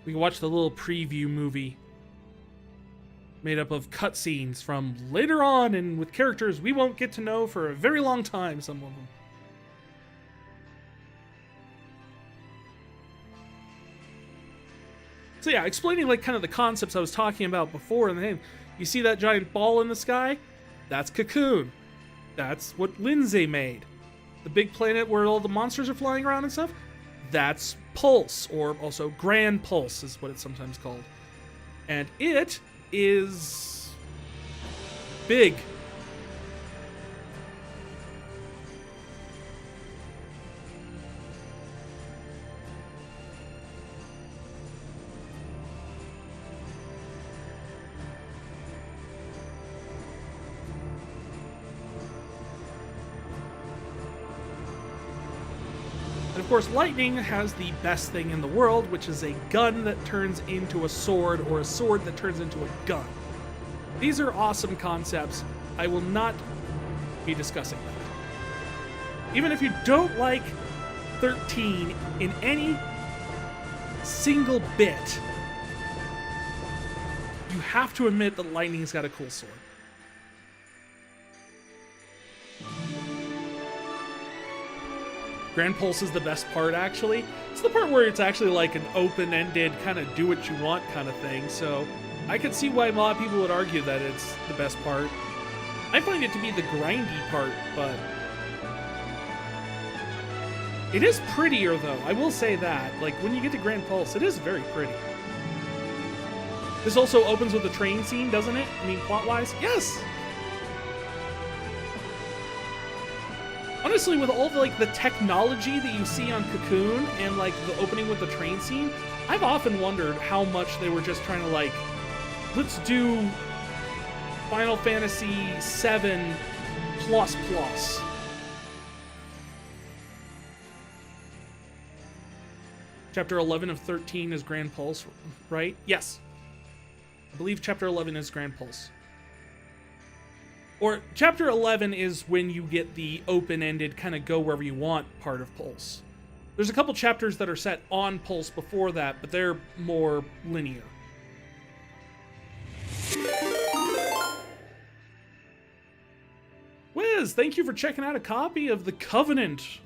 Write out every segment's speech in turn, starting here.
We can watch the little preview movie made up of cutscenes from later on and with characters we won't get to know for a very long time, some of them. So yeah, explaining like kind of the concepts I was talking about before, and then you see that giant ball in the sky? That's Cocoon. That's what Lindsay made. The big planet where all the monsters are flying around and stuff? That's Pulse, or also Grand Pulse is what it's sometimes called. And it is big. And of course, lightning has the best thing in the world, which is a gun that turns into a sword, or a sword that turns into a gun. These are awesome concepts. I will not be discussing that. Even if you don't like 13 in any single bit, you have to admit that lightning's got a cool sword. Grand Pulse is the best part, actually. It's the part where it's actually like an open-ended kind of do what you want kind of thing, so I could see why a lot of people would argue that it's the best part. I find it to be the grindy part, but it is prettier, though. I will say that. Like, when you get to Grand Pulse, it is very pretty. This also opens with a train scene, doesn't it? I mean, plot-wise? Yes! Honestly, with all the technology that you see on Cocoon and like the opening with the train scene, I've often wondered how much they were just trying to like, let's do Final Fantasy VII plus plus. Chapter 11 of 13 is Grand Pulse, right? Yes. I believe Chapter 11 is Grand Pulse. Or Chapter 11 is when you get the open-ended kind of go wherever you want part of Pulse. There's a couple chapters that are set on Pulse before that, but they're more linear. Wiz, thank you for checking out a copy of The Covenant.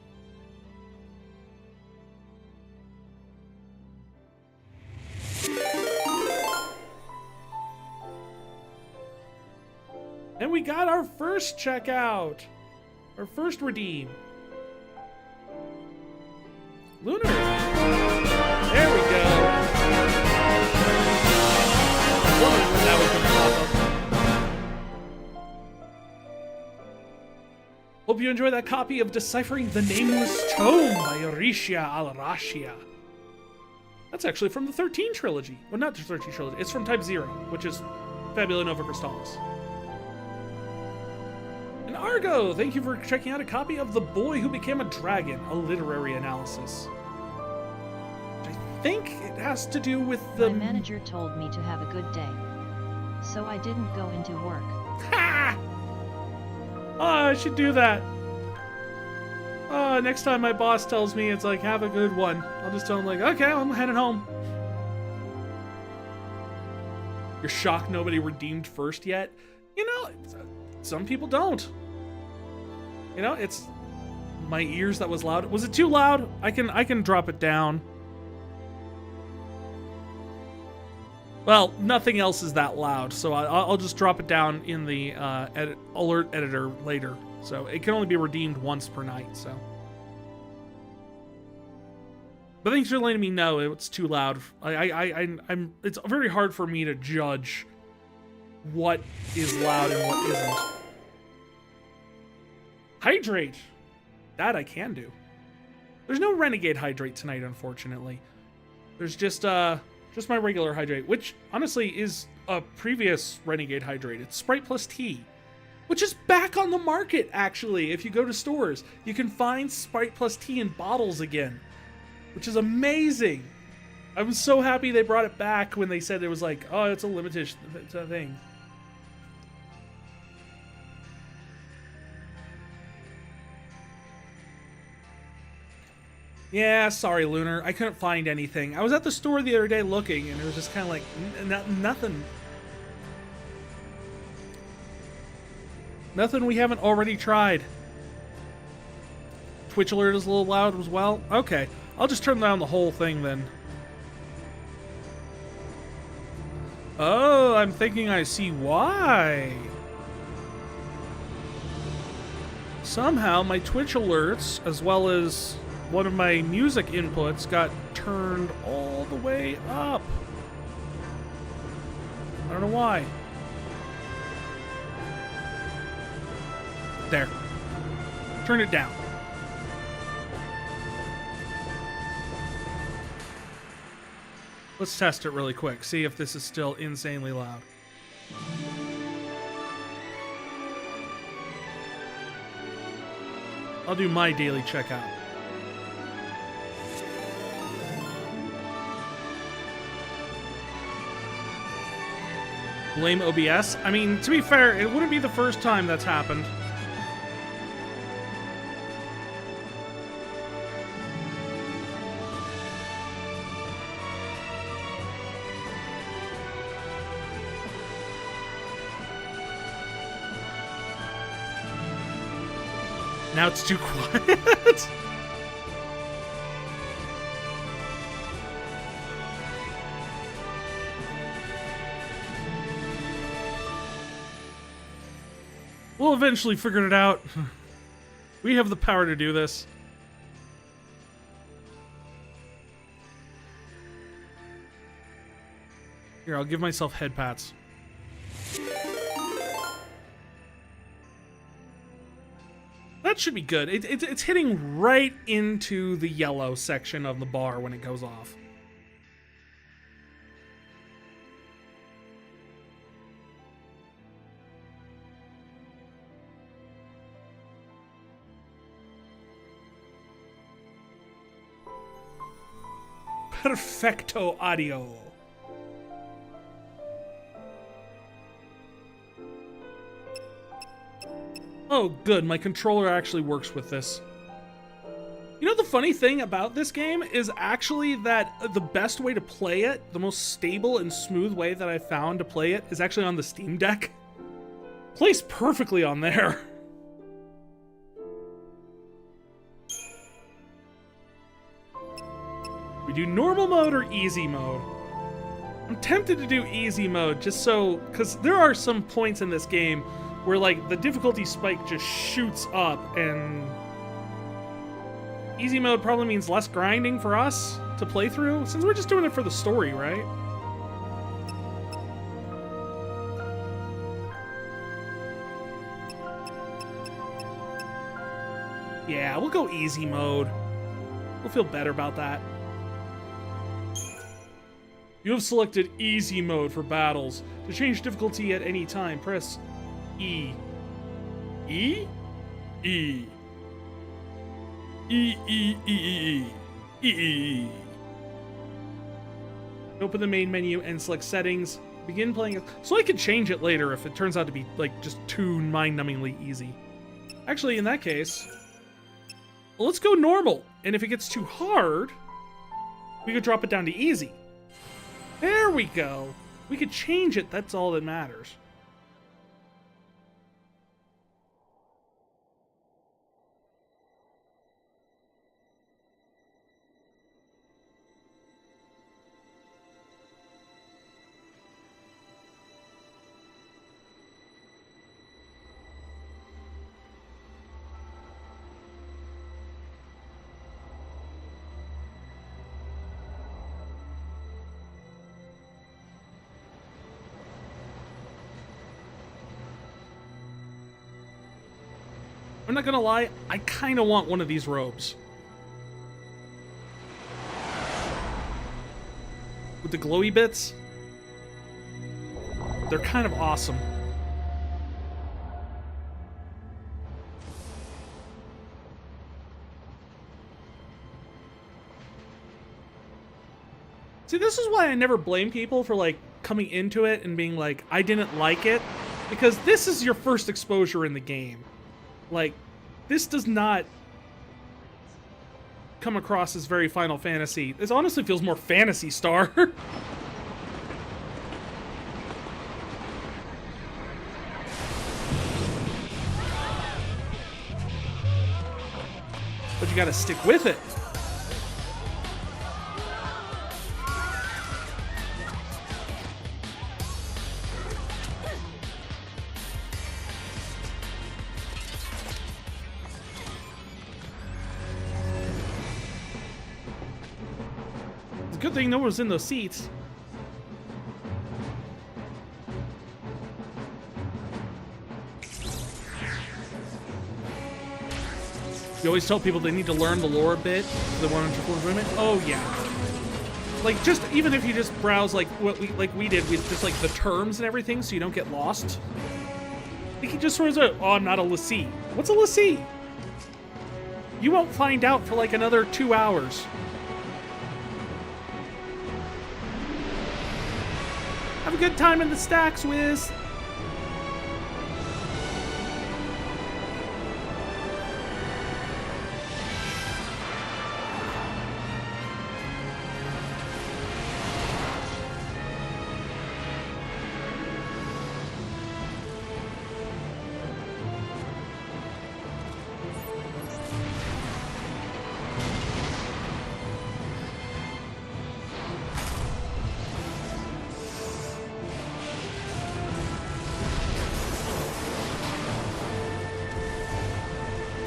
And we got our first checkout. Our first redeem. Lunar. There we go. That was gonna pop up. Hope you enjoy that copy of Deciphering the Nameless Tome by Aricia Al-Rashia. That's actually from the 13 trilogy. Well, not the 13 trilogy. It's from Type 0, which is Fabula Nova Chrystallis. And Argo, thank you for checking out a copy of The Boy Who Became a Dragon, a literary analysis. I think it has to do with the... My manager told me to have a good day, so I didn't go into work. Ha! Oh, I should do that. Next time my boss tells me, it's like, have a good one. I'll just tell him, like, okay, I'm heading home. You're shocked nobody redeemed first yet? You know, some people don't. You know, it's my ears that was loud. Was it too loud? I can drop it down. Well, nothing else is that loud, so I'll just drop it down in the alert editor later. So it can only be redeemed once per night. So, but thanks for letting me know it's too loud. I'm. It's very hard for me to judge what is loud and what isn't. Hydrate. That I can do. There's no Renegade Hydrate tonight, unfortunately. There's just my regular Hydrate, which honestly is a previous Renegade Hydrate. It's Sprite plus Tea, which is back on the market, actually. If you go to stores, you can find Sprite plus Tea in bottles again, which is amazing. I was so happy they brought it back when they said it was like, oh, it's a limited thing. Yeah, sorry, Lunar. I couldn't find anything. I was at the store the other day looking, and it was just kind of like, nothing. Nothing we haven't already tried. Twitch alert is a little loud as well. Okay, I'll just turn down the whole thing then. Oh, I'm thinking I see why. Somehow my Twitch alerts, as well as one of my music inputs, got turned all the way up. I don't know why. There. Turn it down. Let's test it really quick. See if this is still insanely loud. I'll do my daily checkout. Blame OBS? I mean, to be fair, it wouldn't be the first time that's happened. Now it's too quiet. We'll eventually figure it out. We have the power to do this. Here, I'll give myself head pats. That should be good. It's hitting right into the yellow section of the bar when it goes off. Perfecto audio. Oh, good. My controller actually works with this. You know, the funny thing about this game is actually that the best way to play it, the most stable and smooth way that I found to play it, is actually on the Steam Deck. Plays perfectly on there. We do normal mode or easy mode? I'm tempted to do easy mode just so, because there are some points in this game where, like, the difficulty spike just shoots up, and easy mode probably means less grinding for us to play through, since we're just doing it for the story, right? Yeah, we'll go easy mode. We'll feel better about that. You have selected easy mode for battles. To change difficulty at any time, press E. E? E. E, E, E, E, E, E. Open the main menu and select settings. Begin playing it. So I could change it later if it turns out to be, like, just too mind-numbingly easy. Actually, in that case, well, let's go normal. And if it gets too hard, we could drop it down to easy. There we go. We could change it. That's all that matters. I'm not gonna lie, I kind of want one of these robes. With the glowy bits. They're kind of awesome. See, this is why I never blame people for, like, coming into it and being like, I didn't like it. Because this is your first exposure in the game. Like, this does not come across as very Final Fantasy. This honestly feels more Phantasy Star. But you gotta stick with it. It's a good thing no one was in those seats. You always tell people they need to learn the lore a bit if they want to full enjoyment. Oh yeah, like just even if you just browse like what we did with just like the terms and everything, so you don't get lost. Like he just throws out, "Oh, I'm not a lessee." What's a lessee? You won't find out for like another 2 hours. Have a good time in the stacks, Wiz.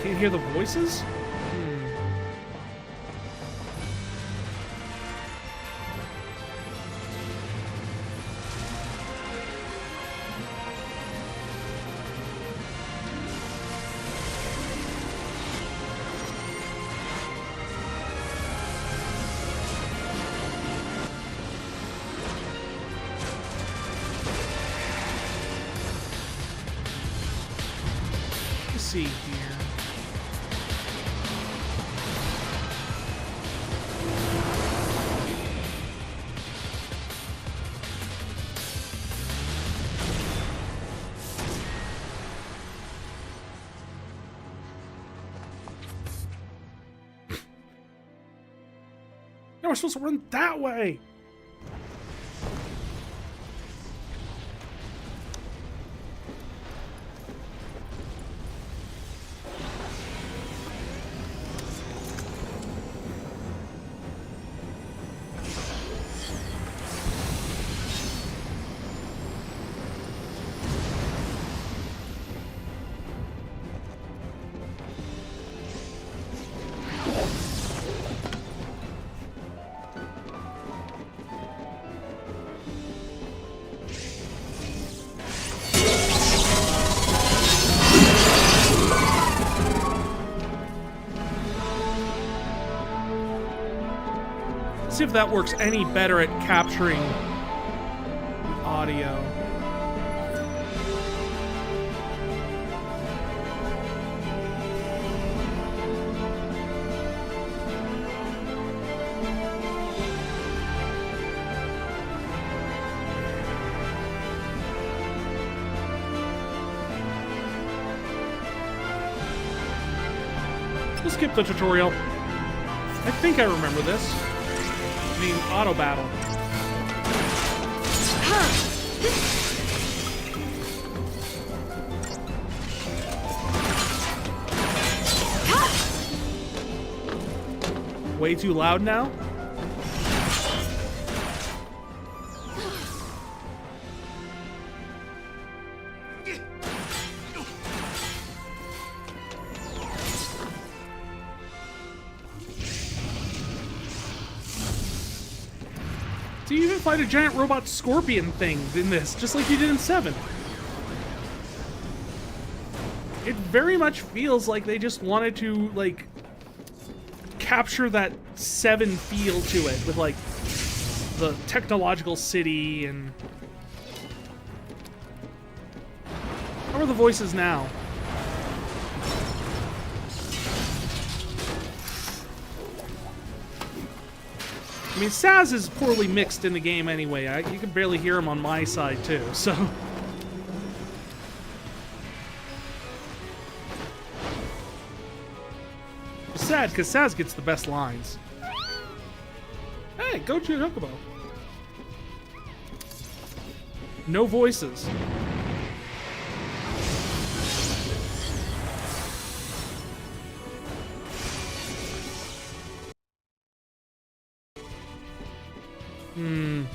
Can't hear the voices? Let's see here. No, we're supposed to run that way. See if that works any better at capturing the audio. We'll skip the tutorial. I think I remember this. I mean, auto battle. Way too loud now? So you even fight a giant robot scorpion thing in this, just like you did in 7. It very much feels like they just wanted to, like, capture that 7 feel to it, with, like, the technological city and... How are the voices now? I mean, Saz is poorly mixed in the game anyway. You can barely hear him on my side, too, so... sad because Saz gets the best lines. Hey, go to Chocobo. No voices.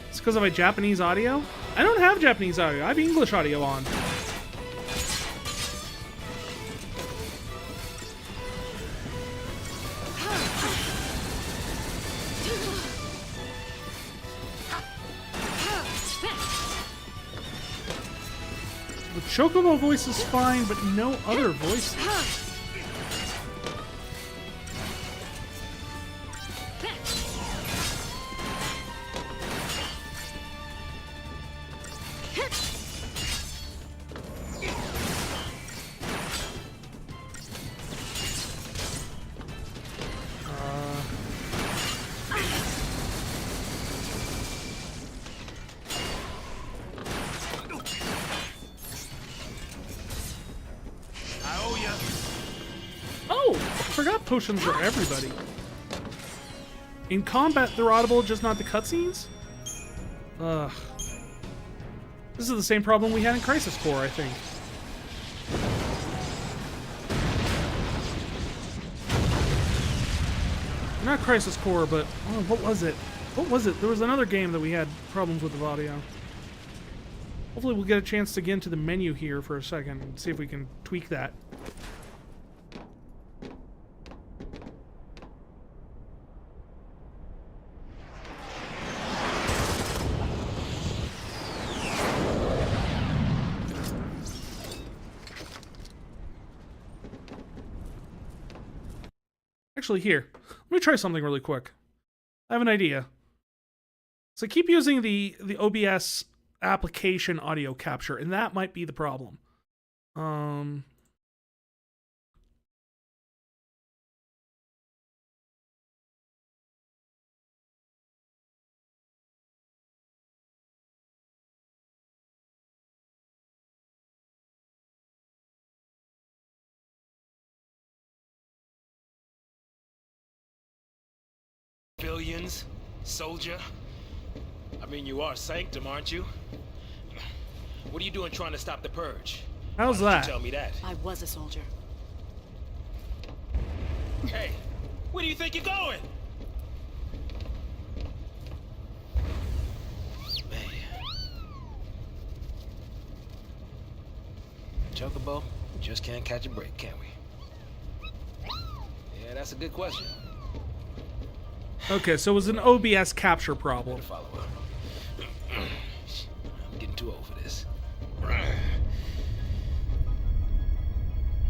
It's because of my Japanese audio? I don't have Japanese audio. I have English audio on. The Chocobo voice is fine, but no other voices. Oh, I forgot potions are everybody. In combat, they're audible, just not the cutscenes? Ugh. This is the same problem we had in Crisis Core, I think. Not Crisis Core, but oh, what was it? What was it? There was another game that we had problems with the audio. Hopefully we'll get a chance to get into the menu here for a second and see if we can tweak that. Actually, here, let me try something really quick. I have an idea. So I keep using the OBS application audio capture, and that might be the problem. Billions, soldier. I mean, you are Sanctum, aren't you? What are you doing trying to stop the purge? How's Why don't that? you tell me that. I was a soldier. Hey, where do you think you're going? Man. Chocobo, we just can't catch a break, can we? Yeah, that's a good question. Okay, so it was an OBS capture problem. Follow up. I'm getting too old for this.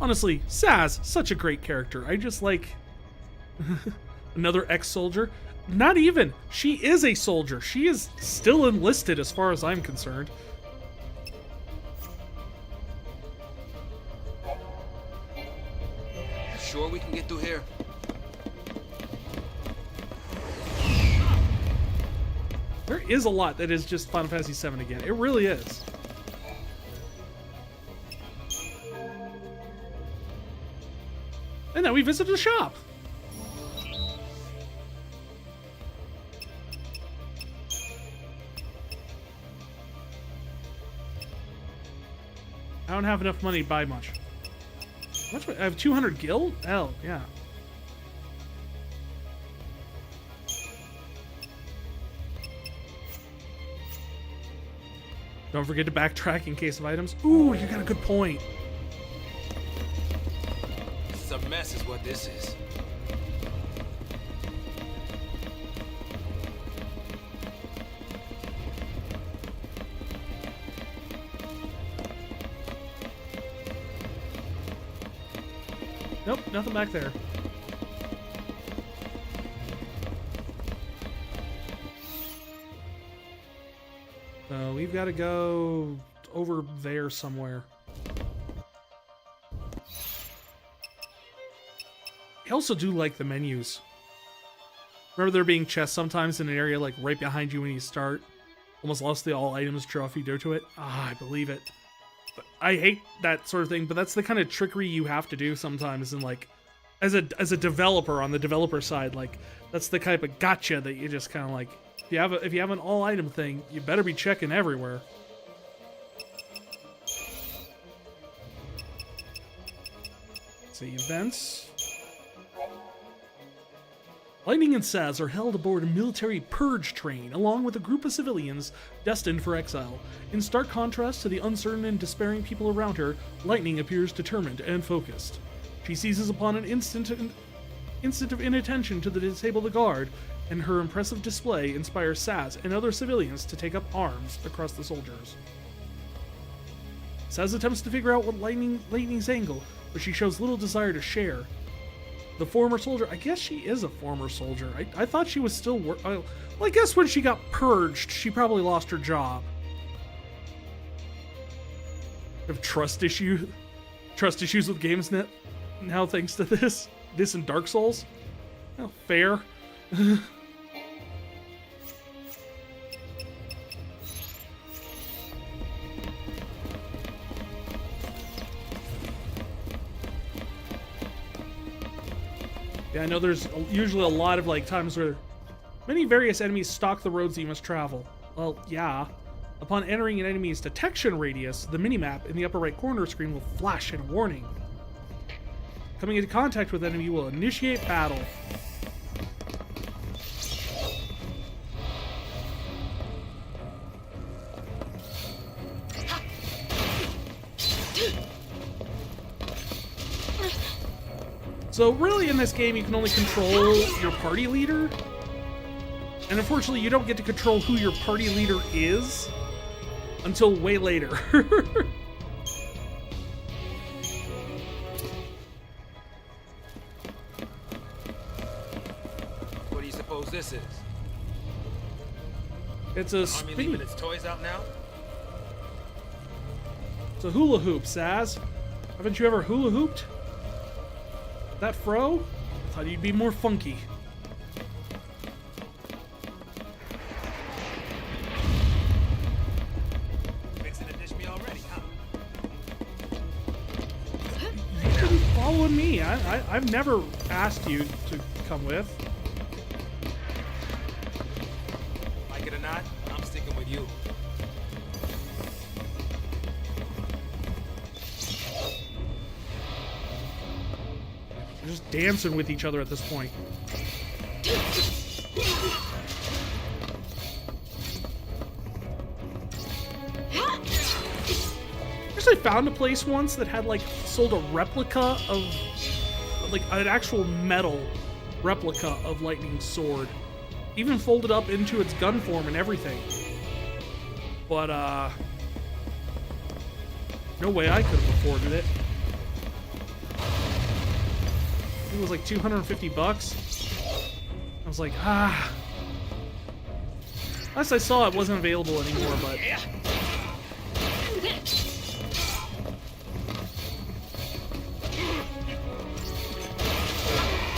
Honestly, Saz, such a great character. I just like another ex-soldier. Not even. She is a soldier. She is still enlisted as far as I'm concerned. Sure we can get through here? There is a lot that is just Final Fantasy VII again. It really is. And then we visited the shop. I don't have enough money to buy much. How much? I have 200 gil? Hell, yeah. Don't forget to backtrack in case of items. Ooh, you got a good point. This is a mess is what this is. Nope, nothing back there. So we've got to go over there somewhere. I also do like the menus. Remember there being chests sometimes in an area like right behind you when you start? Almost lost the all items trophy due to it. Ah, I believe it. But I hate that sort of thing, but that's the kind of trickery you have to do sometimes in like as a developer on the developer side, like that's the type of gotcha that you just kind of like. If you have an all item thing, you better be checking everywhere. See events. Lightning and Saz are held aboard a military purge train, along with a group of civilians destined for exile. In stark contrast to the uncertain and despairing people around her, Lightning appears determined and focused. She seizes upon an instant of inattention to the disabled guard, and her impressive display inspires Saz and other civilians to take up arms across the soldiers. Saz attempts to figure out what Lightning's angle, but she shows little desire to share. The former soldier, I guess she is a former soldier. I thought she was still well, I guess when she got purged, she probably lost her job. Have trust issues with games now thanks to this and Dark Souls. Oh, fair. Yeah, I know there's usually a lot of like times where many various enemies stalk the roads that you must travel. Well, yeah. Upon entering an enemy's detection radius, the minimap in the upper right corner screen will flash in a warning. Coming into contact with enemy will initiate battle. So really in this game you can only control your party leader. And unfortunately you don't get to control who your party leader is until way later. What do you suppose this is? It's a Army leaving its toys out now? It's a hula hoop, Saz. Haven't you ever hula hooped? That fro? I thought you'd be more funky. Fixing to dish me already, huh? You've been following me. I've never asked you to come with. Like it or not, I'm sticking with you. They're just dancing with each other at this point. I found a place once that had like sold a replica of like an actual metal replica of Lightning's sword, even folded up into its gun form and everything. But no way I could have afforded it. It was like $250. I was like, Last I saw it wasn't available anymore, but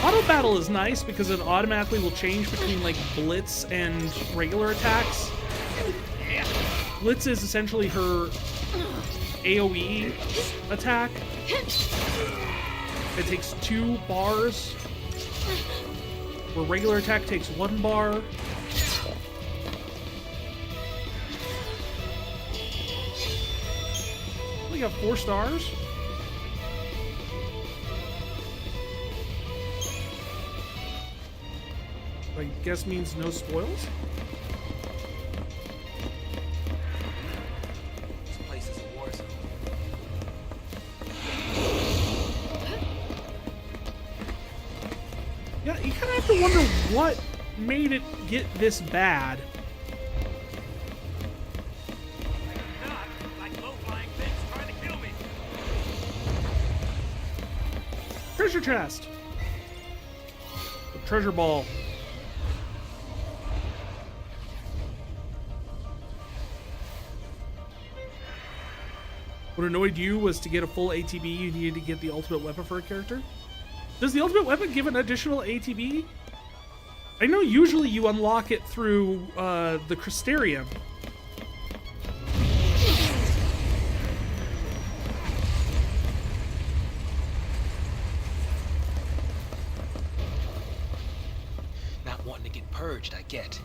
auto battle is nice because it automatically will change between like blitz and regular attacks. Blitz is essentially her AoE attack. It takes 2 bars, where regular attack takes 1 bar. We got 4 stars. I guess means no spoils. This place is a war zone. Yeah, you kind of have to wonder what made it get this bad. Like low-flying things trying to kill me. Treasure chest. The treasure ball. What annoyed you was to get a full ATB, you needed to get the ultimate weapon for a character? Does the ultimate weapon give an additional ATB? I know usually you unlock it through the Crystarium. get purged, I get.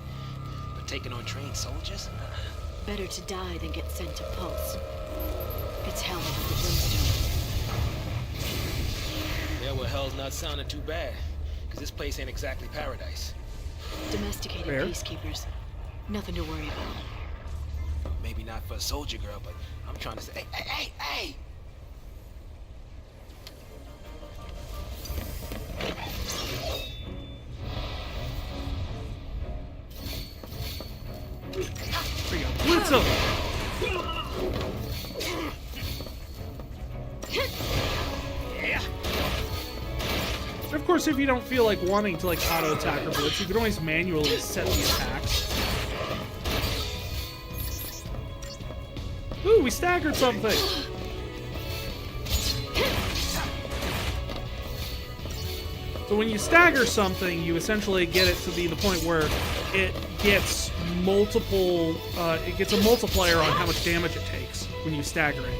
But taking on trained soldiers? Better to die than get sent to Pulse. It's hell over the brimstone. Yeah, well, hell's not sounding too bad. Because this place ain't exactly paradise. Domesticated Fair. peacekeepers. Nothing to worry about. Maybe not for a soldier girl, but I'm trying to say, hey! There you go. Blitz him. Yeah. Of course, if you don't feel like wanting to like auto attack or blitz, you can always manually set the attacks. Ooh, we staggered something. So when you stagger something, you essentially get it to be the point where it gets multiple. It gets a multiplier on how much damage it takes when you stagger it.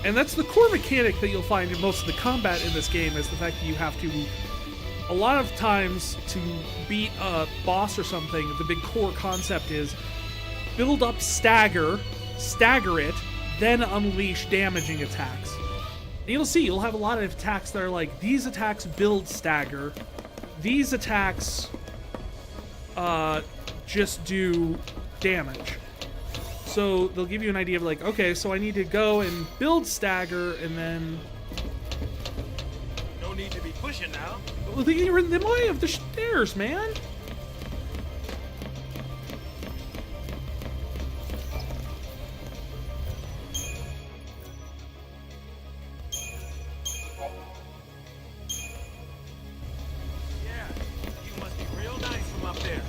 And that's the core mechanic that you'll find in most of the combat in this game, is the fact that you have to, a lot of times, to beat a boss or something, the big core concept is build up stagger it, then unleash damaging attacks. And you'll see, you'll have a lot of attacks that are like, these attacks build stagger, these attacks just do damage. So they'll give you an idea of like, okay, so I need to go and build stagger, and then... No need to be pushing now. Well, you're in the way of the stairs, man. Yeah, you must be real nice from up there.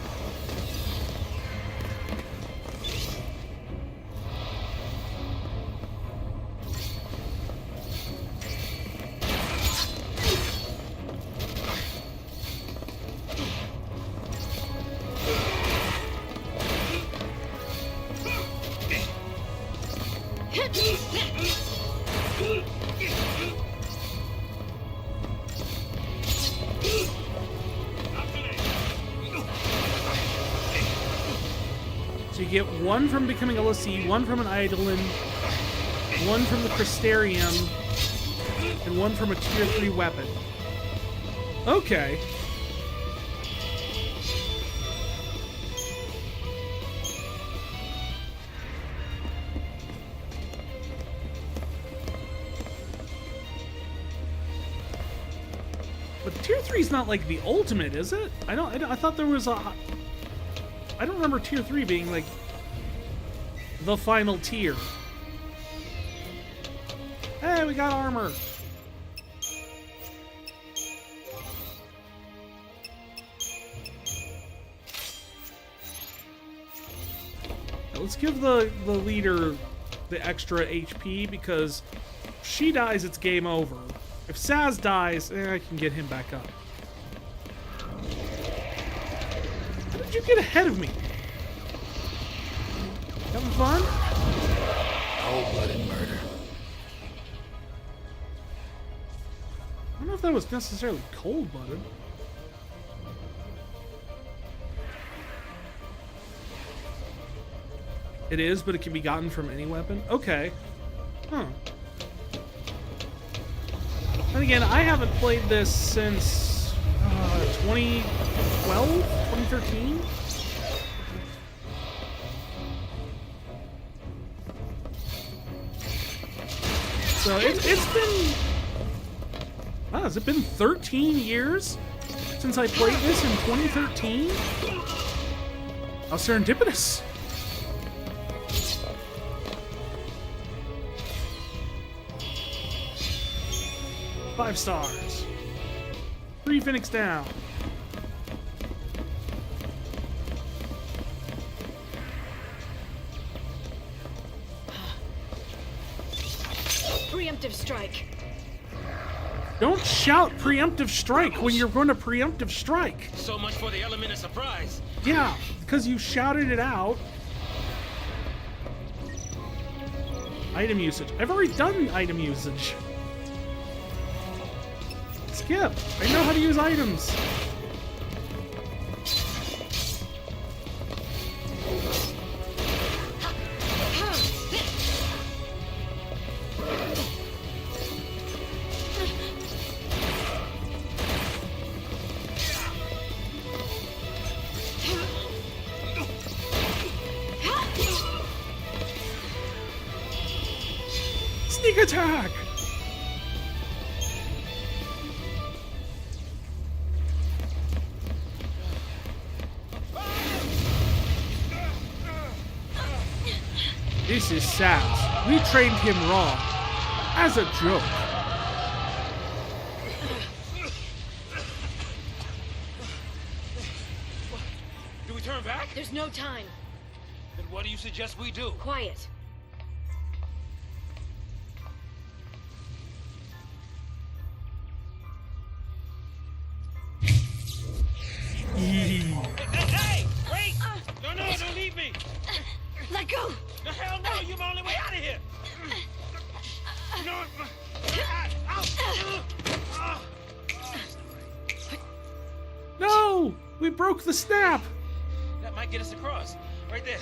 So you get one from becoming a Lassie, one from an Eidolon, one from the Crystarium, and one from a tier 3 weapon. Okay. But tier 3 is not like the ultimate, is it? I thought there was a... I don't remember tier 3 being like the final tier. Hey, we got armor. Now let's give the leader the extra HP, because if she dies, it's game over. If Saz dies, I can get him back up. How did you get ahead of me? Having fun? Cold-blooded murder. I don't know if that was necessarily cold-blooded. It is, but it can be gotten from any weapon? Okay. Huh. And again, I haven't played this since 2012? 2013? So it's been... Wow, has it been 13 years since I played this in 2013? How serendipitous. Five stars. 3 Phoenix down. Preemptive strike. Don't shout preemptive strike when you're going to preemptive strike. So much for the element of surprise. Yeah, because you shouted it out. Item usage. I've already done item usage. Skip. I know how to use items. Sneak attack! This is Saps. We trained him wrong. As a joke. Do we turn back? There's no time. Then what do you suggest we do? Quiet. Hey! Wait! No, don't leave me! Let go! No, hell no! You're my only way out of here! No! No! We broke the snap! That might get us across. Right there.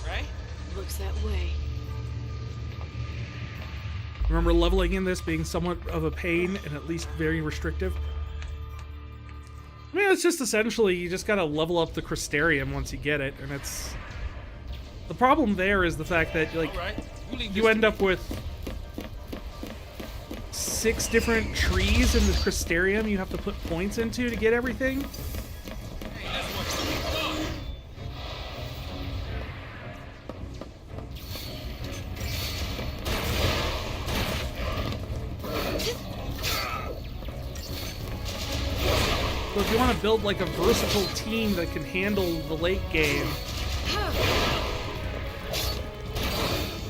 Right? Looks that way. Remember leveling in this being somewhat of a pain and at least very restrictive? I mean, it's just essentially, you just gotta level up the Crystarium once you get it, and it's... The problem there is the fact that, like, Alright. you end up with 6 different trees in the Crystarium you have to put points into to get everything. Hey, that's what's going on. So if you want to build like a versatile team that can handle the late game,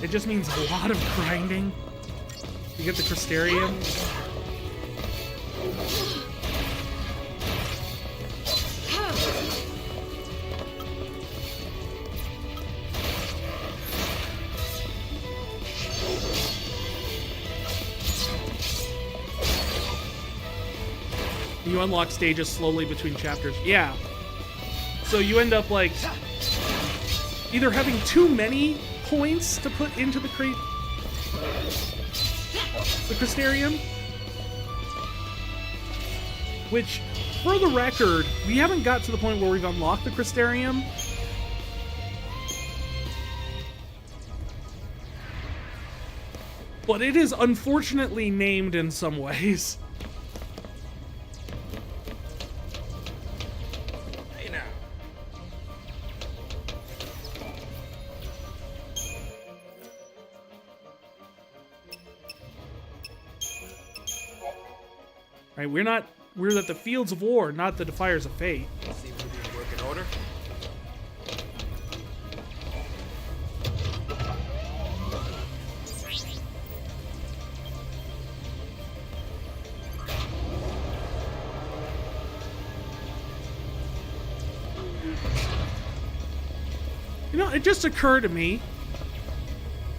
it just means a lot of grinding to get the Crystarium. You unlock stages slowly between chapters. Yeah. So you end up like either having too many points to put into the Crystarium, which, for the record, we haven't got to the point where we've unlocked the Crystarium. But it is unfortunately named in some ways. Hey now. Right, we're at the fields of war, not the defiers of fate. See if we're in working order. You know, it just occurred to me.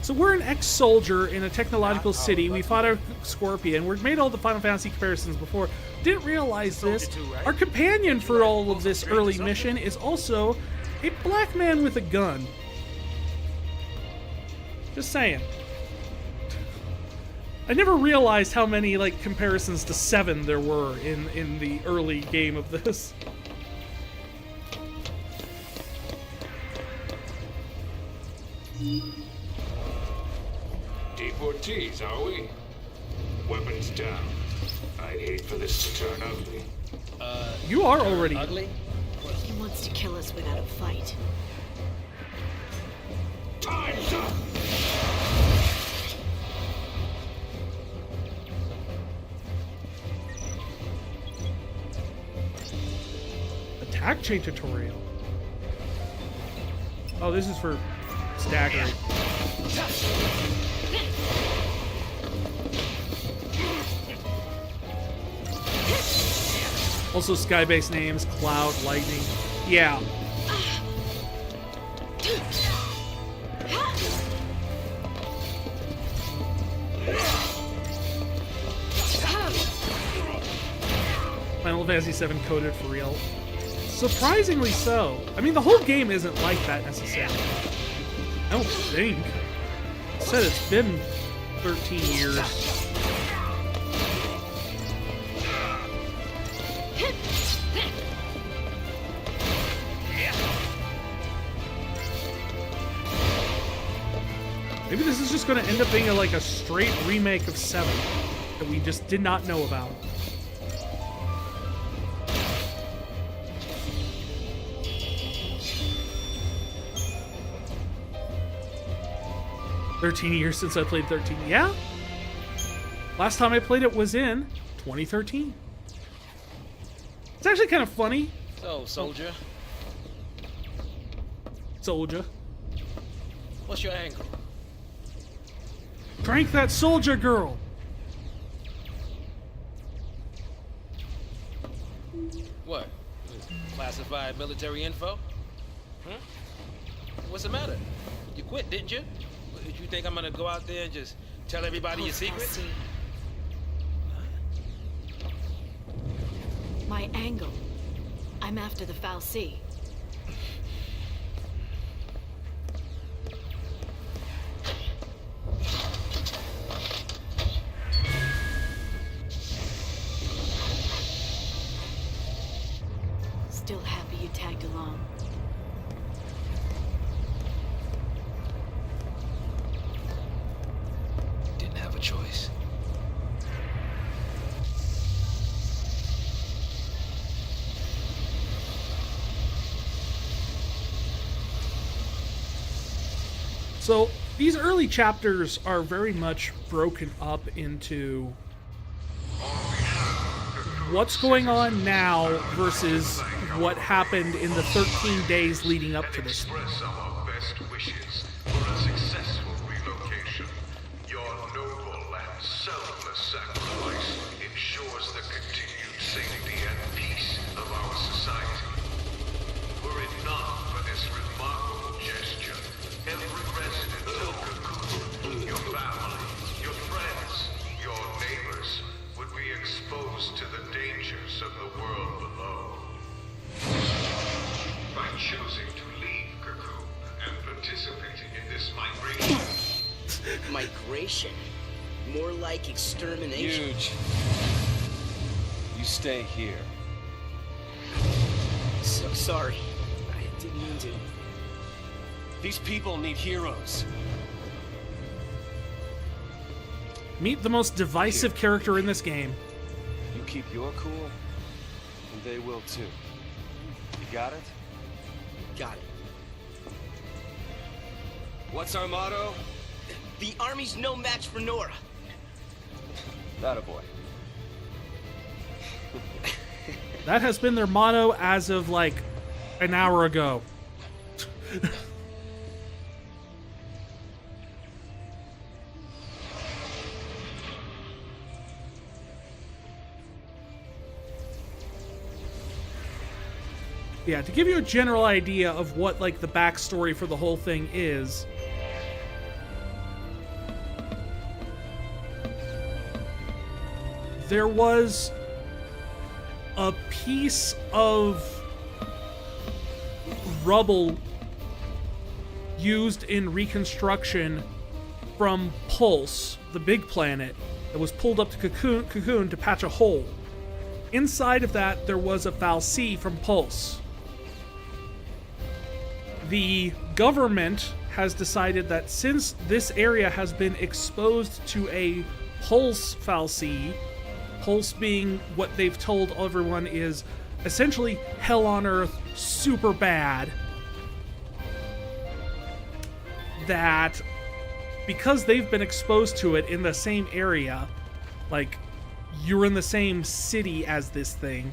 So we're an ex-soldier in a technological city. We fought a scorpion. We've made all the Final Fantasy comparisons before. Didn't realize this. Our companion for all of this early mission is also a black man with a gun. Just saying. I never realized how many like comparisons to 7 there were in the early game of this. Deportees, are we? Weapons down. I'd hate for this to turn ugly. You are already Ugly? He wants to kill us without a fight. Time's up! attack chain tutorial. Oh, this is for staggering. Also sky-based names, Cloud, Lightning. Yeah. Fantasy VII coded for real. Surprisingly so. I mean, the whole game isn't like that necessarily. I don't think. It said it's been 13 years. Maybe this is just going to end up being a straight remake of 7 that we just did not know about. "13 years since I played 13. Yeah. Last time I played it was in 2013. It's actually kind of funny. So, soldier, Soldier. what's your angle? Crank that soldier girl. What? Classified military info? Huh? What's the matter? You quit, didn't you? Did you think I'm gonna go out there and just tell everybody your secrets? My angle. I'm after the Fal'Cie. Still happy you tagged along. Didn't have a choice. So these early chapters are very much broken up into what's going on now versus what happened in the 13 days leading up to this. Express our best wishes for a successful relocation. Your noble and selfless sacrifice ensures the continued safety and peace of our society. Were it not for this remarkable gesture, every resident of Cocoon, your family, your friends, your neighbors, would be exposed to the dangers of the world below. By choosing to leave Cocoon and participating in this migration, Migration? More like extermination. Huge. You stay here. So sorry. I didn't mean to. These people need heroes. Meet the most divisive character in this game. You keep your cool, and they will too. You got it? Got it. What's our motto? The army's no match for Nora. That boy. That has been their motto as of an hour ago. Yeah, to give you a general idea of what the backstory for the whole thing is. There was a piece of rubble used in reconstruction from Pulse, the big planet, that was pulled up to Cocoon to patch a hole. Inside of that, there was a Fal'Cie from Pulse. The government has decided that since this area has been exposed to a Pulse Fal'Cie, Pulse being what they've told everyone is essentially hell on earth, super bad, that because they've been exposed to it in the same area, you're in the same city as this thing,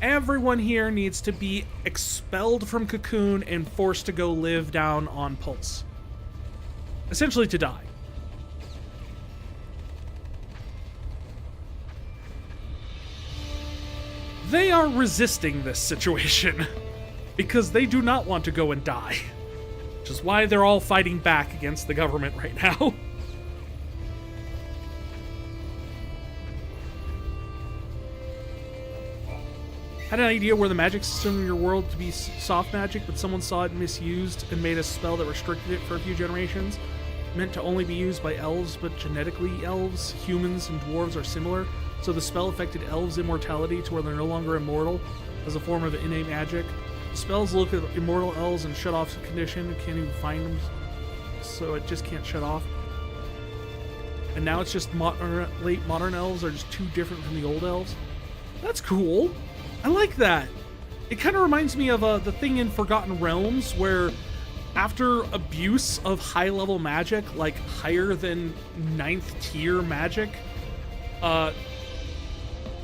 everyone here needs to be expelled from Cocoon and forced to go live down on Pulse. Essentially to die. They are resisting this situation because they do not want to go and die, which is why they're all fighting back against the government right now. Had an idea where the magic system in your world to be soft magic, but someone saw it misused and made a spell that restricted it for a few generations. Meant to only be used by elves, but genetically elves, humans, and dwarves are similar, so the spell affected elves' immortality to where they're no longer immortal as a form of innate magic. Spells look at immortal elves and shut off the condition, can't even find them, so it just can't shut off. And now it's just late modern elves are just too different from the old elves. That's cool. I like that. It kind of reminds me of the thing in Forgotten Realms where after abuse of high-level magic, like higher than 9th tier magic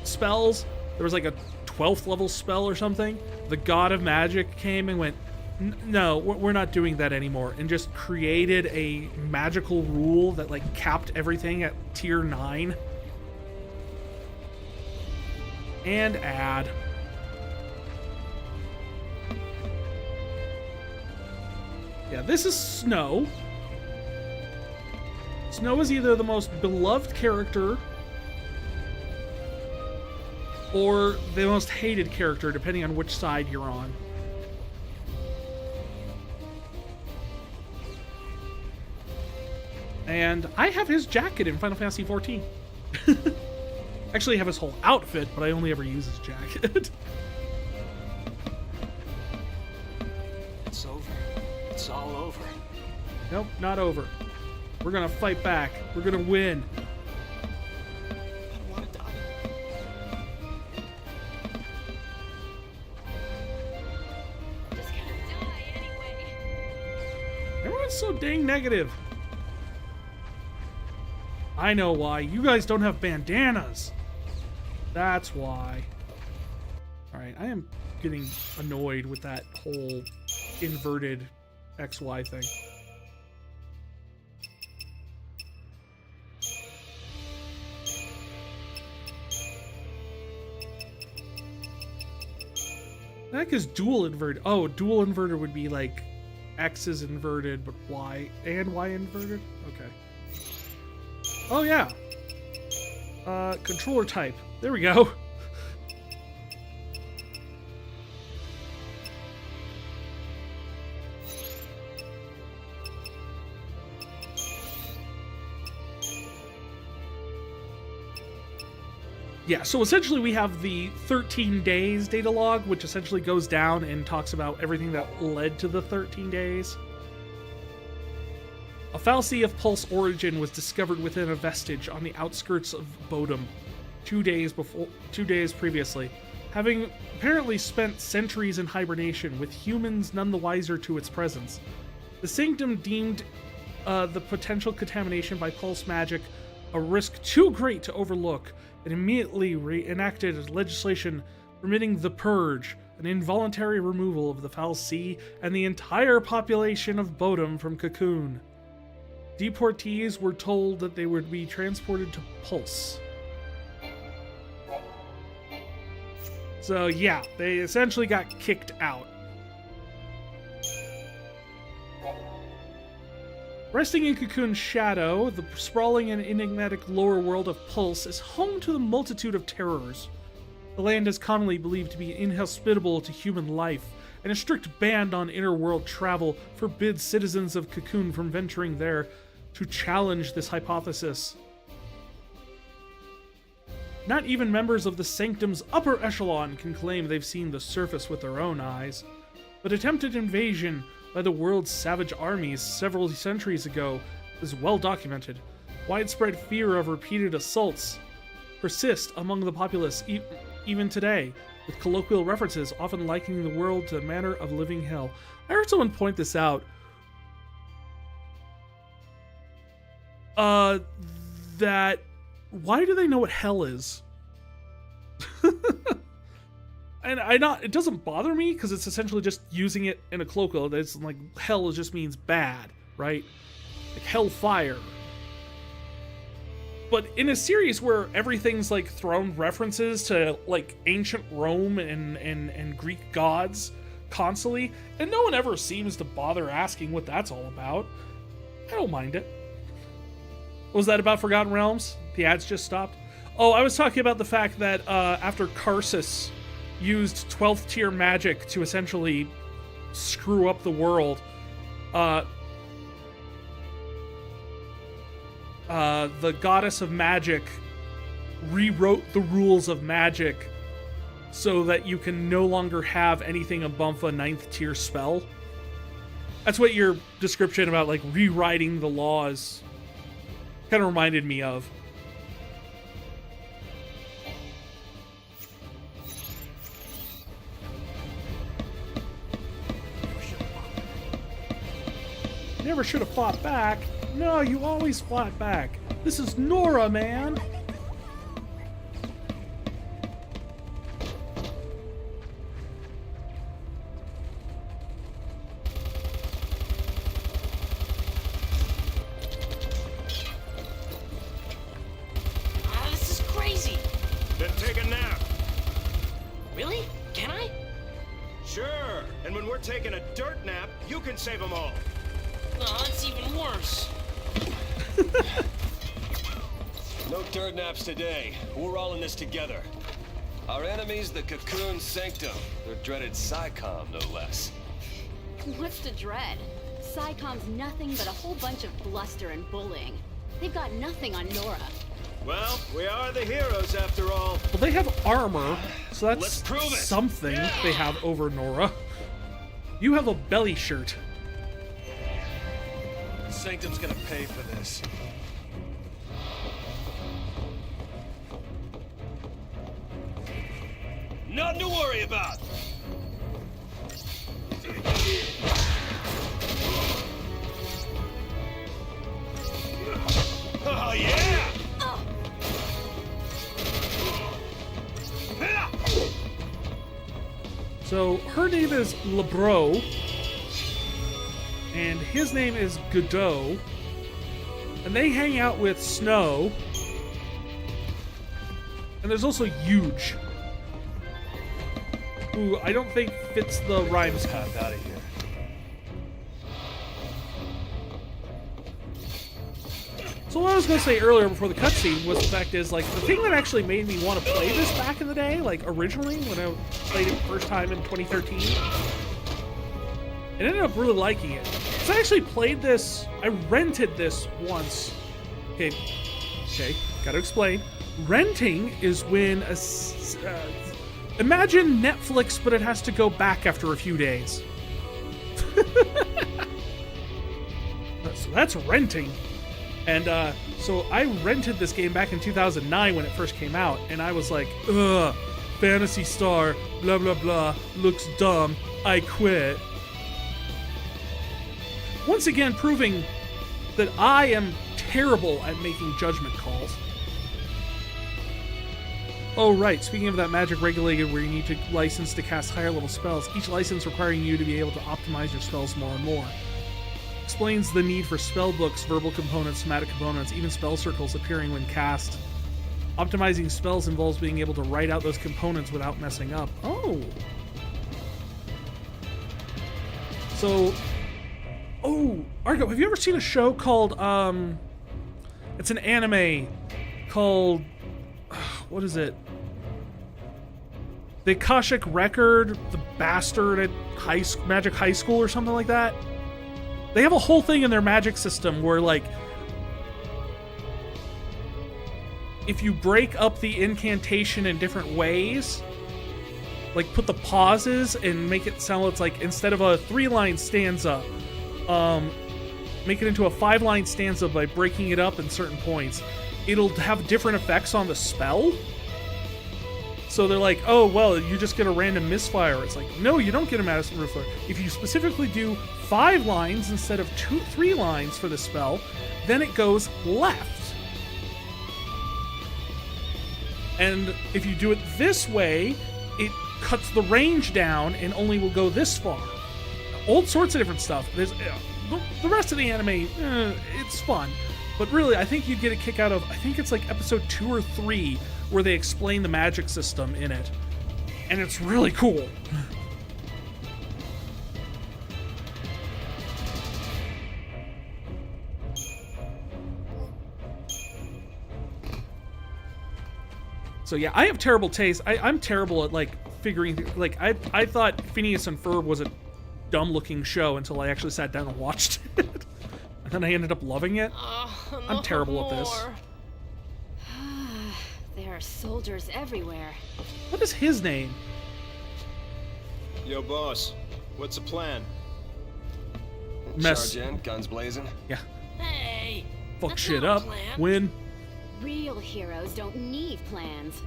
spells, there was like a 12th level spell or something. The god of magic came and went, no, we're not doing that anymore, and just created a magical rule that like capped everything at tier 9. And add. Yeah, this is Snow. Snow is either the most beloved character or the most hated character, depending on which side you're on. And I have his jacket in Final Fantasy XIV. Actually, I have his whole outfit, but I only ever use his jacket. It's over. It's all over. Nope, not over. We're gonna fight back. We're gonna win. I don't want to die. Just gonna die anyway. Everyone's so dang negative. I know why. You guys don't have bandanas. That's why. Alright, I am getting annoyed with that whole inverted XY thing. The heck is dual inverted? Oh, dual inverted would be like X is inverted, but Y and Y inverted? Okay. Oh yeah. Controller type. There we go. Yeah, so essentially we have the 13 days data log, which essentially goes down and talks about everything that led to the 13 days. A fallacy of pulse origin was discovered within a vestige on the outskirts of Bodum 2 days previously, having apparently spent centuries in hibernation, with humans none the wiser to its presence. The Sanctum deemed the potential contamination by pulse magic a risk too great to overlook, and immediately enacted legislation permitting the Purge, an involuntary removal of the Foul Sea and the entire population of Bodum from Cocoon. Deportees were told that they would be transported to Pulse. So yeah, they essentially got kicked out. Resting in Cocoon's shadow, the sprawling and enigmatic lower world of Pulse is home to the multitude of terrors. The land is commonly believed to be inhospitable to human life, and a strict ban on inner-world travel forbids citizens of Cocoon from venturing there to challenge this hypothesis. Not even members of the Sanctum's upper echelon can claim they've seen the surface with their own eyes, but attempted invasion by the world's savage armies several centuries ago is well documented. Widespread fear of repeated assaults persist among the populace even today, with colloquial references often likening the world to a manner of living hell. I heard someone point this out. That why do they know what hell is? And it doesn't bother me because it's essentially just using it in a colloquial. It's like hell just means bad, right? Like hellfire. But in a series where everything's like thrown references to like ancient Rome and Greek gods constantly, and no one ever seems to bother asking what that's all about, I don't mind it. Was that about Forgotten Realms? The ads just stopped? Oh, I was talking about the fact that after Karsus used 12th tier magic to essentially screw up the world. The goddess of magic rewrote the rules of magic so that you can no longer have anything above a 9th tier spell. That's what your description about like rewriting the laws kind of reminded me of. Never should have fought back. No, you always fought back. This is Nora, man. This is crazy. Then take a nap. Really? Can I? Sure. And when we're taking a dirt nap, you can save them all. No, that's even worse. No dirt naps today. We're all in this together. Our enemy's the Cocoon Sanctum. Their dreaded Psycom, no less. What's the dread? Psycom's nothing but a whole bunch of bluster and bullying. They've got nothing on Nora. Well, we are the heroes after all. Well, they have armor, so that's Let's prove it. something they have over Nora. You have a belly shirt. Sanctum's gonna pay for this. Nothing to worry about. Oh yeah! So her name is LeBro, and his name is Godot, and they hang out with Snow, and there's also Huge, who I don't think fits the rhymes cut. Out of here. So what I was going to say earlier before the cutscene was the fact is, like, the thing that actually made me want to play this back in the day, like, originally, when I played it first time in 2013, I ended up really liking it. So I actually played this, I rented this once. Okay, gotta explain. Renting is when, imagine Netflix, but it has to go back after a few days. So that's renting. And so I rented this game back in 2009 when it first came out, and I was like, ugh, Phantasy Star, blah, blah, blah, looks dumb, I quit. Once again, proving that I am terrible at making judgment calls. Oh, right, speaking of that magic regulated where you need to license to cast higher level spells, each license requiring you to be able to optimize your spells more and more. Explains the need for spell books, verbal components, somatic components, even spell circles appearing when cast. Optimizing spells involves being able to write out those components without messing up. Oh. So, Argo, have you ever seen a show called, it's an anime called, what is it? The Akashic Record, the Bastard at Magic High School or something like that? They have a whole thing in their magic system where, like, if you break up the incantation in different ways, like put the pauses and make it sound it's like instead of a 3-line stanza, make it into a 5-line stanza by breaking it up in certain points, it'll have different effects on the spell. So they're like, oh, well, you just get a random misfire. It's like, no, you don't get a Madison misfire. If you specifically do 5 lines instead of 3 lines for the spell, then it goes left. And if you do it this way, it cuts the range down and only will go this far. All sorts of different stuff. There's the rest of the anime, it's fun. But really, I think you'd get a kick out of, I think it's like episode 2 or 3, where they explain the magic system in it. And it's really cool. So yeah, I have terrible taste. I'm terrible at, like, figuring like I thought Phineas and Ferb was a dumb looking show until I actually sat down and watched it. And then I ended up loving it. I'm terrible at this. There are soldiers everywhere. What is his name? Yo, boss. What's the plan? Mess. Charge in, guns blazing. Yeah. Hey! Fuck that's shit not a up. plan. Win. Real heroes don't need plans.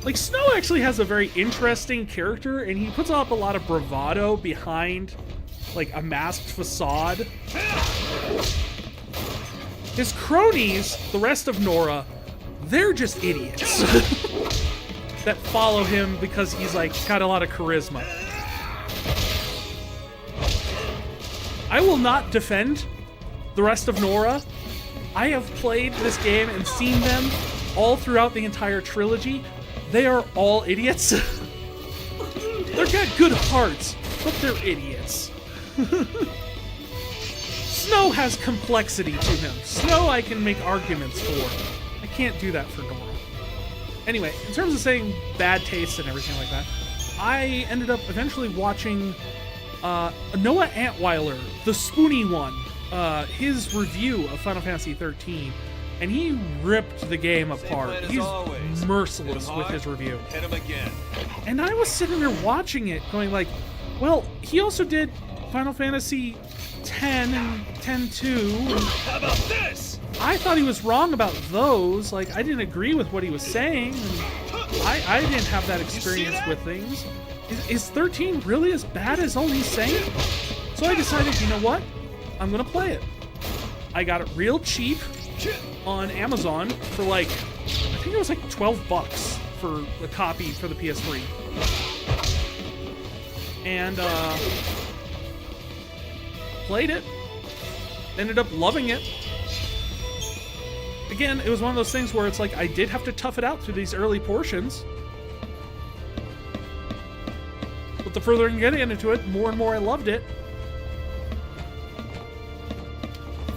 Like, Snow actually has a very interesting character, and he puts up a lot of bravado behind, like, a masked facade. His cronies, the rest of Nora, they're just idiots. That follow him because he's, like, got a lot of charisma. I will not defend the rest of Nora. I have played this game and seen them all throughout the entire trilogy. They are all idiots. They've got good hearts, but they're idiots. Snow has complexity to him. Snow I can make arguments for. I can't do that for Nora. Anyway, in terms of saying bad taste and everything like that, I ended up eventually watching Noah Antweiler, the spoony one, his review of Final Fantasy XIII, and he ripped the game apart. He's merciless with his review. Hit him again. And I was sitting there watching it, going like, well, he also did Final Fantasy X and X-2. How about this? I thought he was wrong about those. Like, I didn't agree with what he was saying. And I didn't have that experience with things. Is 13 really as bad as all he's saying? So I decided, you know what? I'm gonna play it. I got it real cheap on Amazon for like, I think it was like $12 for a copy for the PS3. And played it. Ended up loving it. Again, it was one of those things where it's like I did have to tough it out through these early portions. But the further I get into it, more and more I loved it.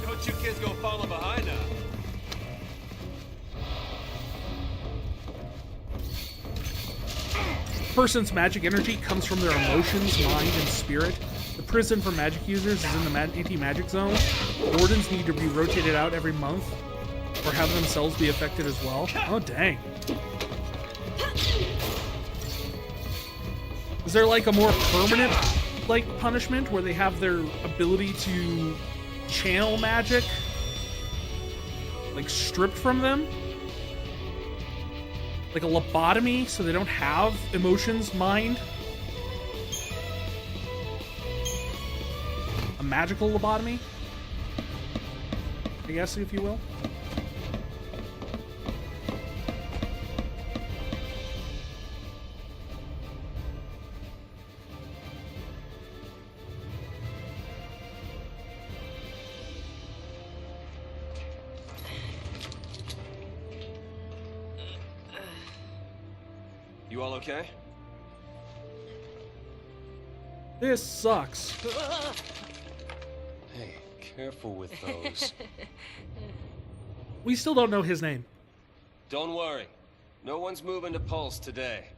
Don't you kids go falling behind now. A person's magic energy comes from their emotions, mind, and spirit. The prison for magic users is in the anti-magic zone. Wardens need to be rotated out every month, or have themselves be affected as well. Oh, dang. Is there like a more permanent like punishment where they have their ability to channel magic like stripped from them? Like a lobotomy so they don't have emotions, mind? A magical lobotomy? I guess, if you will. You all okay? This sucks. Hey, careful with those. We still don't know his name. Don't worry. No one's moving to Pulse today.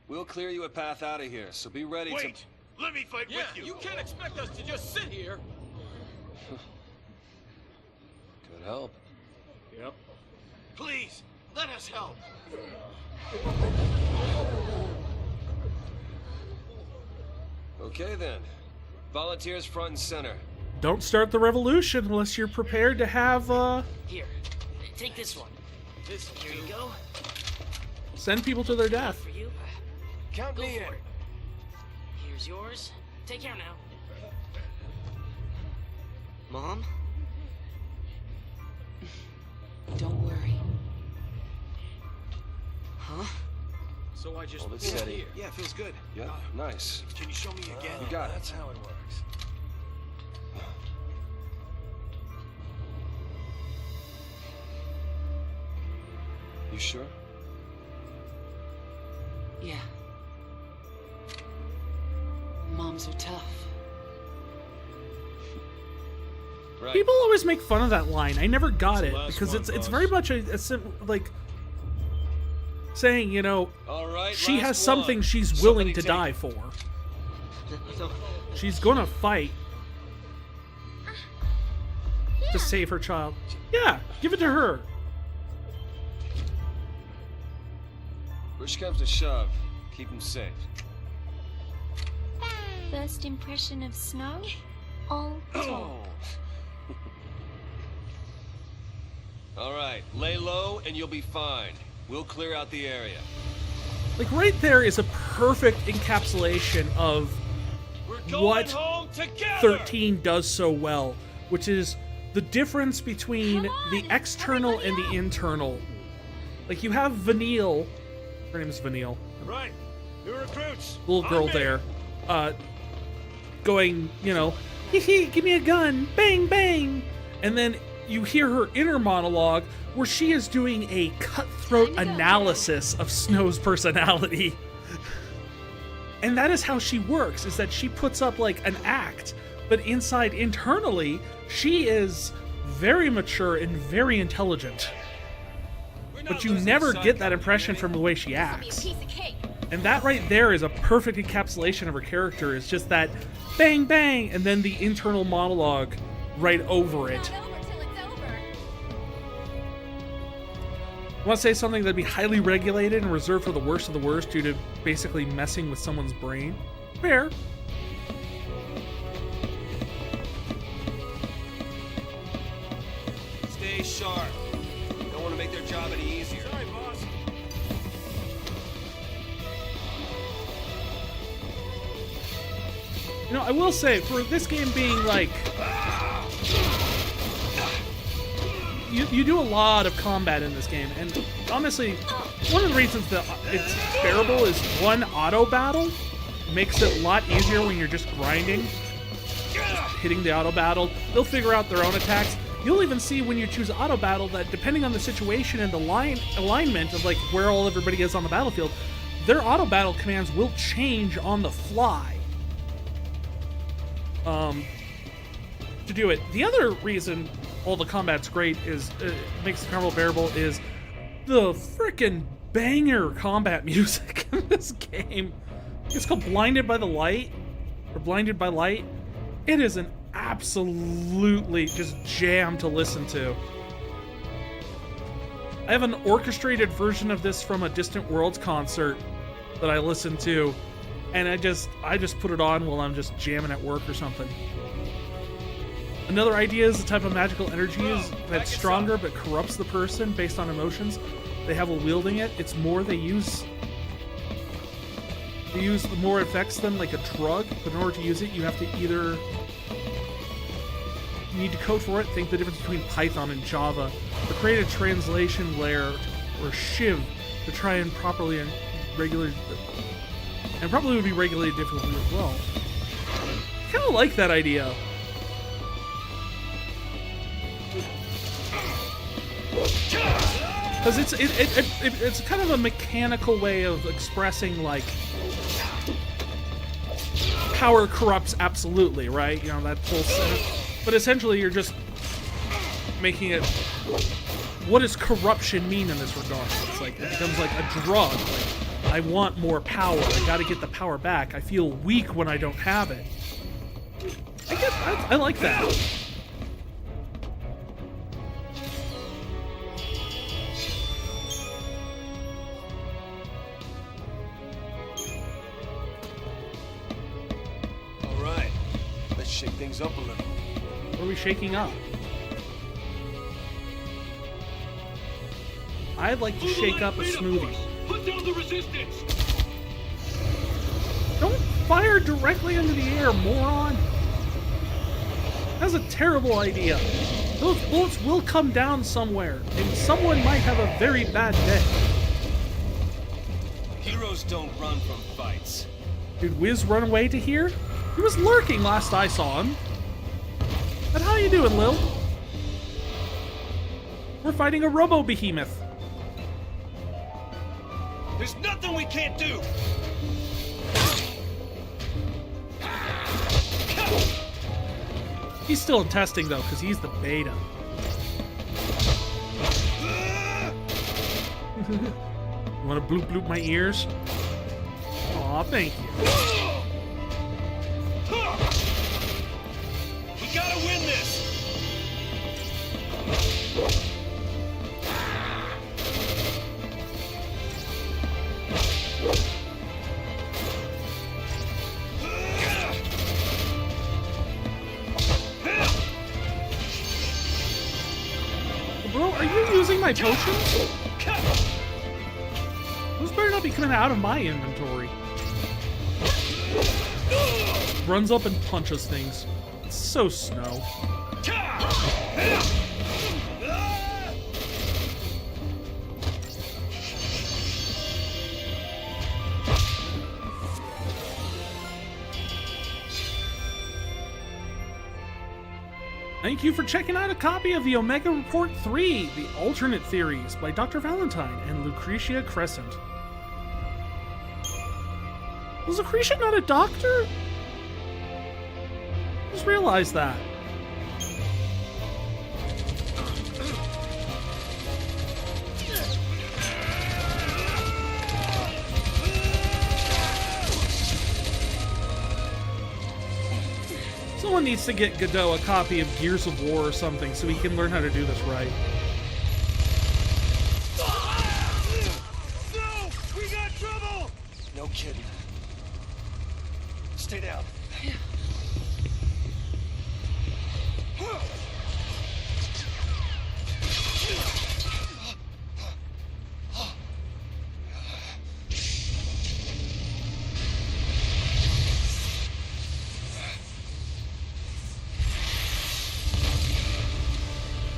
We'll clear you a path out of here, so be ready to... Let me fight with you! You can't expect us to just sit here. Good help. Yep. Please, let us help! Okay then. Volunteers front and center. Don't start the revolution unless you're prepared to have, Here, take this one. Here you go. send people to their death. For you. Count Go me for in. it. Here's yours. Take care now. Mom? Don't worry. Huh? So I just Hold it steady. Yeah, feels good. Yeah, nice. Can you show me again? You got it. That's how it works. You sure? Yeah. Moms are tough. Right. People always make fun of that line. I never got it last because one, it's boss. very much like saying, you know, All right, she last has something one. she's willing Somebody to take die it. for. So, She's gonna fight to save her child. Yeah, give it to her. Push comes to shove. Keep him safe. First impression of snow? All talk. All right, lay low and you'll be fine. We'll clear out the area. Like right there is a perfect encapsulation of We're going what home together. 13 does so well, which is the difference between the external and the internal. Like you have Vanille, her name is Vanille, Right. New recruits. little girl there, going, you know, hee hee, give me a gun, bang bang, and then you hear her inner monologue where she is doing a cutthroat analysis of Snow's personality. And that is how she works, is that she puts up like an act, but internally, she is very mature and very intelligent. But you never get that impression from the way she acts. Piece of cake. And that right there is a perfect encapsulation of her character. It's just that bang bang and then the internal monologue right over it. Not over till it's over. I want to say something that'd be highly regulated and reserved for the worst of the worst due to basically messing with someone's brain. Fair. Stay sharp. Don't want to make their job any easier. Sorry, boss. You know, I will say, for this game being like... You do a lot of combat in this game, and honestly, one of the reasons that it's bearable is one, auto battle makes it a lot easier when you're just grinding, hitting the auto battle. They'll figure out their own attacks. You'll even see when you choose auto battle that depending on the situation and the alignment of like where everybody is on the battlefield, their auto battle commands will change on the fly. To do it. The other reason all the combat's great is makes the combat bearable is the frickin' banger combat music in this game. It's called Blinded by the Light or Blinded by Light. It is an absolutely just jam to listen to. I have an orchestrated version of this from a Distant Worlds concert that I listen to, and I just put it on while I'm just jamming at work or something. Another idea is the type of magical energy that's stronger but corrupts the person based on emotions they have while wielding it. It's more they use the more it affects them like a drug, but in order to use it you have to either you need to code for it, think the difference between Python and Java, or create a translation layer or shiv to try and properly and regulate, and probably would be regulated differently as well. I kind of like that idea. Because it's kind of a mechanical way of expressing like power corrupts absolutely, right? You know, that pulse. But essentially, you're just making it. What does corruption mean in this regard? It's like it becomes like a drug. Like I want more power. I got to get the power back. I feel weak when I don't have it. I like that. Shake things up a little. What are we shaking up? I'd like to shake up a smoothie. Put down the resistance! Don't fire directly into the air, moron! That's a terrible idea. Those bullets will come down somewhere, and someone might have a very bad day. Heroes don't run from fights. Did Wiz run away to here? He was lurking last I saw him. But how you doing, Lil? We're fighting a robo-behemoth. There's nothing we can't do! He's still in testing though, because he's the beta. You want to bloop bloop my ears? Aw, thank you. We gotta win this! Bro, are you using my potions? Those better not be coming out of my inventory. Runs up and punches things. It's so Snow. Thank you for checking out a copy of the Omega Report 3, The Alternate Theories by Dr. Valentine and Lucretia Crescent. Was Lucretia not a doctor? I just realized that. Someone needs to get Godot a copy of Gears of War or something so he can learn how to do this right. No! We got trouble! No kidding. Stay down.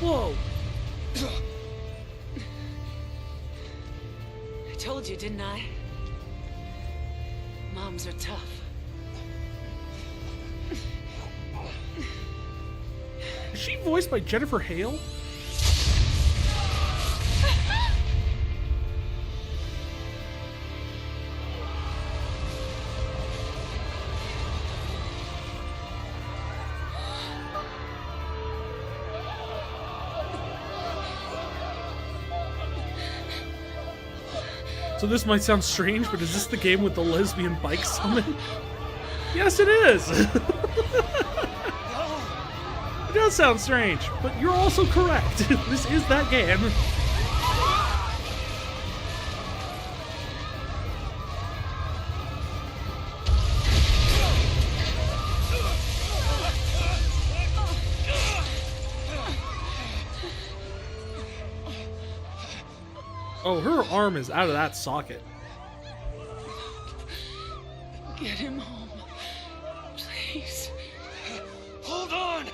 Whoa! I told you, didn't I? Moms are tough. Is she voiced by Jennifer Hale? So this might sound strange, but is this the game with the lesbian bike summon? Yes, it is! It does sound strange, but you're also correct. This is that game. Oh, her arm is out of that socket. Get him home. Please. Hold on!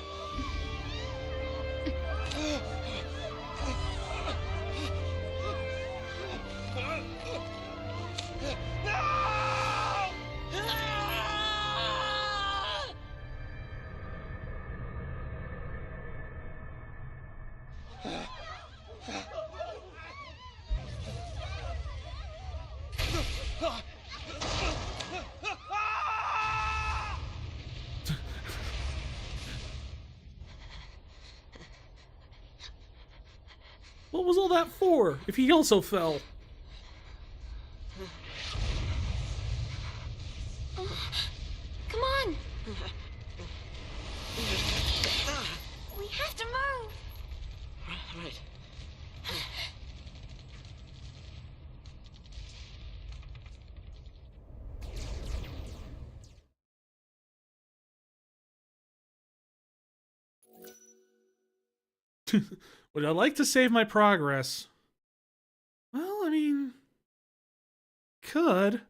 What was all that for, if he also fell? Come on! We have to move! Right. Would I like to save my progress? Well, I mean... could.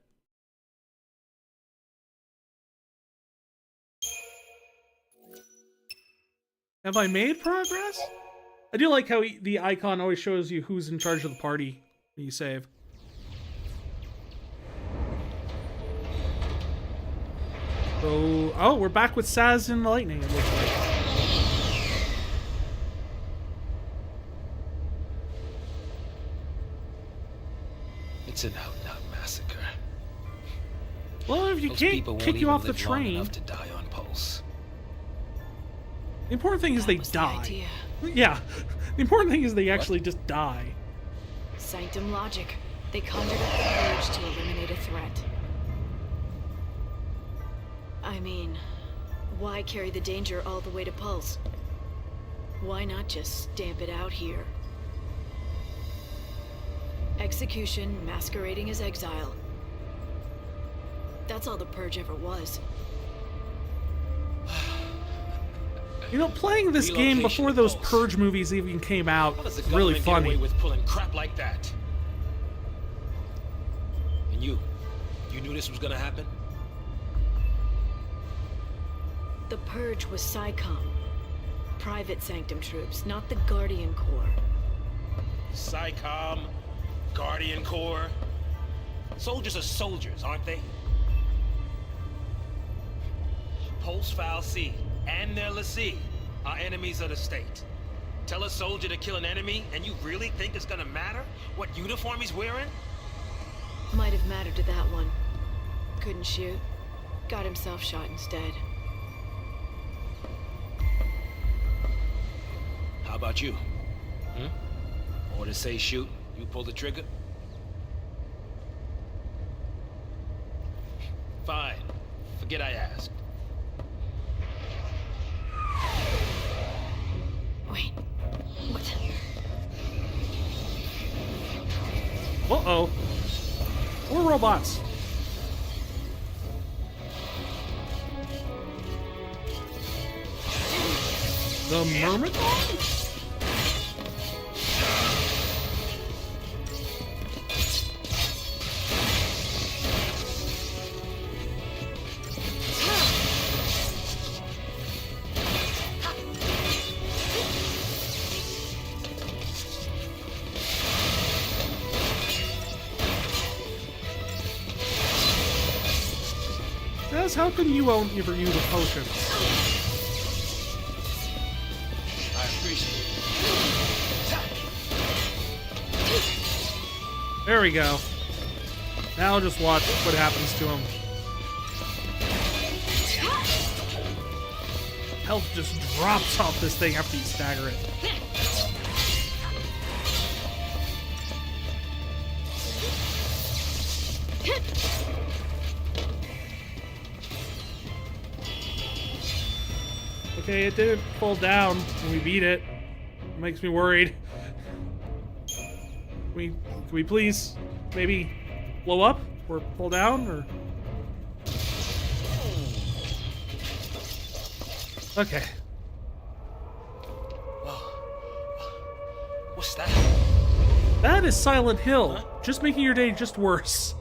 Have I made progress? I do like how the icon always shows you who's in charge of the party when you save. So, oh, we're back with Saz and Lightning, it looks like. It's an out-and-out massacre. Well, if you Most can't people kick won't you even off the live long train. enough to die on Pulse. The important thing is That they was the die. idea. Yeah. The important thing is they actually just die. Sanctum logic. They conjured up the purge to eliminate a threat. I mean, why carry the danger all the way to Pulse? Why not just stamp it out here? Execution masquerading as exile. That's all the purge ever was. You know, playing this game before those Purge movies even came out How does the is really government get away funny. with pulling crap like that? And you knew this was gonna happen? The purge was SciComm. Private Sanctum troops, not the Guardian Corps. SciComm, Guardian Corps. Soldiers are soldiers, aren't they? Pulse Foul C and their lessee are enemies of the state. Tell a soldier to kill an enemy, and you really think it's gonna matter what uniform he's wearing? Might have mattered to that one. Couldn't shoot. Got himself shot instead. How about you? Orders say shoot, you pull the trigger? Fine. Forget I asked. Wait. What? Uh-oh. We're robots. The Myrmidon? Guys, how come you won't ever use a potion? I appreciate it. There we go. Now just watch what happens to him. Health just drops off this thing after you stagger it. Okay, it didn't fall down when we beat it. It makes me worried. Can we please maybe blow up or pull down or? Okay. What's that? That is Silent Hill. Just making your day just worse.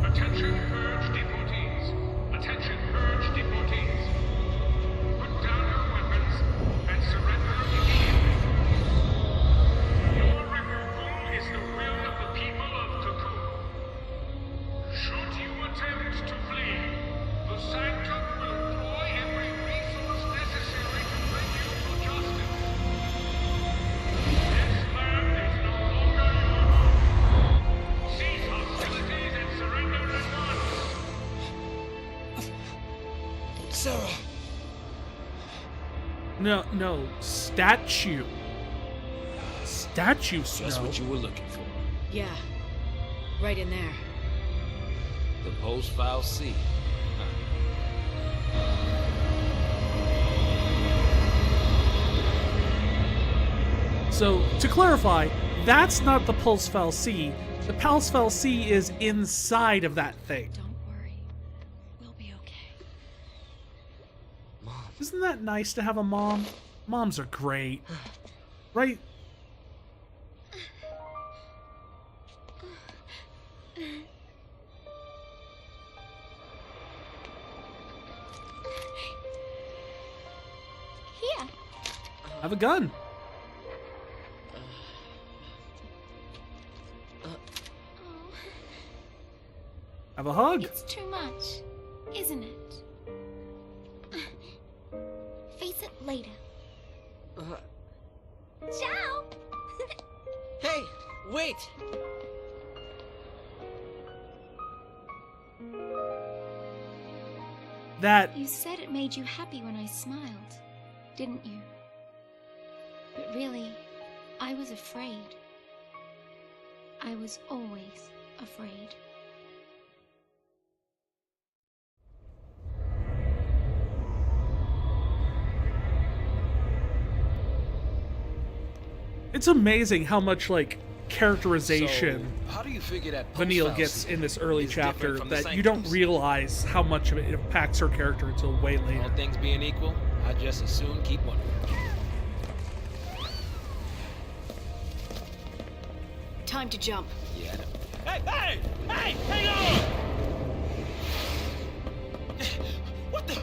Attention, purge deportees. Attention, purge deportees. Put down your weapons and surrender immediately. Your removal is the will of the people of Cocoon. Should you attempt to flee, the Sanctum will employ every resource necessary to bring you to justice. This land is no longer your home. Cease hostilities and surrender at once. Sarah. No, statue. Statue Snow. That's what you were looking for. Yeah. Right in there. The post-file C. So, to clarify, that's not the Pulsefell C. The Pulsefell C is inside of that thing. Don't worry. We'll be okay. Isn't that nice to have a mom? Moms are great. Right? Here. Have a gun. Oh, Have a hug. it's too much, isn't it? Face it later. Ciao. Hey, wait! that You said it made you happy when I smiled, didn't you? But really, I was afraid. I was always afraid. it's amazing how much like characterization So, how do you figure that Vanille post-file gets scene in this early is different chapter from the that you don't sanctums? realize how much of it impacts her character until way All later. things being equal, I just as soon keep one. Time to jump. Yeah, I know. Hey, hang on! What the?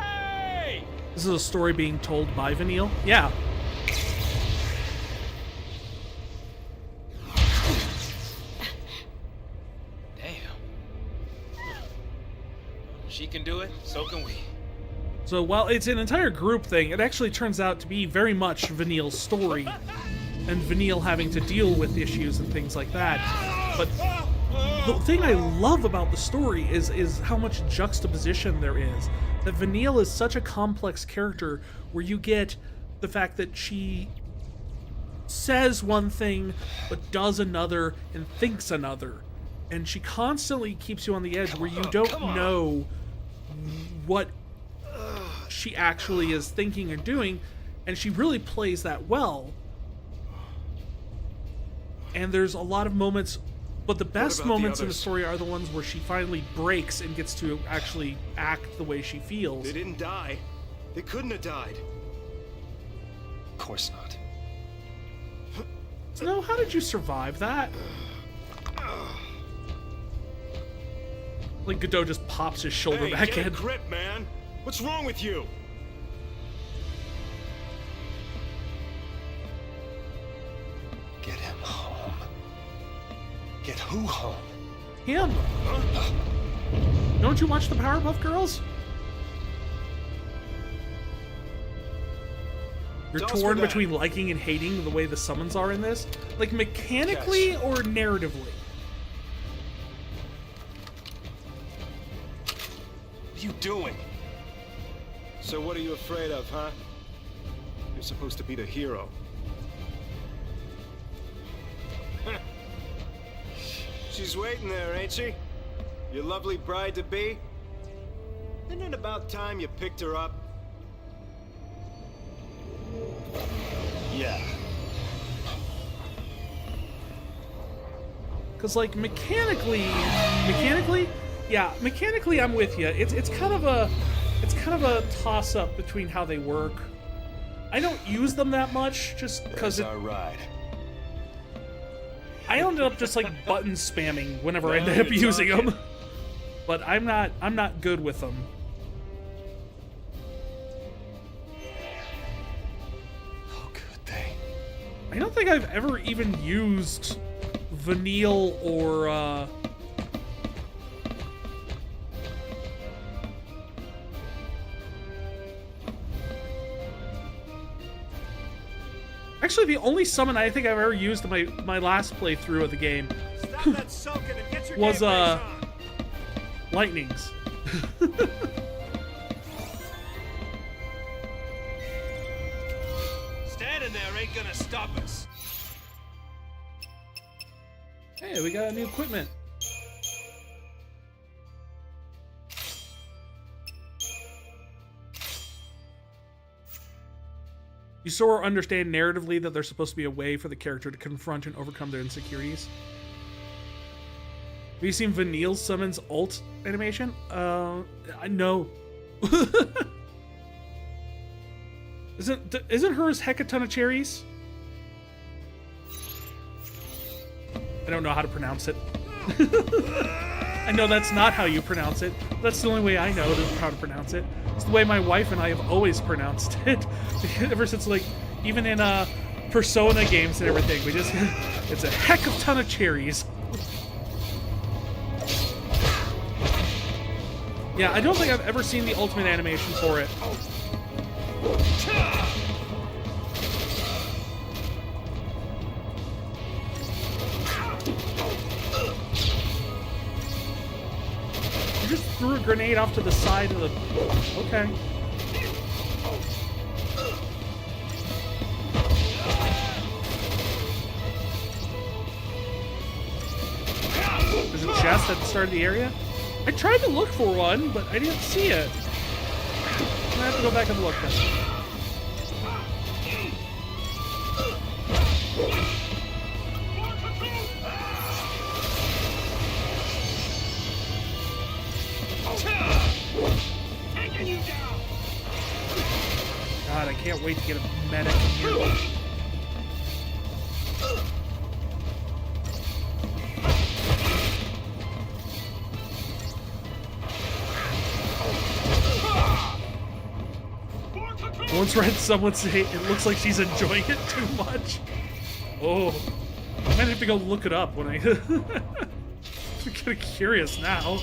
Hey! This is a story being told by Vanille. Yeah. She can do it, so can we. So while it's an entire group thing, it actually turns out to be very much Vanille's story, and Vanille having to deal with issues and things like that. But the thing I love about the story is how much juxtaposition there is. That Vanille is such a complex character where you get the fact that she says one thing but does another and thinks another. And she constantly keeps you on the edge where you don't know what she actually is thinking or doing, and she really plays that well. And there's a lot of moments, but the best moments in the story are the ones where she finally breaks and gets to actually act the way she feels. They didn't die. They couldn't have died. Of course not. No, how did you survive that? Like Godot just pops his shoulder back get in. a grip, man. What's wrong with you? Get him home. Get who home? Him. Don't you watch the Powerpuff Girls? You're Tell us torn for that. between liking and hating the way the summons are in this? Like mechanically Yes. or narratively? What are you doing? So what are you afraid of, huh? You're supposed to be the hero. She's waiting there, ain't she? Your lovely bride-to-be? Isn't it about time you picked her up? Yeah. Because like mechanically, I'm with you. It's kind of a toss-up between how they work. I don't use them that much just because There's our ride. I ended up just like button spamming whenever I Now ended up you're using talking. them. But I'm not good with them. How could they? I don't think I've ever even used Vanille or actually, the only summon I think I've ever used in my last playthrough of the game Stop that sulking and get your was game face on. Lightnings. Standing there ain't gonna stop us. Hey, we got new equipment. You sort of understand narratively that there's supposed to be a way for the character to confront and overcome their insecurities. Have you seen Vanille's summons ult animation? I know. Isn't hers heck a ton of cherries? I don't know how to pronounce it. I know that's not how you pronounce it. That's the only way I know how to pronounce it. It's the way my wife and I have always pronounced it. Ever since, like, even in Persona games and everything, we just, it's a heck of a ton of cherries. Yeah, I don't think I've ever seen the ultimate animation for it. You just threw a grenade off to the side of the... Okay. There's a chest at the start of the area. I tried to look for one, but I didn't see it. I'm gonna have to go back and look then. God, I can't wait to get a medic in here. Once read someone say it looks like she's enjoying it too much. Oh, I might have to go look it up when I... I'm kind of curious now.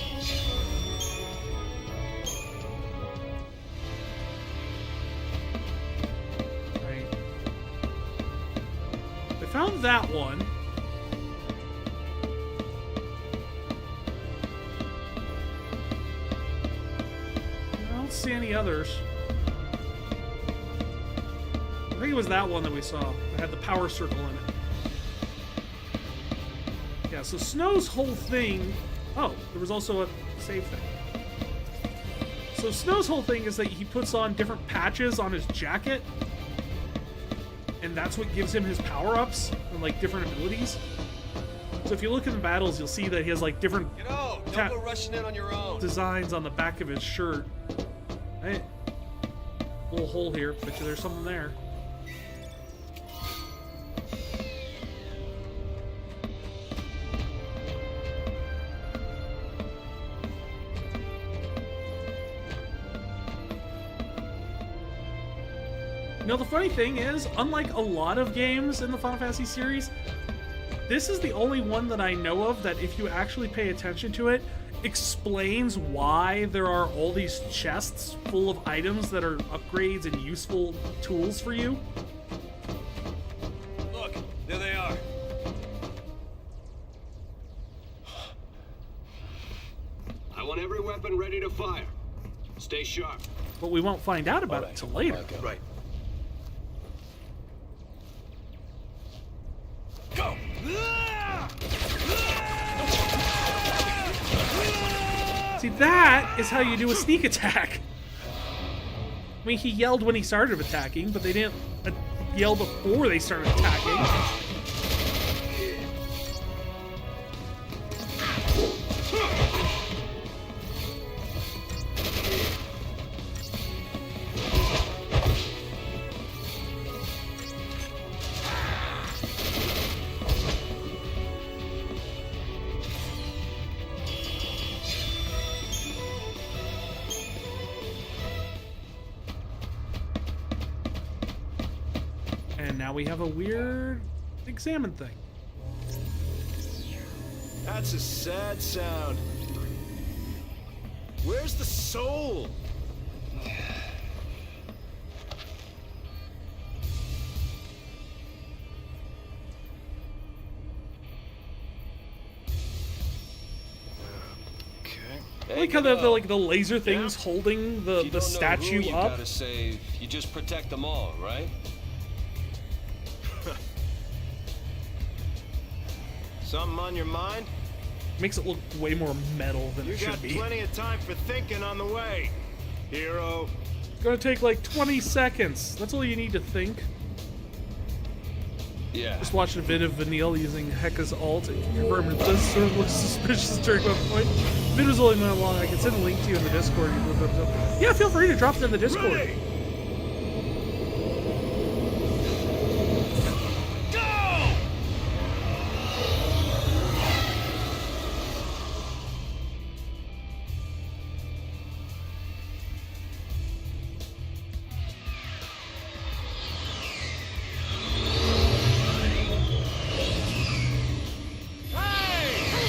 Right. I found that one. I don't see any others. I think it was that one that we saw. That had the power circle in it. Yeah, so Snow's whole thing... Oh, there was also a save thing. So Snow's whole thing is that he puts on different patches on his jacket. And that's what gives him his power-ups and, like, different abilities. So if you look in the battles, you'll see that he has, like, different... don't go rushing in on your own. Designs on the back of his shirt. Right? Little hole here. Bet you there's something there. You know, the funny thing is, unlike a lot of games in the Final Fantasy series, this is the only one that I know of that, if you actually pay attention to it, explains why there are all these chests full of items that are upgrades and useful tools for you. Look, there they are. I want every weapon ready to fire. Stay sharp. But we won't find out about it till later. Right. Go! See, that is how you do a sneak attack. I mean, he yelled when he started attacking, but they didn't yell before they started attacking. And now we have a weird examine thing. That's a sad sound. Where's the soul? I like how they have the laser things holding the statue you up. Gotta save. You just protect them all, right? Something on your mind? Makes it look way more metal than it should be. You got plenty of time for thinking on the way, hero. It's gonna take like 20 seconds. That's all you need to think. Yeah. Just watched a bit of Vanille using Heka's ult and confirmed it does sort of look suspicious during one point. The vid was only went along. I can send a link to you in the Discord. Yeah, feel free to drop it in the Discord. Ready.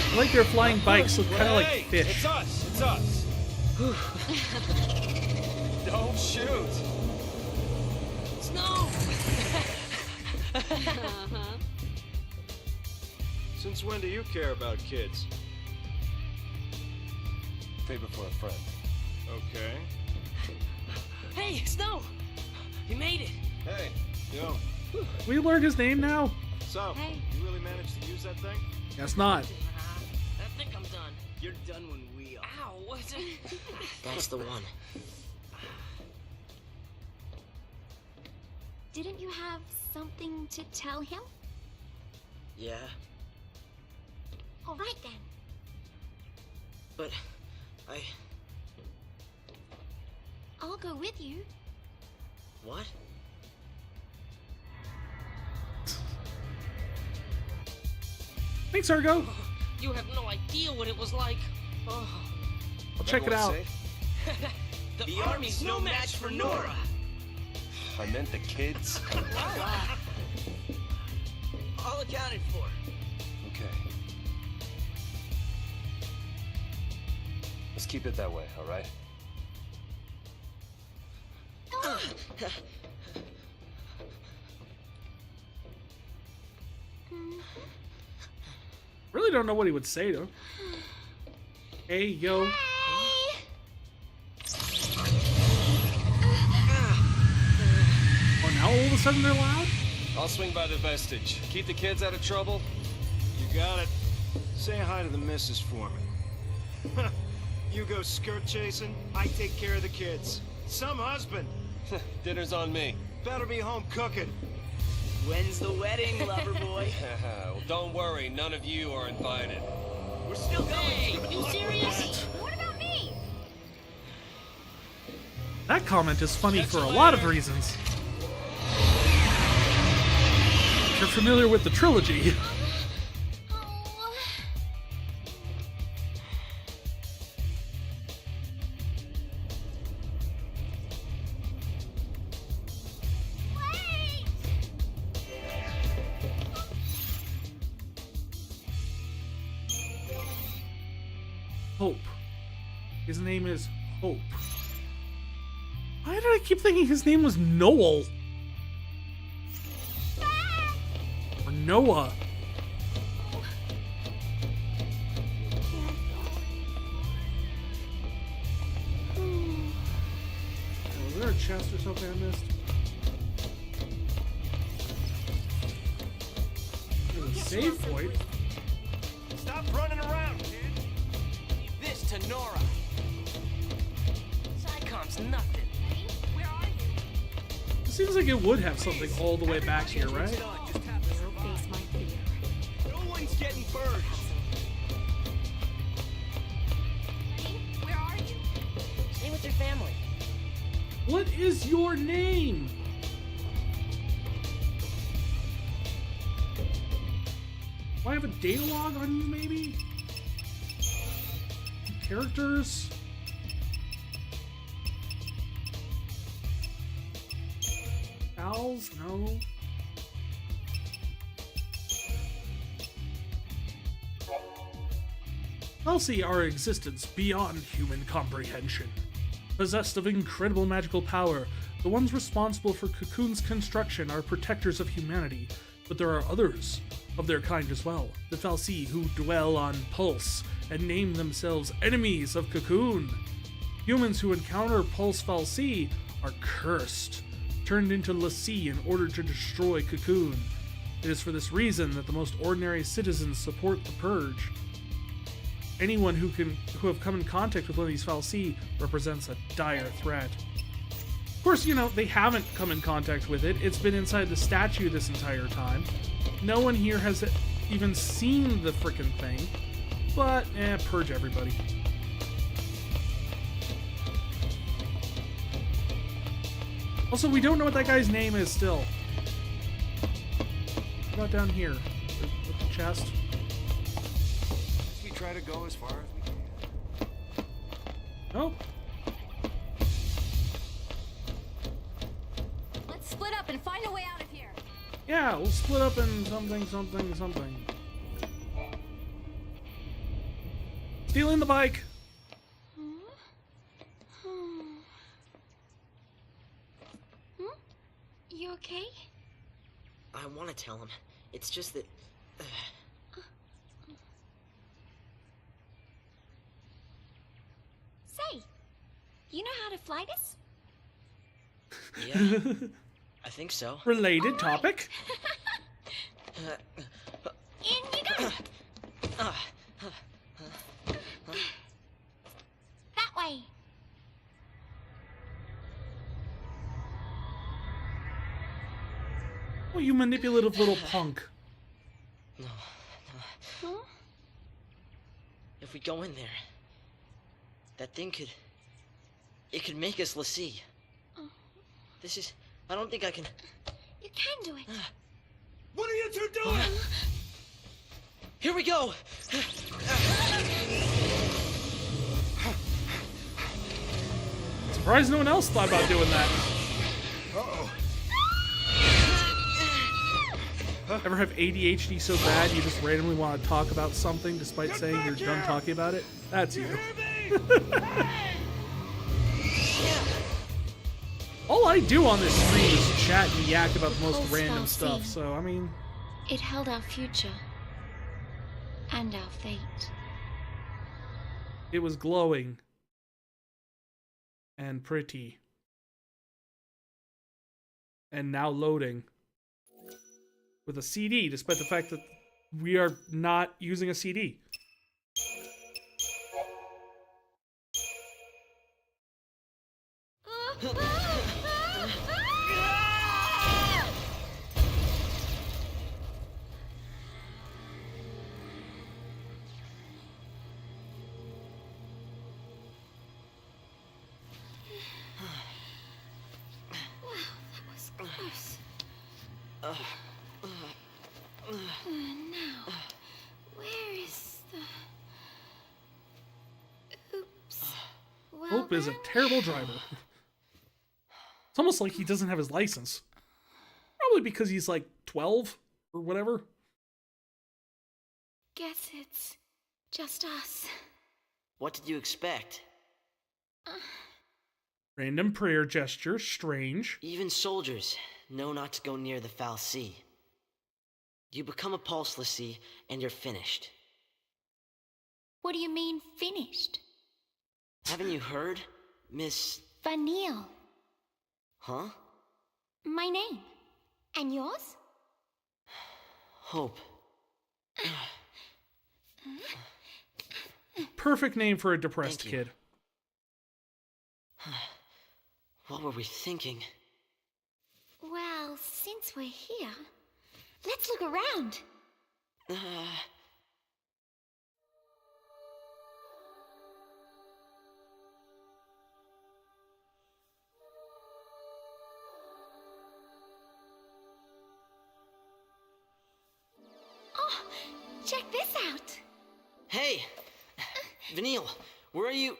I like their flying bikes look kind of like fish. It's us. It's us. Don't shoot. Snow! Since when do you care about kids? paper for a friend. Okay. Hey, Snow! You made it! Hey, yo. We learned his name now? So, Hey. you really managed to use that thing? Guess not. I think I'm done. You're done when we are. Ow, what's it? That's the one. Didn't you have something to tell him? Yeah, All right then. but I'll go with you. What? Thanks, Argo. You have no idea what it was like. Oh. I'll check it out. The army's no match for Nora. I meant the kids. All accounted for. Okay. Let's keep it that way, all right? Really don't know what he would say to him. Hey, yo. Oh, now all of a sudden they're loud? I'll swing by the vestige. Keep the kids out of trouble. You got it. Say hi to the missus for me. You go skirt chasing, I take care of the kids. Some husband. Dinner's on me. Better be home cooking. When's the wedding, lover boy? Well, don't worry, none of you are invited. We're still going. Hey, you serious? What about me? That comment is funny for a lot of reasons. If you're familiar with the trilogy. Hope. His name is Hope. Why did I keep thinking his name was Noel? Or Noah? Was there a chest or something I missed? There's a save point. Stop running around, kid. This to Nora. Psychom's nothing. Where are you? It seems like it would have something all the way back here, right? You'll face my fear. No one's getting burned. Where are you? Stay with your family. What is your name? Do I have a data log on you, maybe? Characters? Pals? No. Elsie are existence beyond human comprehension. Possessed of incredible magical power, the ones responsible for Cocoon's construction are protectors of humanity, but there are others of their kind as well, the Fal'Cie, who dwell on Pulse and name themselves enemies of Cocoon. Humans who encounter Pulse Fal'Cie are cursed, turned into l'Cie in order to destroy Cocoon. It is for this reason that the most ordinary citizens support the Purge. Anyone who have come in contact with one of these Fal'Cie represents a dire threat. Of course, you know, they haven't come in contact with it. It's been inside the statue this entire time. No one here has even seen the frickin' thing. But, purge everybody. Also, we don't know what that guy's name is still. What about down here? With the chest? We try to go as far as we can. Nope. Let's split up and find a way out of here. Yeah, we'll split up in something, something, something. Stealing the bike. You okay? I want to tell him. It's just that... Say, you know how to fly this? Yeah, I think so. Related topic. In you go! That way. Oh, you manipulative little punk. No. Huh? If we go in there, that thing could... It could make us l'Cie. This is... I don't think I can... You can do it. What are you two doing? Here we go! Surprised no one else thought about doing that. Uh-oh. Ever have ADHD so bad you just randomly want to talk about something despite saying you're done talking about it? That's you. All I do on this stream is chat and yak about the most Whole random spell stuff, scene. so I mean... It held our future. And our fate. It was glowing. And pretty. And now loading. With a CD, despite the fact that we are not using a CD. Now, where is the... Oops. Well, Hope is a terrible driver. It's almost like he doesn't have his license. Probably because he's like 12 or whatever. guess it's just us. What did you expect? Random prayer gesture, strange. Even soldiers know not to go near the foul sea. You become a pulse l'Cie, and you're finished. What do you mean, finished? Haven't you heard, Miss... Vanille. Huh? My name. And yours? Hope. Perfect name for a depressed Thank you. kid. What were we thinking? Well, since we're here, let's look around. Oh, check this out. Hey! Vanille, where are you?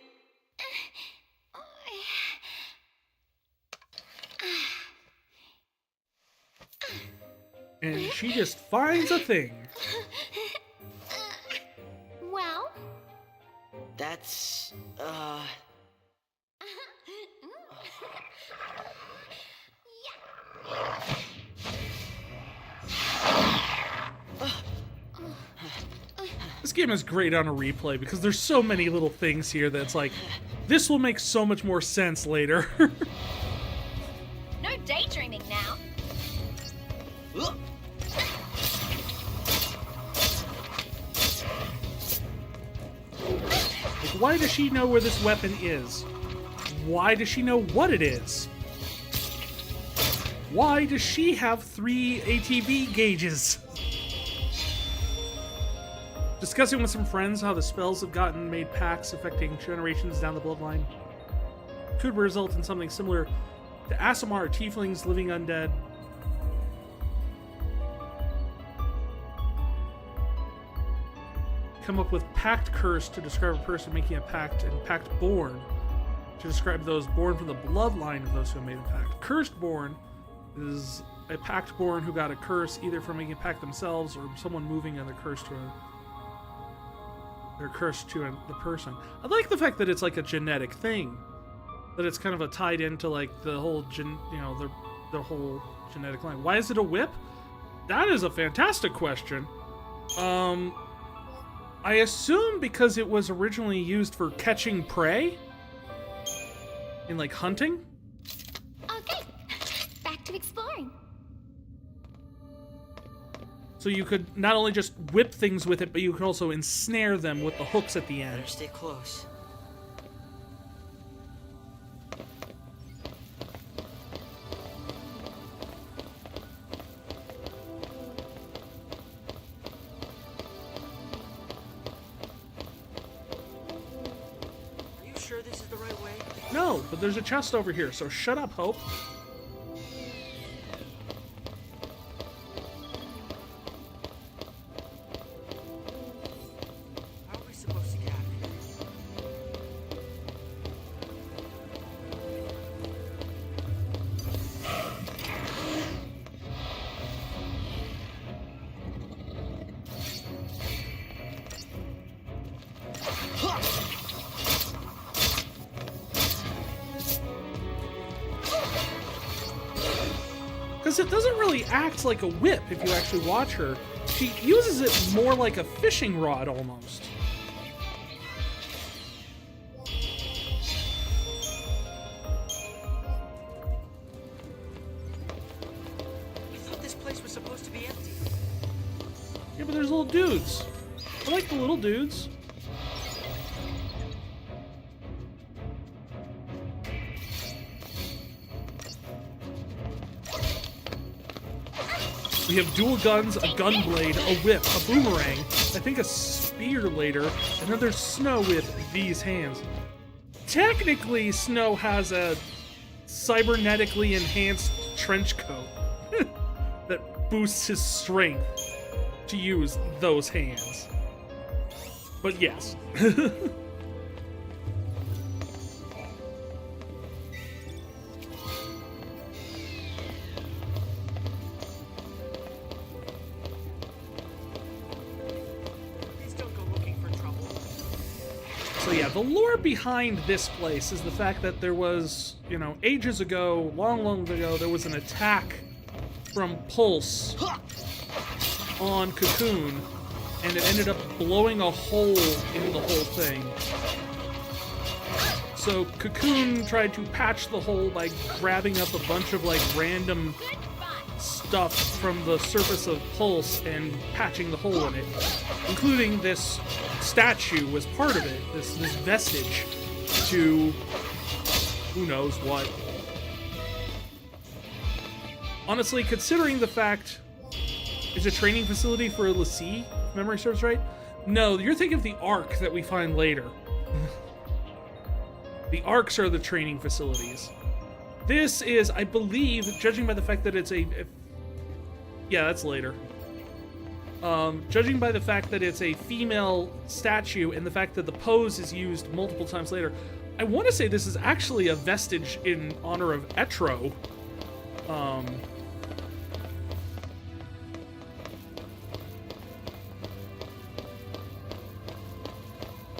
And she just finds a thing. Well? That's, This game is great on a replay because there's so many little things here that's like, this will make so much more sense later. No daydreaming now. Like, why does she know where this weapon is? Why does she know what it is? Why does she have 3 ATB gauges? Discussing with some friends how the spells have gotten made pacts affecting generations down the bloodline. Could result in something similar to Aasimar tieflings living undead. Come up with pact curse to describe a person making a pact, and pact born to describe those born from the bloodline of those who have made a pact. Cursed born is a pact born who got a curse either from making a pact themselves or someone moving on their curse to the person. I like the fact that it's like a genetic thing, that it's kind of a tied into like the whole the whole genetic line. Why is it a whip? That is a fantastic question. I assume because it was originally used for catching prey, in like hunting. Okay, back to exploring. So you could not only just whip things with it, but you could also ensnare them with the hooks at the end. Better stay close. Are you sure this is the right way? No, but there's a chest over here, so shut up, Hope. How are we supposed to get out of here? Because it doesn't really act like a whip if you actually watch her. She uses it more like a fishing rod almost. I thought this place was supposed to be empty. Yeah, but there's little dudes. I like the little dudes. We have dual guns, a gunblade, a whip, a boomerang, I think a spear later, and then there's Snow with these hands. Technically, Snow has a cybernetically enhanced trench coat that boosts his strength to use those hands. But yes. So yeah, the lore behind this place is the fact that there was, you know, ages ago, long ago, there was an attack from Pulse on Cocoon, and it ended up blowing a hole in the whole thing. So Cocoon tried to patch the hole by grabbing up a bunch of like random stuff from the surface of Pulse and patching the hole in it, including this statue was part of it, this vestige to who knows what. Honestly, considering the fact it's a training facility for Lassie, if memory serves right. No, you're thinking of the Ark that we find later. The Arks are the training facilities. This is, I believe, judging by the fact that it's yeah, that's later. Judging by the fact that it's a female statue and the fact that the pose is used multiple times later, I want to say this is actually a vestige in honor of Etro.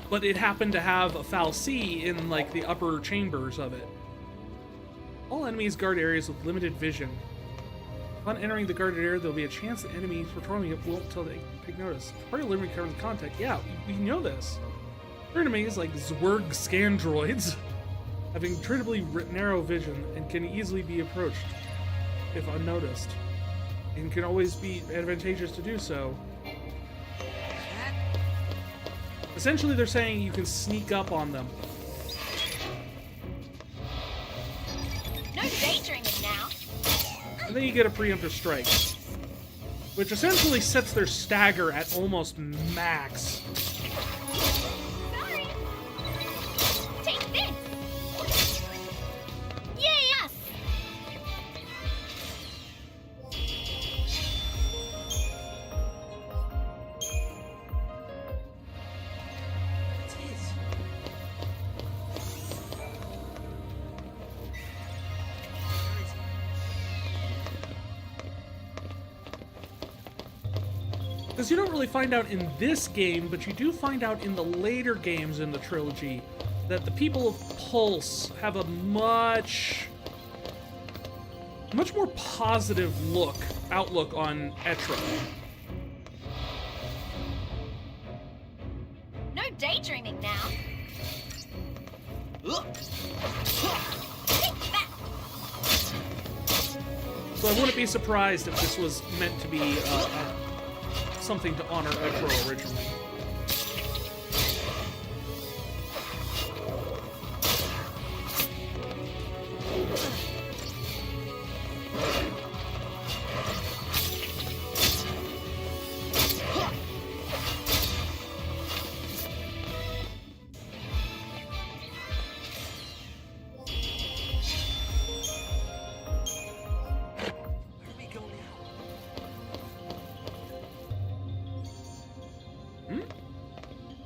But it happened to have a fal'Cie in, like, the upper chambers of it. All enemies guard areas with limited vision. Upon entering the guarded area, there'll be a chance that enemies patrolling it won't until they take notice. Part of limited cover the contact. Yeah, we know this. Their enemies, like Zwerg scandroids, have incredibly narrow vision and can easily be approached if unnoticed, and can always be advantageous to do so. Essentially, they're saying you can sneak up on them. No daydreaming now. And then you get a preemptive strike, which essentially sets their stagger at almost max. Sorry. Take this. Yes. Because you don't really find out in this game, but you do find out in the later games in the trilogy that the people of Pulse have a much more positive outlook on Etro. No daydreaming now. So I wouldn't be surprised if this was meant to be something to honor Echo originally.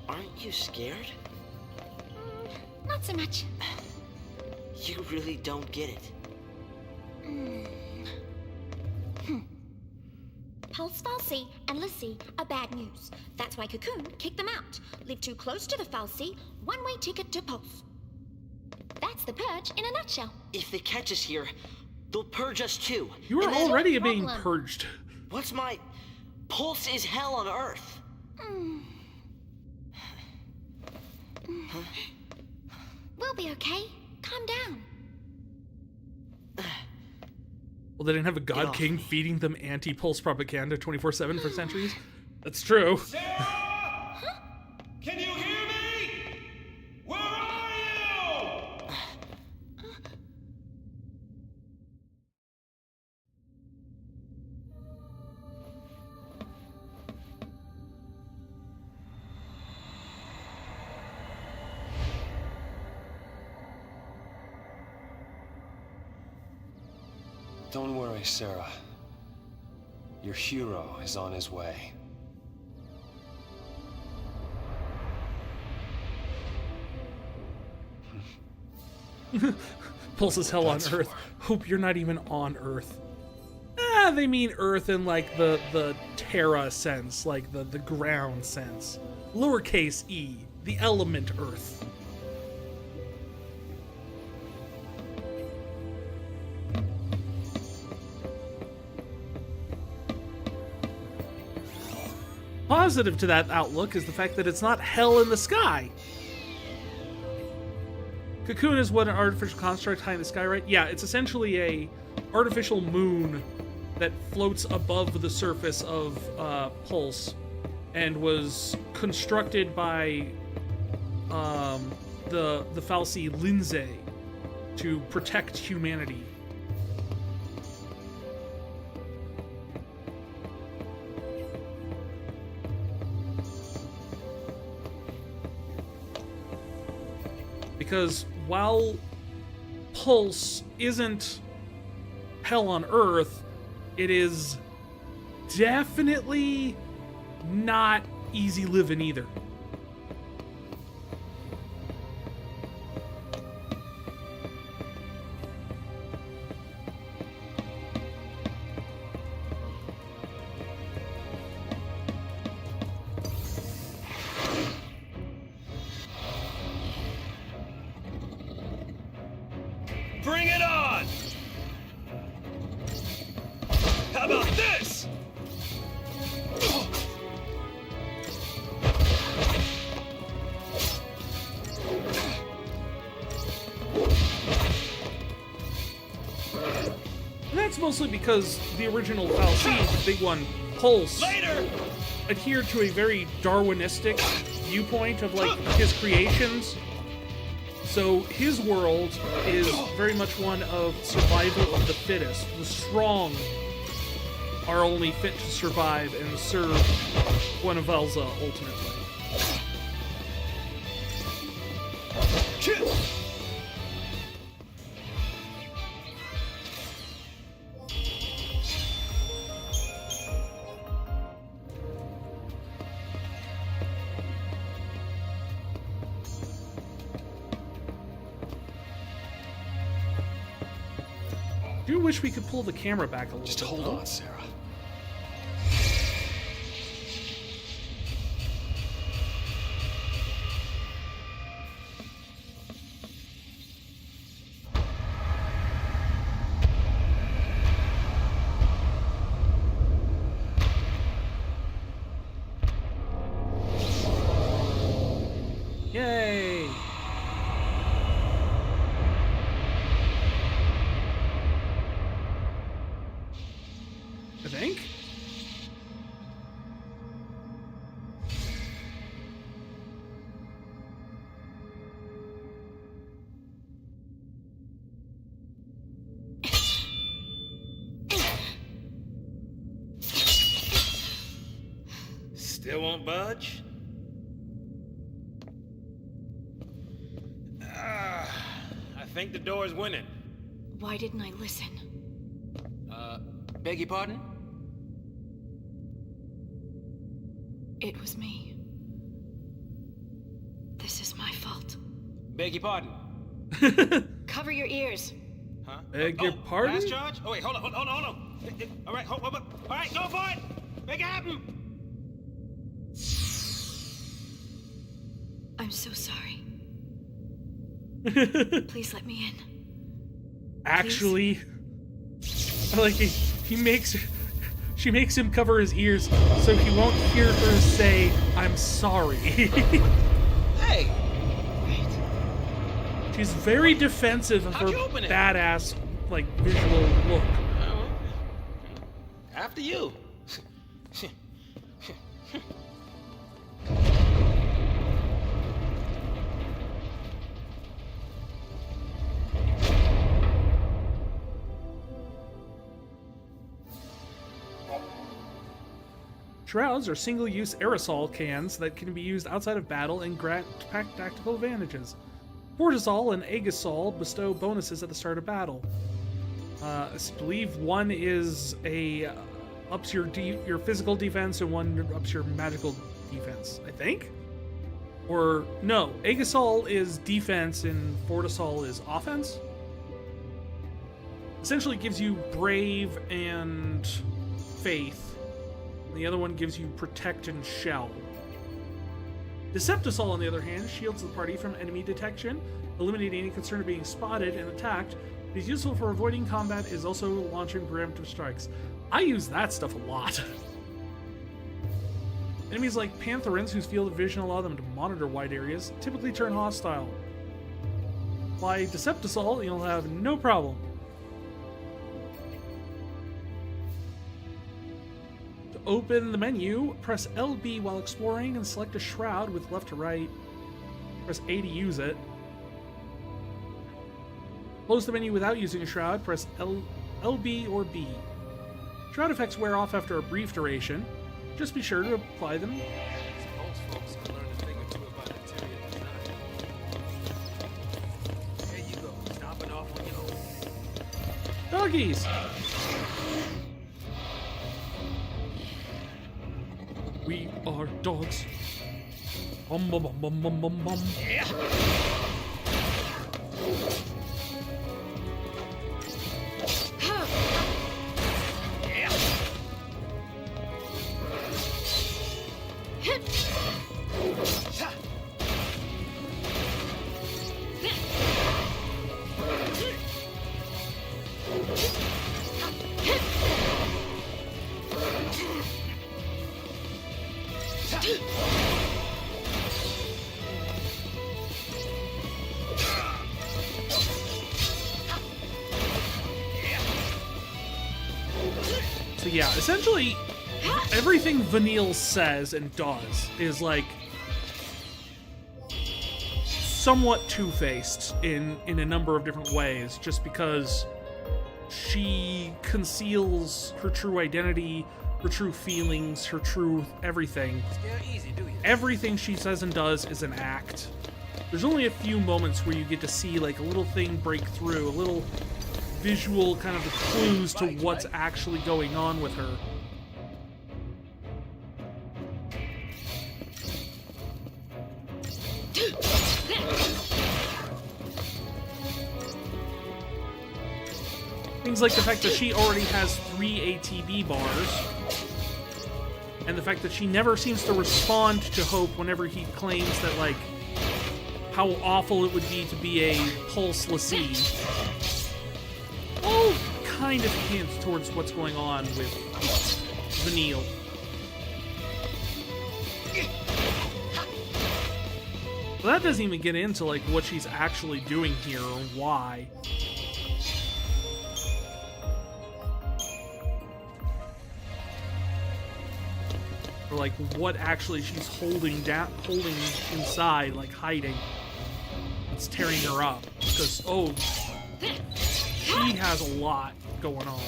Aren't you scared? Not so much. You really don't get it. Pulse Falsey and Lassie are bad news. That's why Cocoon kicked them out. Live too close to the Falsey, one-way ticket to Pulse. That's the purge in a nutshell. If they catch us here, they'll purge us too. You are And then- already being purged. What's my... Pulse is hell on Earth. We'll be okay. Calm down. Well, they didn't have a God King feeding them anti-pulse propaganda 24/7 for centuries. That's true. Sarah! Can you hear me? Where are you? Don't worry, Sarah. Your hero is on his way. Pulse is hell on Earth. Hope you're not even on Earth. They mean Earth in like the Terra sense, like the ground sense. Lowercase e, the element Earth. Positive to that outlook is the fact that it's not hell in the sky. Cocoon is what, an artificial construct high in the sky, right? Yeah, it's essentially a artificial moon that floats above the surface of Pulse and was constructed by the Falsey Lindsay to protect humanity. Because while Pulse isn't hell on Earth, it is definitely not easy living either. Bring it on! How about this? That's mostly because the original Falsey, the big one, Pulse, adhered to a very Darwinistic viewpoint of like his creations. So his world is very much one of survival of the fittest. The strong are only fit to survive and serve Guinevelza ultimately. I do wish we could pull the camera back a little bit. Just hold on, Sarah. Yay! still won't budge? I think the door is winning. Why didn't I listen? Beg your pardon? It was me. This is my fault. Beg your pardon? Cover your ears. Huh? Beg your pardon? Last charge? Oh, wait, hold on. All right, hold. All right, go for it! Make it happen! I'm so sorry. Please let me in. Actually, I like it. She makes him cover his ears so he won't hear her say, "I'm sorry." Hey! She's very defensive of her badass, like, visual look. After you. Shrouds are single-use aerosol cans that can be used outside of battle and grant tactical advantages. Fortisol and Aegisol bestow bonuses at the start of battle. I believe one is ups your physical defense and one ups your magical defense, I think? Or, no, Aegisol is defense and Fortisol is offense? Essentially gives you brave and faith. The other one gives you protect and shell. Deceptisol, on the other hand, shields the party from enemy detection, eliminating any concern of being spotted and attacked. It is useful for avoiding combat, is also launching preemptive strikes. I use that stuff a lot. Enemies like Pantherins, whose field of vision allow them to monitor wide areas, typically turn hostile. Apply Deceptisol, and you'll have no problem. Open the menu, press LB while exploring and select a shroud with left to right. Press A to use it. Close the menu without using a shroud, press LB or B. Shroud effects wear off after a brief duration. Just be sure to apply them. Most folks can learn a thing or two about interior design. There you go, stopping off on your own. Doggies! We are dogs. Bum bum bum bum bum bum bum. Yeah. So yeah, essentially, everything Vanille says and does is like somewhat two-faced in a number of different ways, just because she conceals her true identity, her true feelings, her true everything. Everything she says and does is an act. There's only a few moments where you get to see like a little thing break through, a little visual kind of clues to what's actually going on with her. Things like the fact that she already has 3 ATB bars, and the fact that she never seems to respond to Hope whenever he claims that, like, how awful it would be to be a pulse l'Cie. All kind of hints towards what's going on with Vanille. Well, that doesn't even get into, like, what she's actually doing here or why. Or, like, what actually she's holding inside, like, hiding. It's tearing her up. Because, oh, she has a lot going on.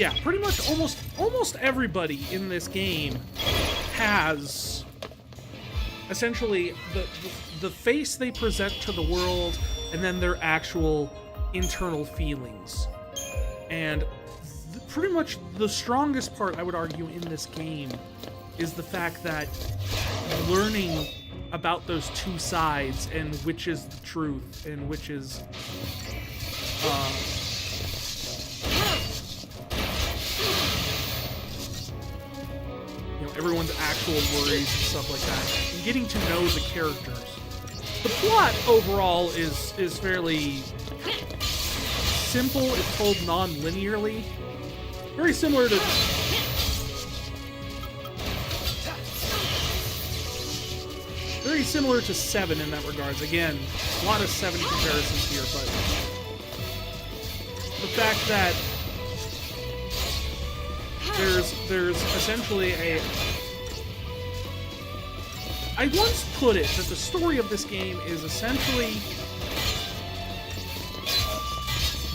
yeah, pretty much almost everybody in this game has essentially the face they present to the world and then their actual internal feelings. And pretty much the strongest part, I would argue, in this game is the fact that learning about those two sides and which is the truth and which is everyone's actual worries and stuff like that, and getting to know the characters. The plot overall is fairly simple. It's told non-linearly, very similar to Seven in that regards. Again, a lot of Seven comparisons here, but the fact that there's essentially a... I once put it that the story of this game is essentially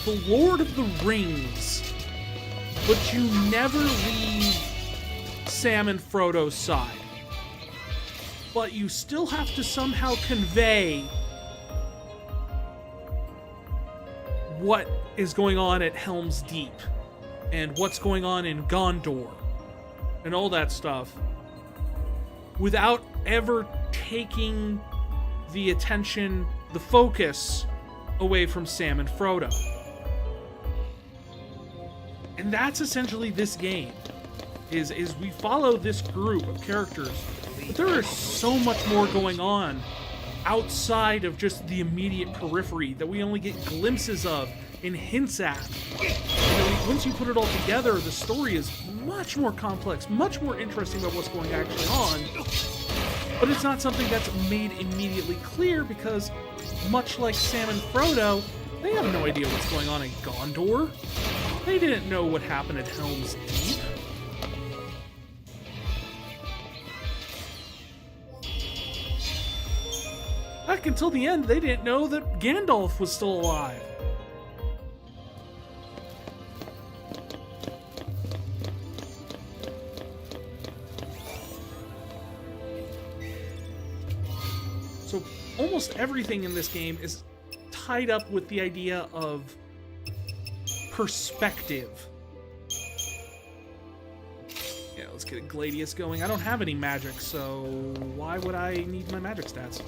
the Lord of the Rings, but you never leave Sam and Frodo's side. But you still have to somehow convey what is going on at Helm's Deep and what's going on in Gondor and all that stuff without ever taking the attention, the focus away from Sam and Frodo. And that's essentially this game, is we follow this group of characters, but there is so much more going on outside of just the immediate periphery that we only get glimpses of and hints at. Once you put it all together, the story is much more complex, much more interesting about what's going actually on, but it's not something that's made immediately clear because, much like Sam and Frodo, they have no idea what's going on in Gondor. They didn't know what happened at Helm's Deep. Back until the end, they didn't know that Gandalf was still alive. So almost everything in this game is tied up with the idea of perspective. Yeah, let's get Gladius going. I don't have any magic, so why would I need my magic stats?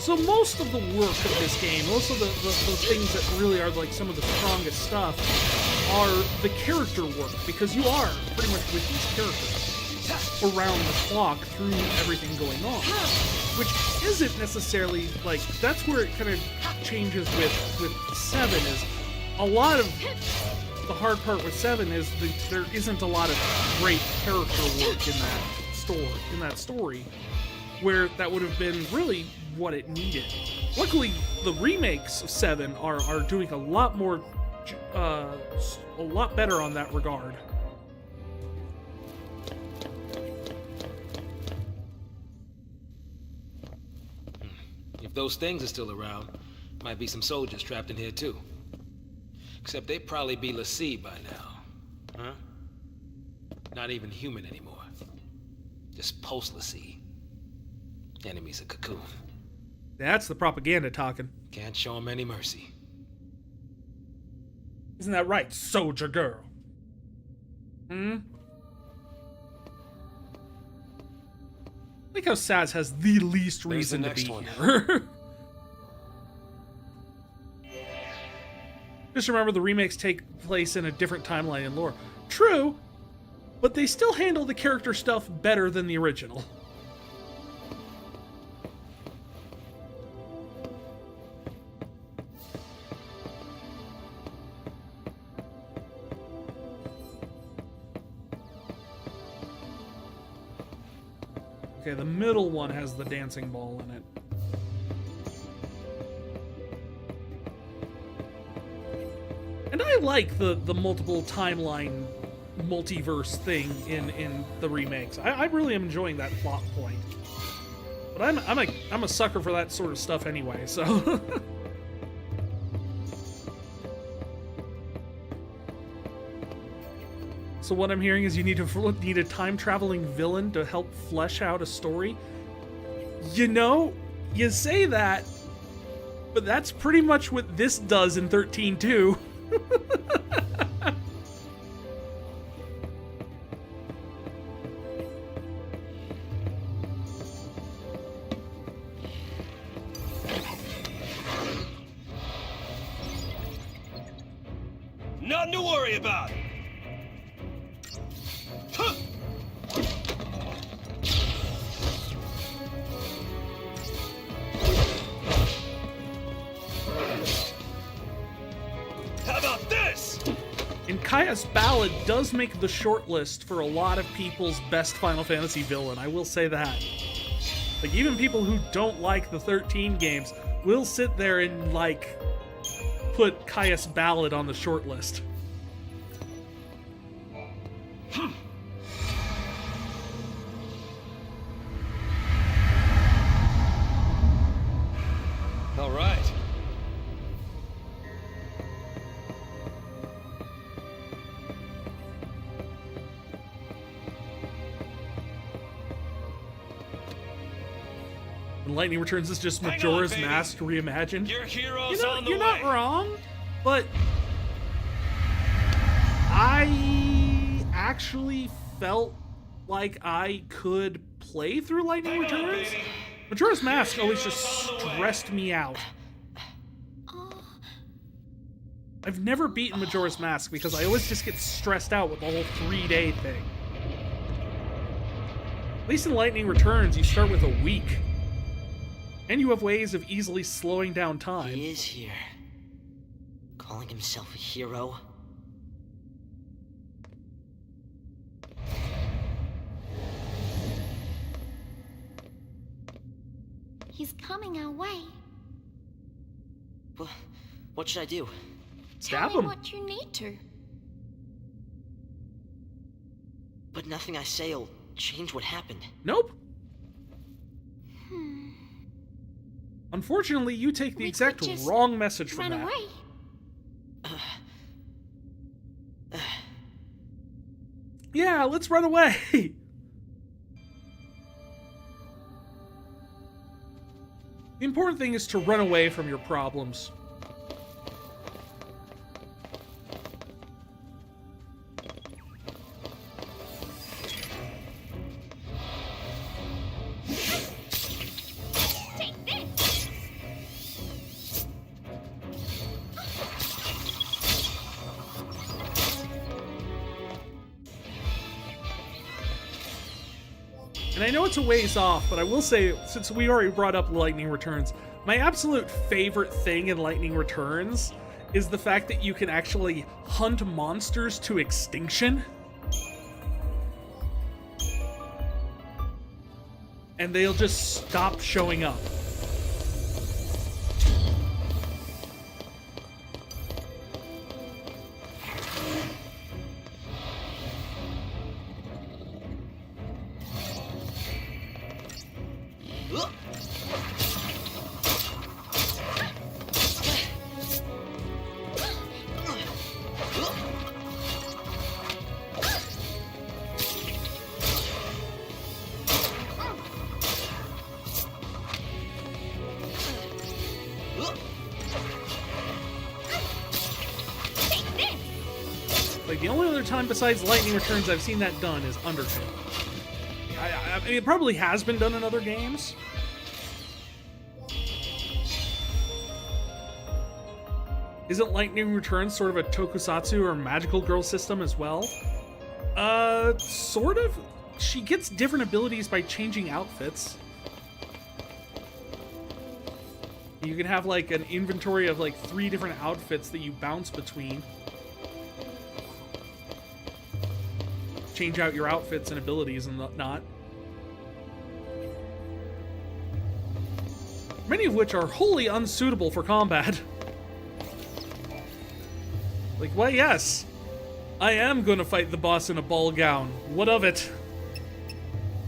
So most of the work of this game, most of the things that really are like some of the strongest stuff are the character work, because you are pretty much with these characters around the clock through everything going on, which isn't necessarily like, that's where it kind of changes with 7 is a lot of the hard part with 7 is there isn't a lot of great character work in that story, where that would have been really what it needed. Luckily, the remakes of 7 are doing a lot more, a lot better on that regard. If those things are still around, might be some soldiers trapped in here too. Except they'd probably be l'Cie by now, huh? Not even human anymore. Just post-l'Cie. Enemies of Cocoon. That's the propaganda talking. Can't show them any mercy. Isn't that right, soldier girl? I like how Saz has the least reason to be here. Just remember, the remakes take place in a different timeline and lore. True, but they still handle the character stuff better than the original. Okay, the middle one has the dancing ball in it. And I like the multiple timeline multiverse thing in the remakes. I really am enjoying that plot point. But I'm a sucker for that sort of stuff anyway, so So what I'm hearing is you need a time-traveling villain to help flesh out a story. You know, you say that, but that's pretty much what this does in 13 too. Nothing to worry about. Huh. How about this? And Kaya's Ballad does make the shortlist for a lot of people's best Final Fantasy villain. I will say that. Like, even people who don't like the 13 games will sit there and, like, put Kaya's Ballad on the shortlist. All right. And Lightning Returns is just Majora's Mask reimagined. Your heroes You know, on the you're way. not wrong, but I actually felt like I could play through Lightning Returns. Majora's Mask always just stressed me out. I've never beaten Majora's Mask because I always just get stressed out with the whole 3-day thing. At least in Lightning Returns, you start with a week. And you have ways of easily slowing down time. He is here. Calling himself a hero. He's coming our way. What should I do? Stab Tell him. me what you need to. But nothing I say will change what happened. Nope. Unfortunately, you take the exact wrong message from Run that. away. Yeah, let's run away. The important thing is to run away from your problems. Take this. And I know it's a ways off, but I will say, since we already brought up Lightning Returns, my absolute favorite thing in Lightning Returns is the fact that you can actually hunt monsters to extinction. And they'll just stop showing up. Like, the only other time besides Lightning Returns I've seen that done is Undertale. I mean, it probably has been done in other games. Isn't Lightning Returns sort of a tokusatsu or magical girl system as well? Sort of. She gets different abilities by changing outfits. You can have like an inventory of like 3 different outfits that you bounce between. Change out your outfits and abilities and whatnot. Many of which are wholly unsuitable for combat. Like, why, yes, I am gonna fight the boss in a ball gown. What of it?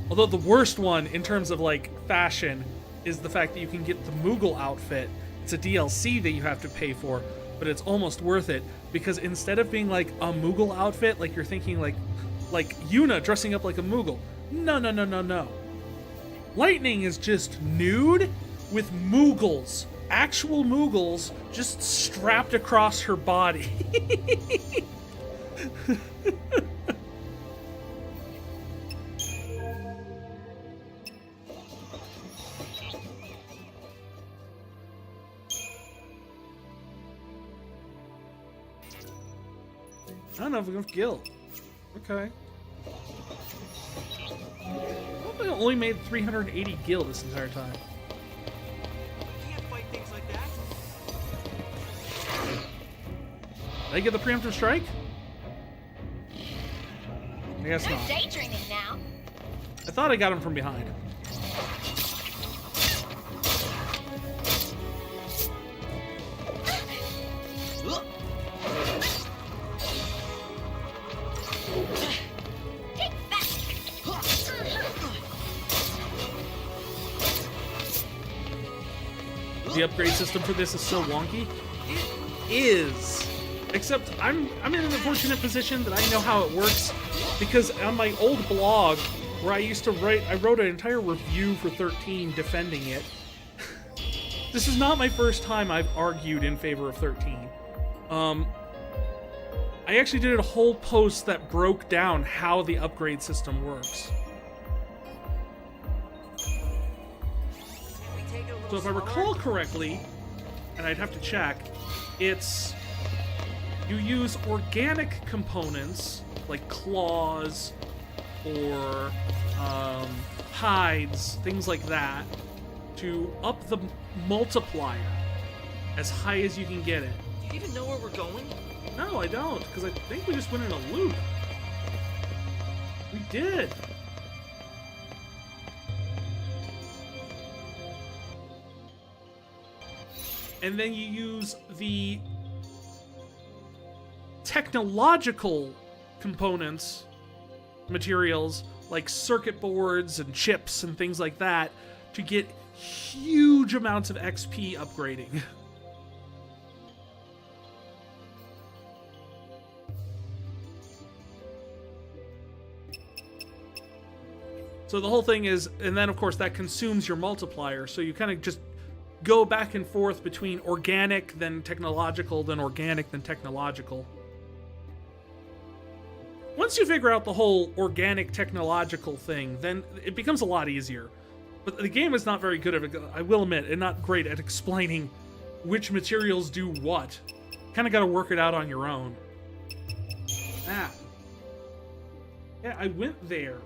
Although the worst one, in terms of, like, fashion, is the fact that you can get the Moogle outfit. It's a DLC that you have to pay for, but it's almost worth it, because instead of being, like, a Moogle outfit, like, you're thinking, like Yuna dressing up like a Moogle. No, no, no, no, no. Lightning is just nude with Moogles. Actual Moogles just strapped across her body. I don't know if we have guild. Okay. I only made 380 gil this entire time. You can't fight things like that. Did I get the preemptive strike? I guess not. Daydreaming now. I thought I got him from behind. The upgrade system for this is so wonky. It is. Except I'm in an unfortunate position that I know how it works, because on my old blog where I used to write, I wrote an entire review for 13 defending it. This is not my first time I've argued in favor of 13. I actually did a whole post that broke down how the upgrade system works. So if I recall correctly, and I'd have to check, it's you use organic components like claws or hides, things like that, to up the multiplier as high as you can get it. Do you even know where we're going? No, I don't, because I think we just went in a loop. We did. And then you use the technological components, materials, like circuit boards and chips and things like that, to get huge amounts of XP upgrading. So the whole thing is, and then of course that consumes your multiplier, so you kind of just go back and forth between organic, then technological, then organic, then technological. Once you figure out the whole organic technological thing, then it becomes a lot easier. But the game is not very good at it, I will admit, and not great at explaining which materials do what. Kind of got to work it out on your own. Ah. Yeah, I went there.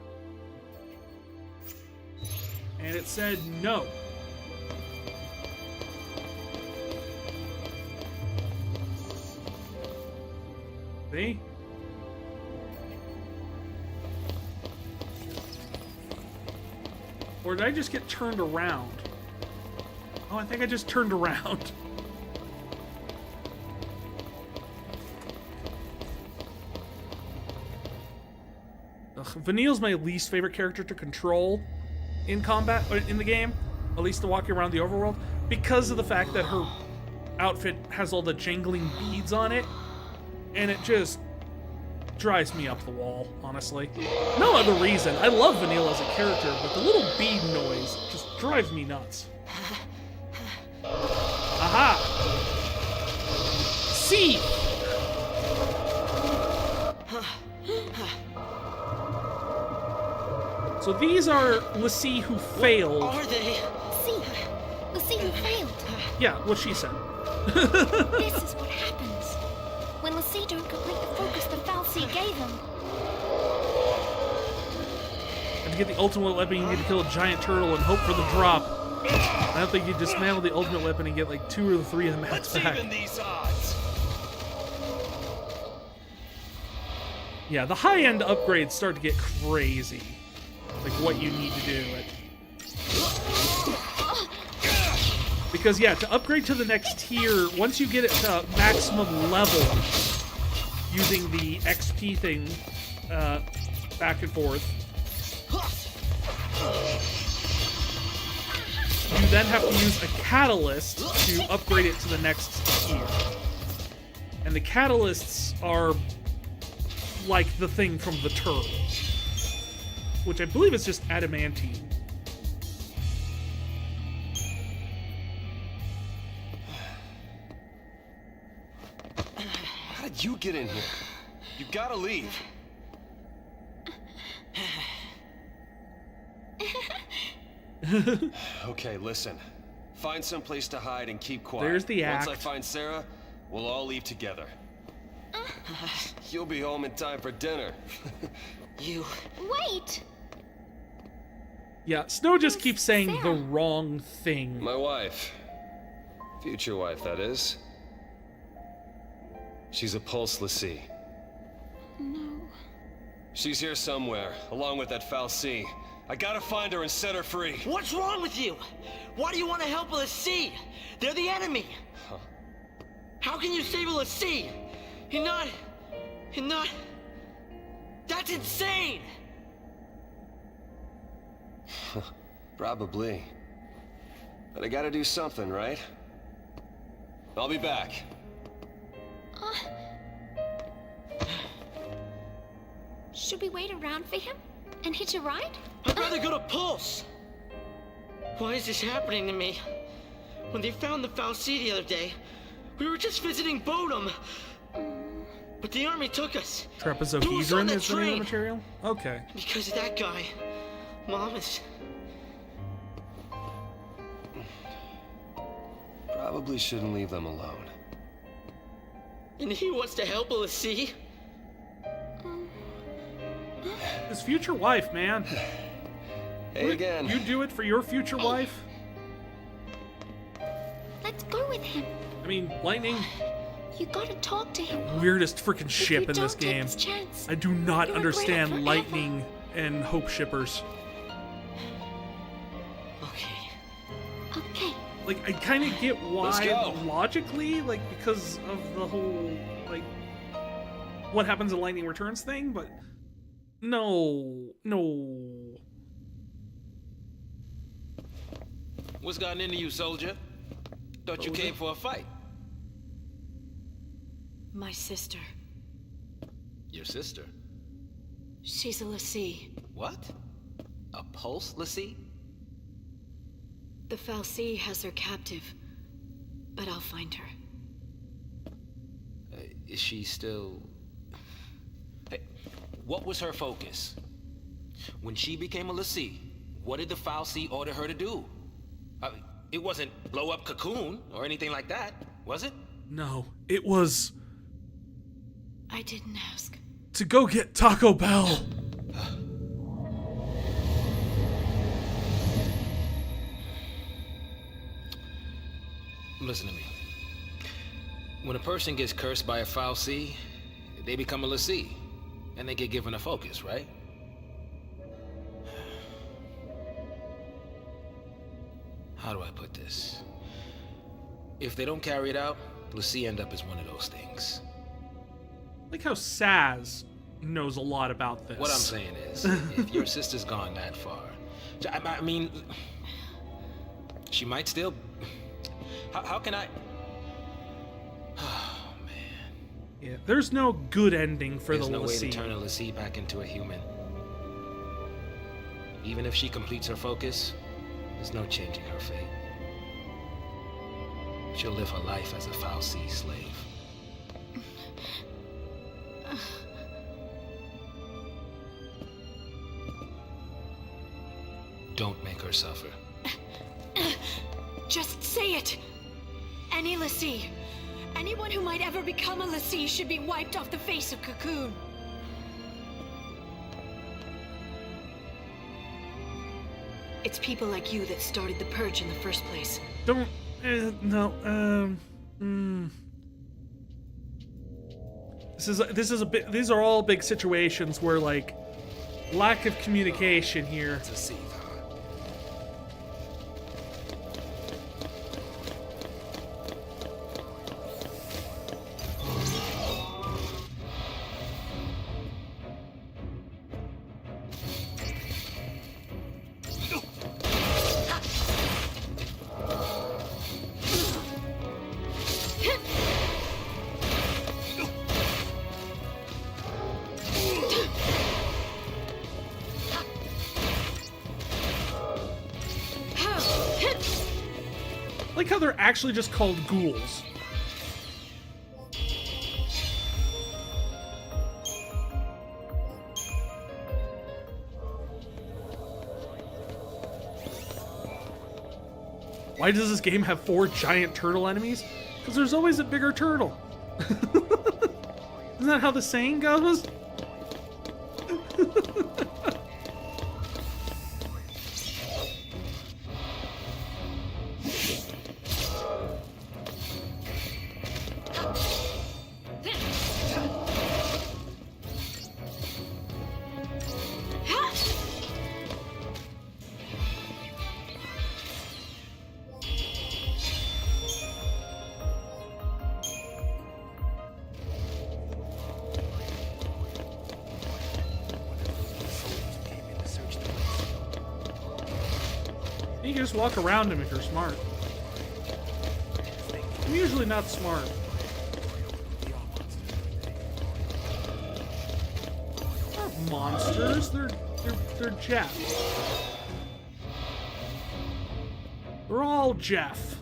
And it said no. See? Or did I just get turned around? Oh, I think I just turned around. Ugh, Vanille's my least favorite character to control in combat, or in the game, at least to walk around the overworld, because of the fact that her outfit has all the jangling beads on it. And it just drives me up the wall, honestly. No other reason. I love Vanilla as a character, but the little bead noise just drives me nuts. Aha! See! So these are Lassie who failed. What are they? Lassie who failed. Yeah, what she said. This is what happens when Lassie don't complete the focus the Fal'Cie gave him. to get the ultimate weapon, you need to kill a giant turtle and hope for the drop. I don't think you dismantle the ultimate weapon and get like 2 or 3 of the mats back. Let's even these odds. Yeah, the high-end upgrades start to get crazy. Like what you need to do. Because yeah, to upgrade to the next tier, once you get it to maximum level, using the XP thing back and forth, you then have to use a catalyst to upgrade it to the next tier. And the catalysts are like the thing from the turtle, which I believe is just adamantine. How did you get in here? You gotta leave. Okay, listen. Find some place to hide and keep quiet. There's the act. Once I find Sarah, we'll all leave together. You'll be home in time for dinner. Wait! Yeah, Snow just keeps saying the wrong thing. My wife. Future wife, that is. She's a pulse Lassie. No. She's here somewhere, along with that Fal'Cie. I gotta find her and set her free. What's wrong with you? Why do you want to help a Lassie? They're the enemy. Huh? How can you save a Lassie? You're not... That's insane! Probably. But I gotta do something, right? I'll be back. Should we wait around for him and hitch a ride? I'd rather go to Pulse! Why is this happening to me? When they found the Fal'Cie the other day, we were just visiting Bodum. But the army took us. Trapezohedron is the new material? Okay. Because of that guy, Mom is... Probably shouldn't leave them alone. And he wants to help a Lassie? His future wife, man. Hey again. You do it for your future wife? Let's go with him. I mean, Lightning... You gotta talk to him. Weirdest freaking ship in this don't take game. this chance, I do not you'll regret it understand forever. Lightning and Hope shippers. Okay. Like, I kind of get Let's why go. logically, like, because of the whole, like, what happens in Lightning Returns thing, but no. What's gotten into you, soldier? Thought you came for a fight. My sister. Your sister? She's a Lassie. What? A pulse Lassie? The Fal'Cie has her captive, but I'll find her. Is she still... Hey, what was her focus? When she became a Lassie, what did the Fal'Cie order her to do? It wasn't blow up Cocoon or anything like that, was it? No, it was I didn't ask. to go get Taco Bell. Listen to me. When a person gets cursed by a Fal'Cie, they become a Lassie, and they get given a focus, right? How do I put this? If they don't carry it out, Lassie end up as one of those things. Like how Saz knows a lot about this. What I'm saying is, if your sister's gone that far, I mean, she might still... How can I... Oh, man. Yeah, there's no good ending for There's the no way Lassie. to turn a Lassie back into a human. Even if she completes her focus, there's no changing her fate. She'll live her life as a Fal'Cie slave. Don't make her suffer. Just say it! Any Lassie, anyone who might ever become a Lassie should be wiped off the face of Cocoon. It's people like you that started the purge in the first place. Don't... no, This is a bit... These are all big situations where, like, lack of communication here. To see, huh? I like how they're actually just called ghouls. Why does this game have 4 giant turtle enemies? Because there's always a bigger turtle. Isn't that how the saying goes? You can just walk around him if you're smart. I'm usually not smart. They're not monsters, they're Jeff. They're all Jeff.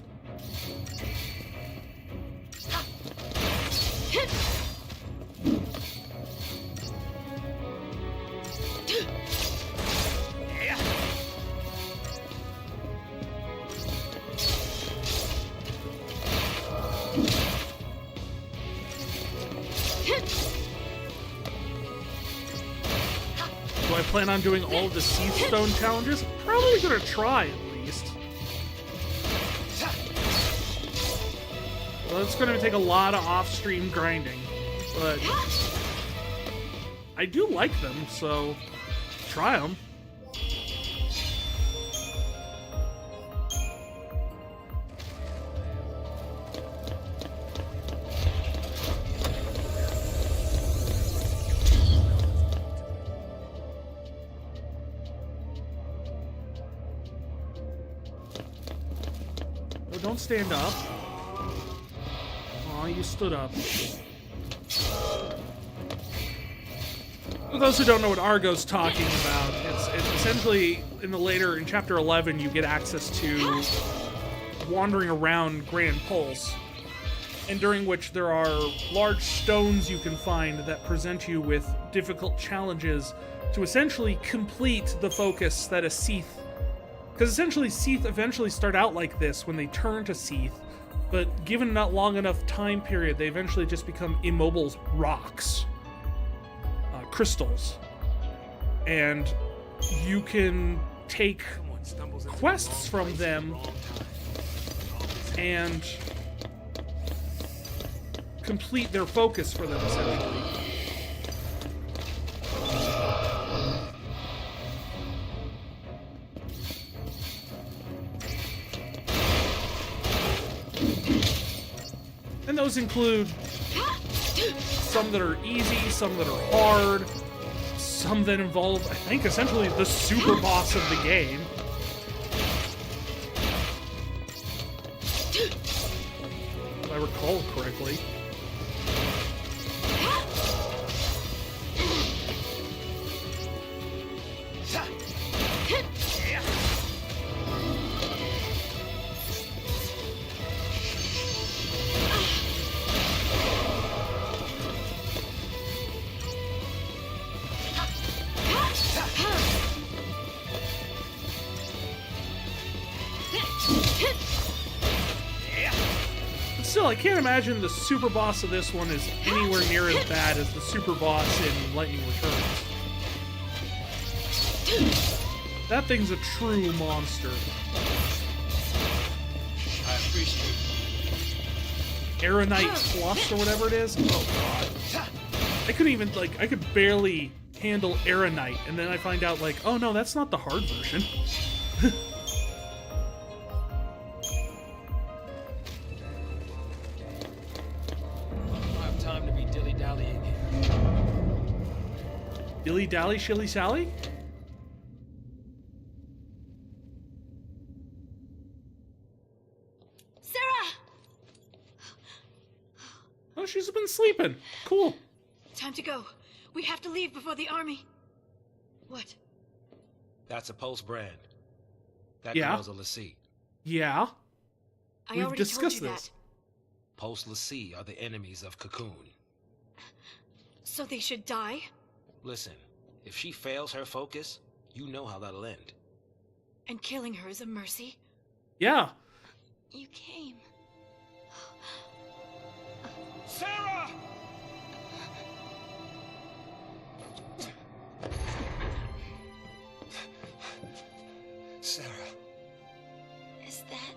Do I plan on doing all of the Seath Stone challenges? Probably gonna try at least. Well, it's gonna take a lot of off-stream grinding, but I do like them, so try them. Don't stand up. Aw, you stood up. For those who don't know what Argo's talking about, it's essentially in chapter 11 you get access to wandering around Grand Pulse, and during which there are large stones you can find that present you with difficult challenges to essentially complete the focus that a Seath. Because essentially, Seath eventually start out like this when they turn to Seath, but given not long enough time period, they eventually just become immobile rocks, crystals, and you can take quests from them and complete their focus for them, essentially. And those include some that are easy, some that are hard, some that involve, I think, essentially the super boss of the game. If I recall correctly. Still, I can't imagine the super boss of this one is anywhere near as bad as the super boss in Lightning Returns. That thing's a true monster. I appreciate it. Aeronite Plus or whatever it is. Oh god. I couldn't even, like, I could barely handle Aeronite, and then I find out, like, oh no, that's not the hard version. I don't have time to be dilly-dallying here. Dilly-dally, shilly-sally? Oh, she's been sleeping. Cool. Time to go. We have to leave before the army. What? That's a Pulse brand. That Yeah. girl's a Lassie. Yeah. I We've already discussed told you this. that. Pulse Lassie are the enemies of Cocoon. So they should die? Listen, if she fails her focus, you know how that'll end. And killing her is a mercy? Yeah. You came. Sarah! Sarah. Is that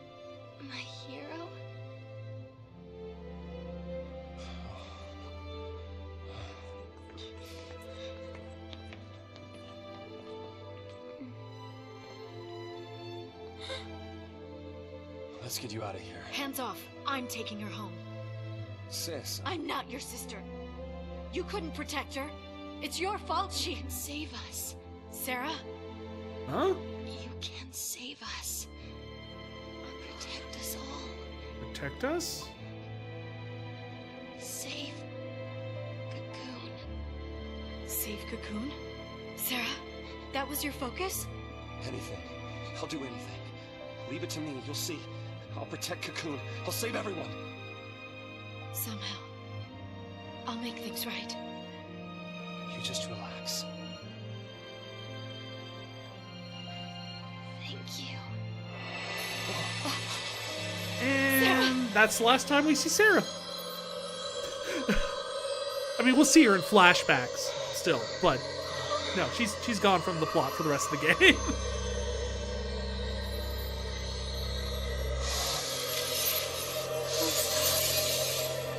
my hero? Let's get you out of here. Hands off. I'm taking her home. Sis. I'm not your sister. You couldn't protect her. It's your fault she... You can save us. Sarah? Huh? You can save us. Protect us all. Protect us? Save Cocoon. Save Cocoon? Sarah, that was your focus? Anything. I'll do anything. Leave it to me. You'll see. I'll protect Cocoon. I'll save everyone. Somehow. I'll make things right. You just relax. Thank you. And that's the last time we see Sarah. I mean, we'll see her in flashbacks still, but no, she's gone from the plot for the rest of the game.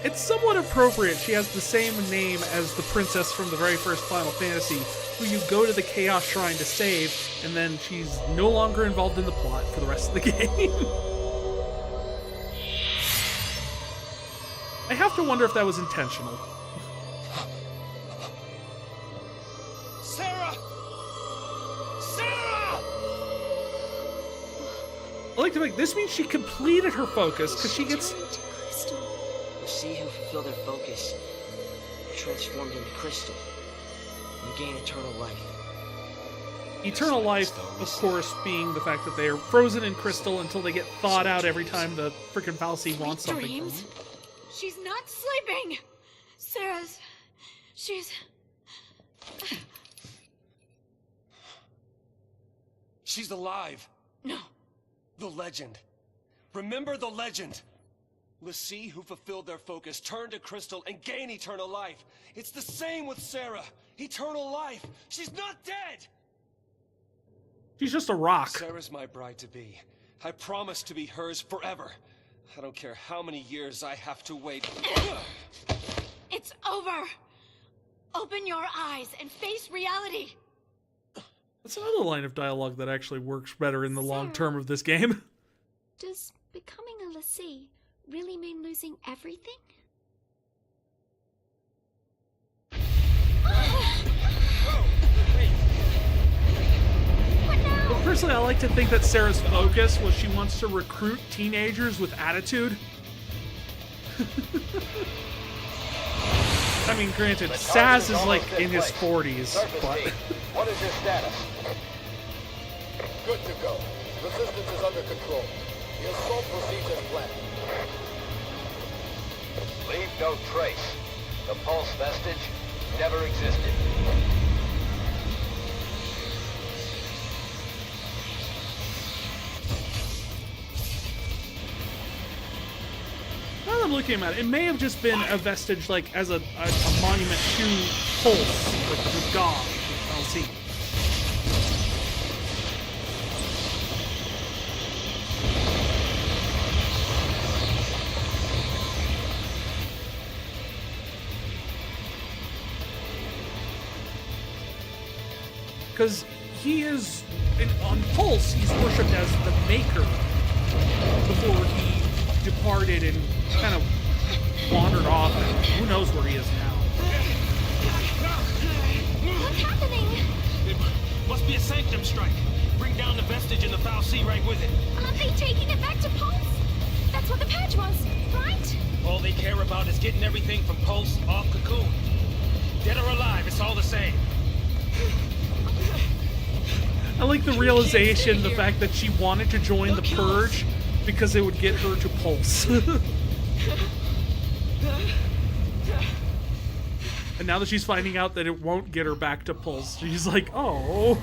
It's somewhat appropriate she has the same name as the princess from the very first Final Fantasy, who you go to the Chaos Shrine to save, and then she's no longer involved in the plot for the rest of the game. I have to wonder if that was intentional. Sarah! Sarah! I like to think this means she completed her focus because she gets. See who fulfill their focus, transformed into crystal, and gain eternal life. Eternal life, of course, being the fact that they are frozen in crystal until they get thawed out every time the frickin' Fal'Cie wants something from Dreams? them. She's not sleeping! Sarah's... She's... She's alive. No. The legend. Remember the legend. Lassie, who fulfilled their focus, turned to crystal and gained eternal life. It's the same with Sarah. Eternal life. She's not dead. She's just a rock. Sarah's my bride-to-be. I promise to be hers forever. I don't care how many years I have to wait. It's over! Open your eyes and face reality! That's another line of dialogue that actually works better in the long term of this game. Does becoming a Lassie really mean losing everything? But personally, I like to think that Sarah's focus was she wants to recruit teenagers with attitude. I mean, granted, Saz is like in his 40s, but... What is your status? Good to go. Resistance is under control. The assault proceeds as planned. Leave no trace. The pulse vestige never existed. Now that I'm looking at it, it may have just been a vestige, like, as a monument to Pulse, like the god. I'll see. because he is on Pulse. He's worshipped as the Maker before he departed and kind of wandered off. And who knows where he is now? What's happening? It must be a Sanctum strike. Bring down the vestige and the Foul Sea right with it. Aren't they taking it back to Pulse? That's what the patch was, right? All they care about is getting everything from Pulse off Cocoon. Dead or alive, it's all the same. I like the realization, the fact that she wanted to join the Purge because it would get her to Pulse. And now that she's finding out that it won't get her back to Pulse, she's like, oh.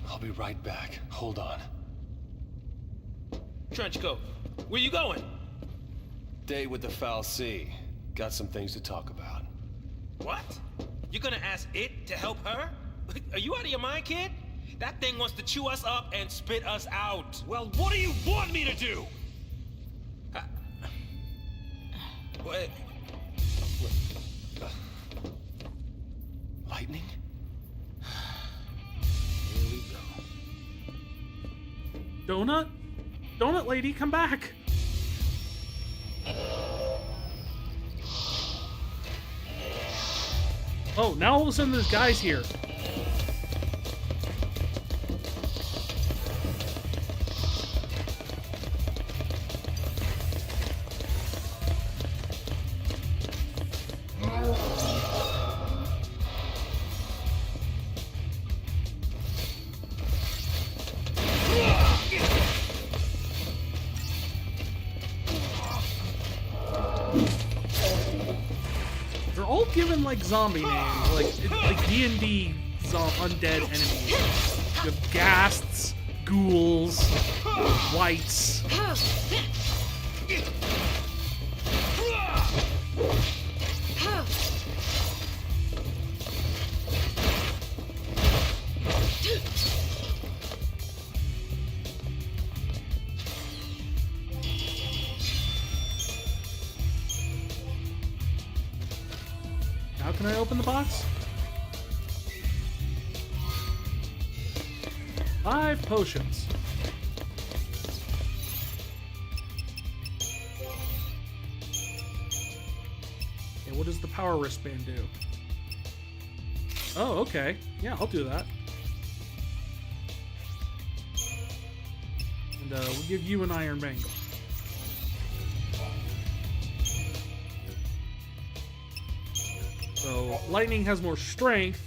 I'll be right back. Hold on. Trenchcoat, where you going? Day with the Foul Sea. Got some things to talk about. What? You're gonna ask it to help her? Are you out of your mind, kid? That thing wants to chew us up and spit us out. Well, what do you want me to do? What? Lightning? Here we go. Donut? Donut lady, come back. Oh, now all of a sudden there's guys here. They're all given like zombie names, like D&D undead enemies. You have ghasts, ghouls, wights. How can I open the box? 5 potions. Okay, what does the power wristband do? Oh, okay. Yeah, I'll do that. And we'll give you an iron bangle. So, lightning has more strength.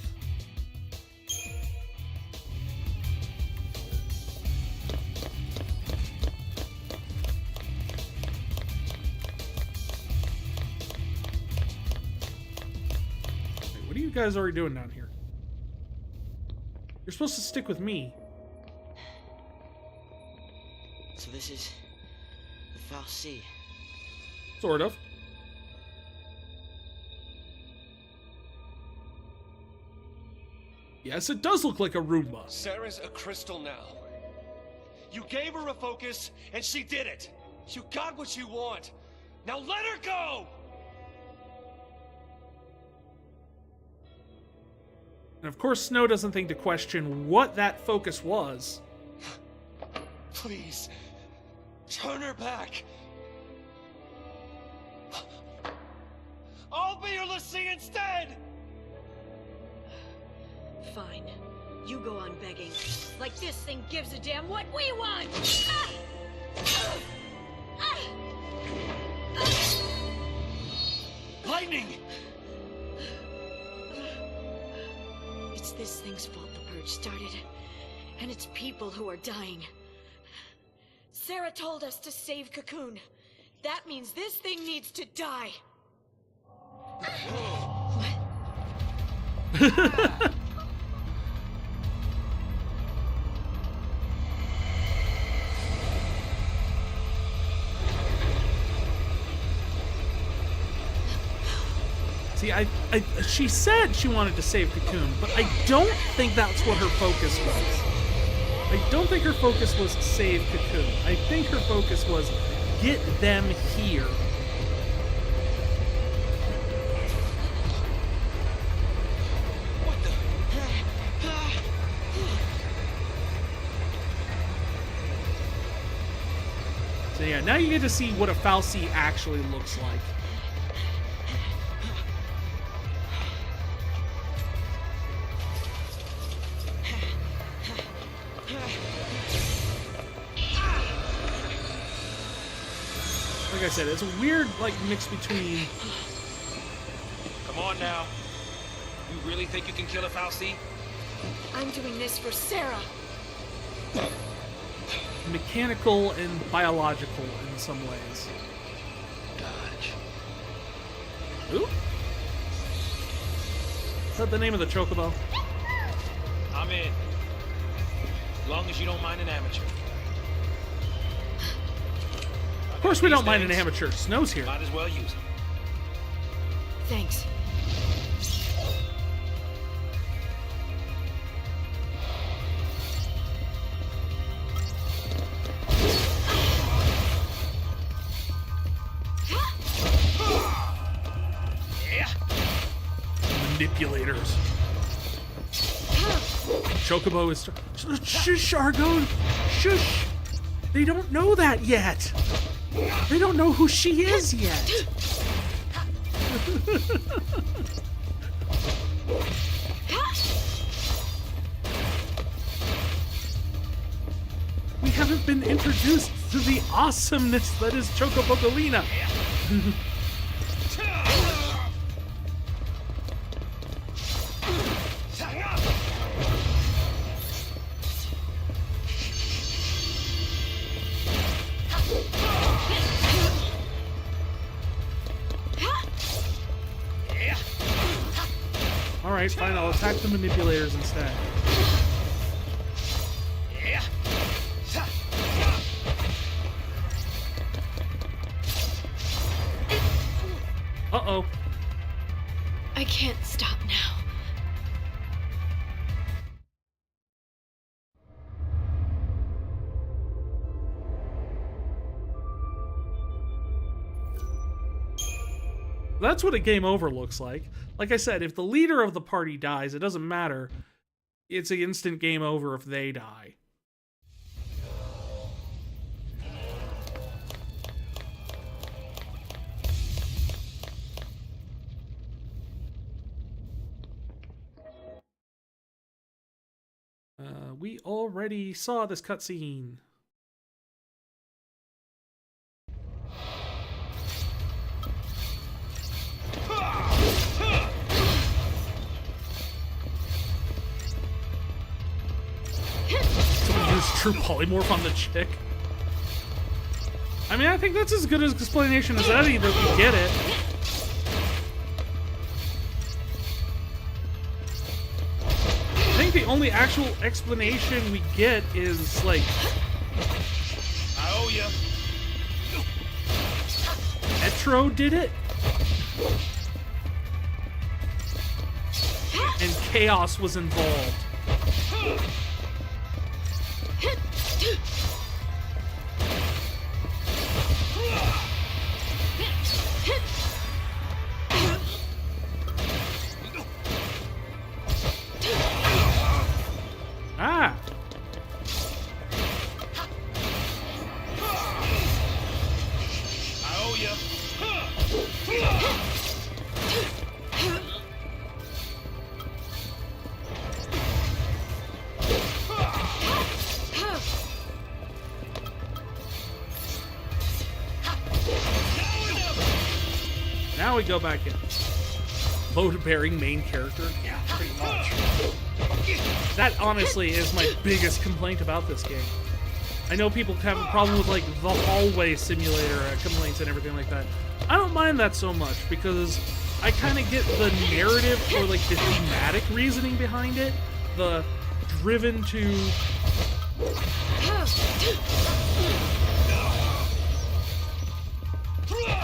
Wait, what are you guys already doing down here? You're supposed to stick with me. So this is the Foul Sea. Sort of. Yes, it does look like a Roomba. Sarah's a crystal now. You gave her a focus, and she did it. You got what you want. Now let her go! And of course, Snow doesn't think to question what that focus was. Please, turn her back. I'll be your Lassie instead! Fine. You go on begging. Like this thing gives a damn what we want! Lightning! It's this thing's fault the purge started. And it's people who are dying. Sarah told us to save Cocoon. That means this thing needs to die. What? See, she said she wanted to save Cocoon, but I don't think that's what her focus was. I don't think her focus was save Cocoon. I think her focus was get them here. So yeah, now you get to see what a fal'Cie actually looks like. Like I said, it's a weird, like, mix between... Come on now. You really think you can kill a fal'Cie? I'm doing this for Sarah. mechanical and biological in some ways. Dodge. Ooh. Is that the name of the chocobo? I'm in. As long as you don't mind an amateur. Of course we don't mind an amateur. Snow's here. Might as well use it. Thanks. Manipulators. Chocobo is... Shush, Argon! Shush! They don't know that yet! They don't know who she is yet! We haven't been introduced to the awesomeness that is Chocobocolina! Alright, fine, I'll attack the manipulators instead. Uh-oh. I can't stop now. That's what a game over looks like. Like I said, if the leader of the party dies, it doesn't matter. It's an instant game over if they die. We already saw this cutscene. Someone used true polymorph on the chick. I mean, I think that's as good an explanation as any that we get it. I think the only actual explanation we get is, like... I owe ya. Metro did it? And chaos was involved. Ah! I owe ya. Now we go back in. Load-bearing main character? Yeah, pretty much. That honestly is my biggest complaint about this game. I know people have a problem with like the hallway simulator complaints and everything like that. I don't mind that so much because I kind of get the narrative or like the thematic reasoning behind it. The driven to...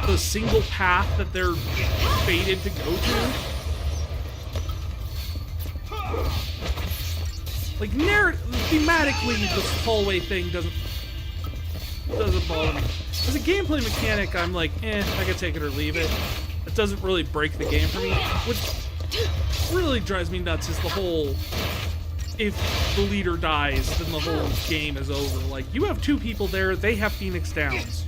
the single path that they're fated to go to. Like, thematically, this hallway thing doesn't bother me. As a gameplay mechanic, I'm like, I can take it or leave it. It doesn't really break the game for me. What really drives me nuts is the whole, if the leader dies, then the whole game is over. Like, you have 2 people there, they have Phoenix Downs.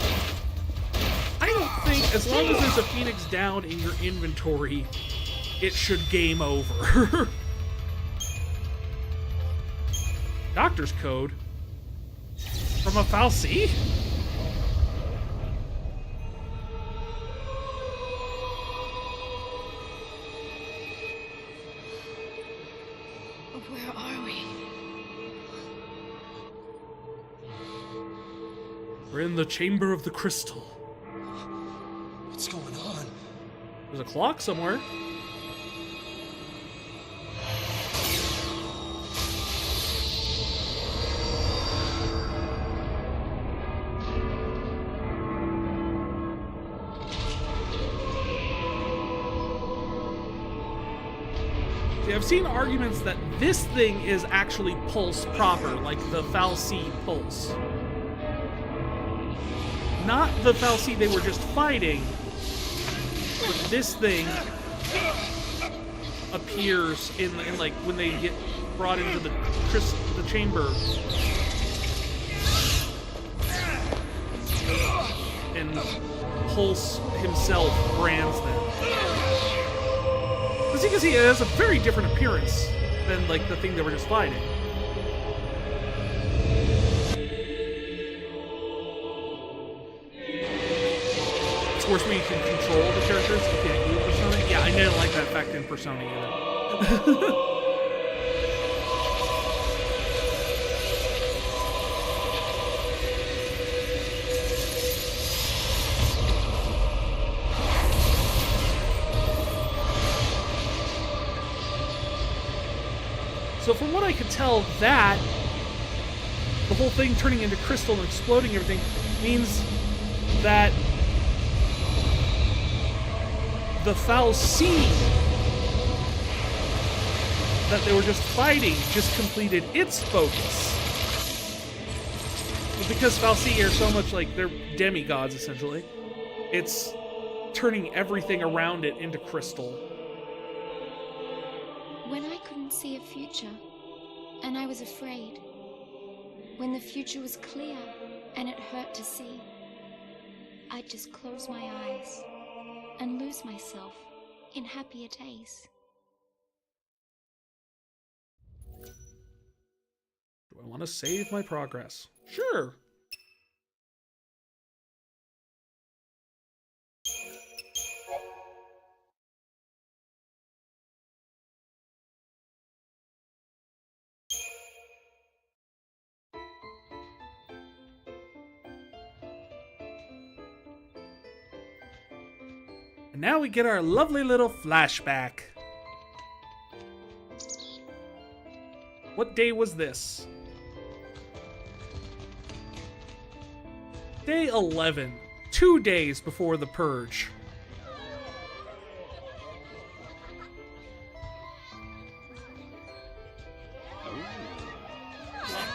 I don't think, as long as there's a Phoenix Down in your inventory, it should game over. Doctor's code? From a fal'Cie? Where are we? We're in the Chamber of the Crystal. What's going on? There's a clock somewhere. I've seen arguments that this thing is actually pulse proper, like the fal'Cie pulse. Not the fal'Cie they were just fighting, but this thing appears in like when they get brought into the chamber, and Pulse himself brands them. As you can see, it has a very different appearance than, like, the thing they were just fighting. Of course, where you can control the characters, you can't use Persona. Yeah, I didn't like that fact in Persona either. So from what I could tell, that the whole thing turning into crystal and exploding everything means that the fal'Cie that they were just fighting just completed its focus. But because fal'Cie are so much like they're demigods essentially, it's turning everything around it into crystal. When I couldn't see a future, and I was afraid. When the future was clear, and it hurt to see, I'd just close my eyes and lose myself in happier days. Do I want to save my progress? Sure. And now we get our lovely little flashback. What day was this? Day 11. 2 days before the purge.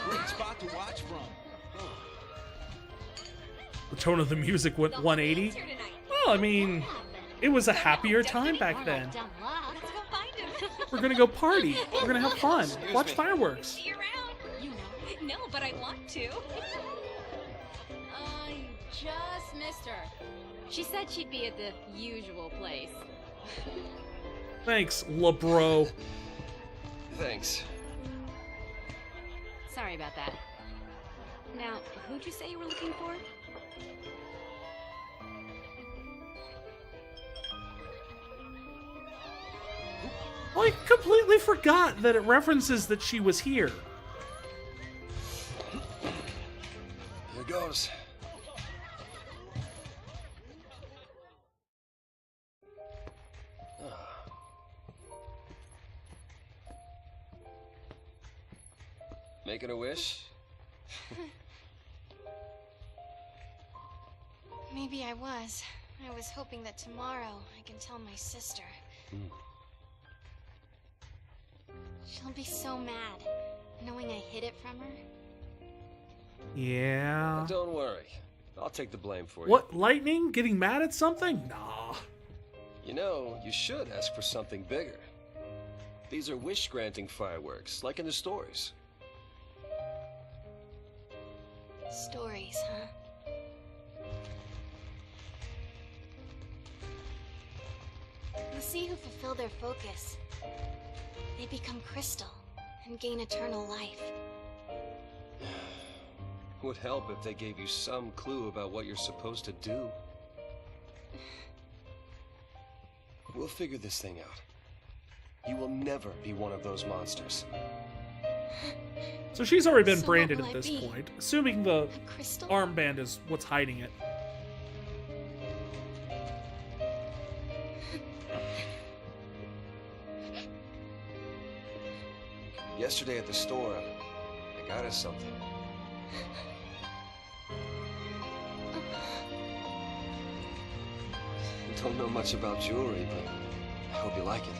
Great spot to watch from. The tone of the music went 180. Well, I mean, it was a happier time back then. We're gonna go party. We're gonna have fun. Watch fireworks. See you around. You know. No, but I want to. You just missed her. She said she'd be at the usual place. Thanks, LeBro. Thanks. Sorry about that. Now, who'd you say you were looking for? I completely forgot that it references that she was here. Here goes. Making a wish? Maybe I was. I was hoping that tomorrow I can tell my sister. She'll be so mad. knowing I hid it from her? Yeah. Don't worry. I'll take the blame for you. What, Lightning? Getting mad at something? Nah. You know, you should ask for something bigger. These are wish-granting fireworks, like in the stories. Stories, huh? The sea who fulfill their focus, they become crystal and gain eternal life. Would help if they gave you some clue about what you're supposed to do. We'll figure this thing out. You will never be one of those monsters. So she's already been So branded what at will I this be? point, assuming the Crystal? armband is what's hiding it. Yesterday at the store, I got us something. Don't know much about jewelry, but I hope you like it.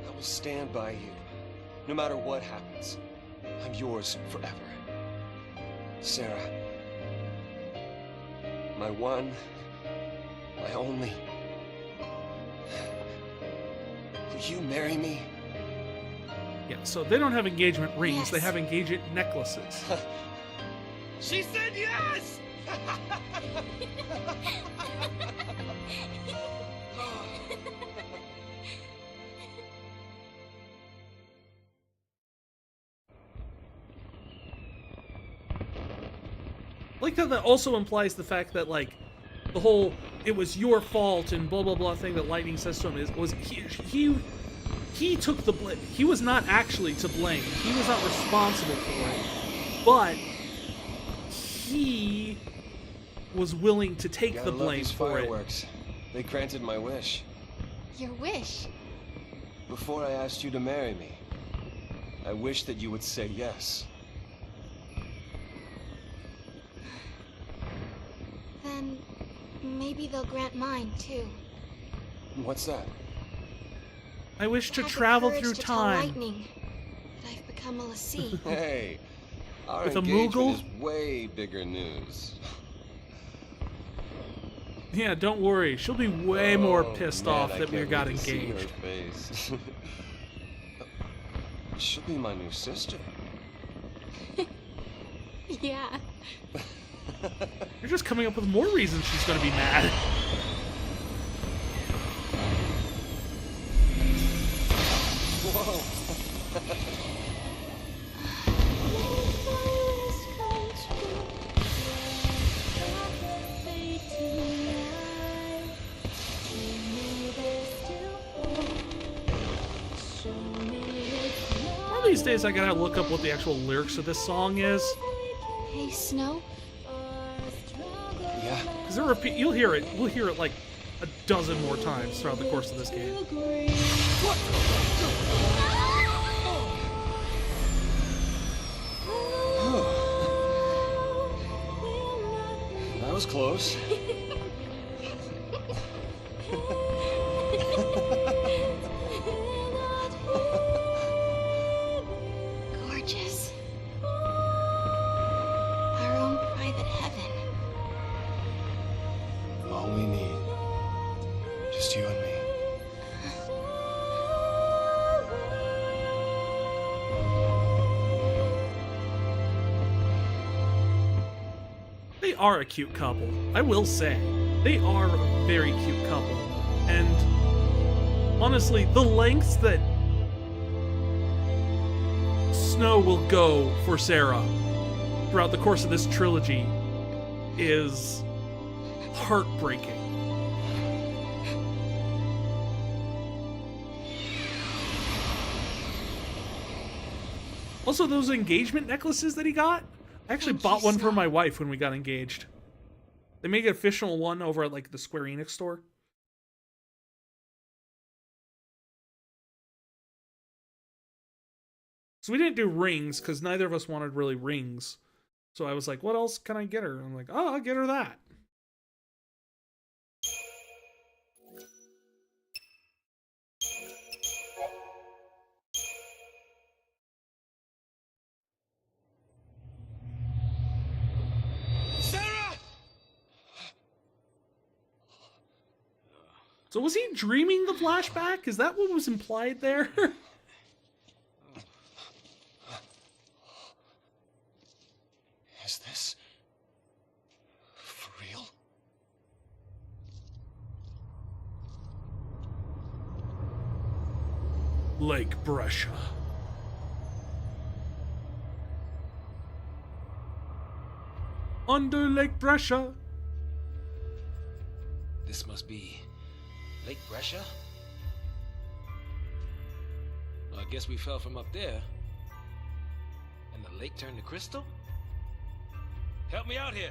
I will stand by you, no matter what happens. I'm yours forever. Sarah. My one, my only. Will you marry me? Yeah, so they don't have engagement rings, Yes. they have engagement necklaces. She said yes! I like how that also implies the fact that, like, the whole "it was your fault" and blah blah blah thing that Lightning says to him was he took the blame. He was not actually to blame. He was not responsible for it, but he was willing to take Gotta the love blame these for it. fireworks. They granted my wish. Your wish. Before I asked you to marry me, I wished that you would say yes. Then maybe they'll grant mine too. What's that? I wish to Have the travel courage through to tell time. Lightning that I've become a lassie. Hey, our With a engagement Moogle? is way bigger news. Yeah, don't worry. She'll be way more Oh, pissed man, off I that we can't got wait to see her engaged. face. She'll be my new sister. Yeah. You're just coming up with more reasons she's gonna be mad. Whoa. One of these days I gotta look up what the actual lyrics of this song is. Hey, Snow. Yeah. Because you'll hear it. We'll hear it like a dozen more times throughout the course of this game. That was close. Gorgeous. Our own private heaven. All we need. Just you and me. They are a cute couple. I will say. They are a very cute couple. And honestly, the lengths that Snow will go for Sarah throughout the course of this trilogy is heartbreaking. Also, those engagement necklaces that he got, I actually bought one for my wife when we got engaged. They make an official one over at like the Square Enix store. So we didn't do rings because neither of us wanted really rings. So I was like, what else can I get her? And I'm like, oh, I'll get her that. So was he dreaming the flashback? Is that what was implied there? Is this for real? Lake Brescia. Under Lake Brescia. This must be Lake Brescia? Well, I guess we fell from up there. And the lake turned to crystal? Help me out here.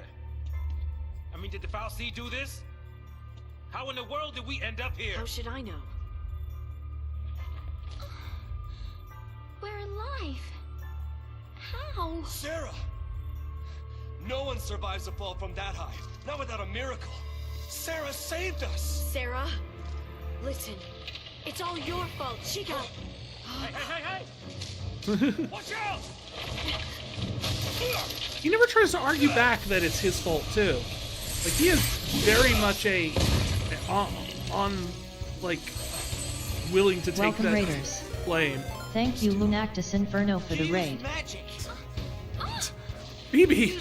I mean, did the Foul Sea do this? How in the world did we end up here? How should I know? We're alive. How? Sarah! No one survives a fall from that high. Not without a miracle. Sarah saved us! Sarah, listen. It's all your fault. She got... Hey! Watch out! He never tries to argue back that it's his fault, too. Like, he is very much like, willing to take Welcome, that Raiders. blame. Thank you, Lunactus Inferno, for the raid. BB,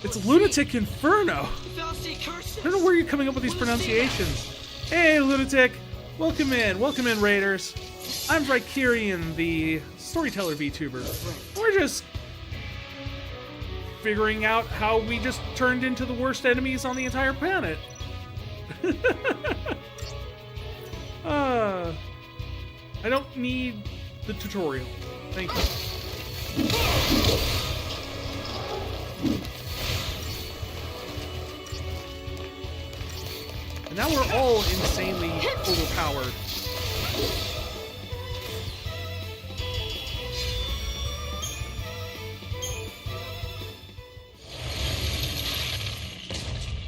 it's Lunatic Inferno. I don't know where you're coming up with these pronunciations. Hey, Lunatic. Welcome in, Raiders. I'm Vicarian, the storyteller VTuber. We're just figuring out how we just turned into the worst enemies on the entire planet. I don't need the tutorial. Thank you. And now we're all insanely overpowered.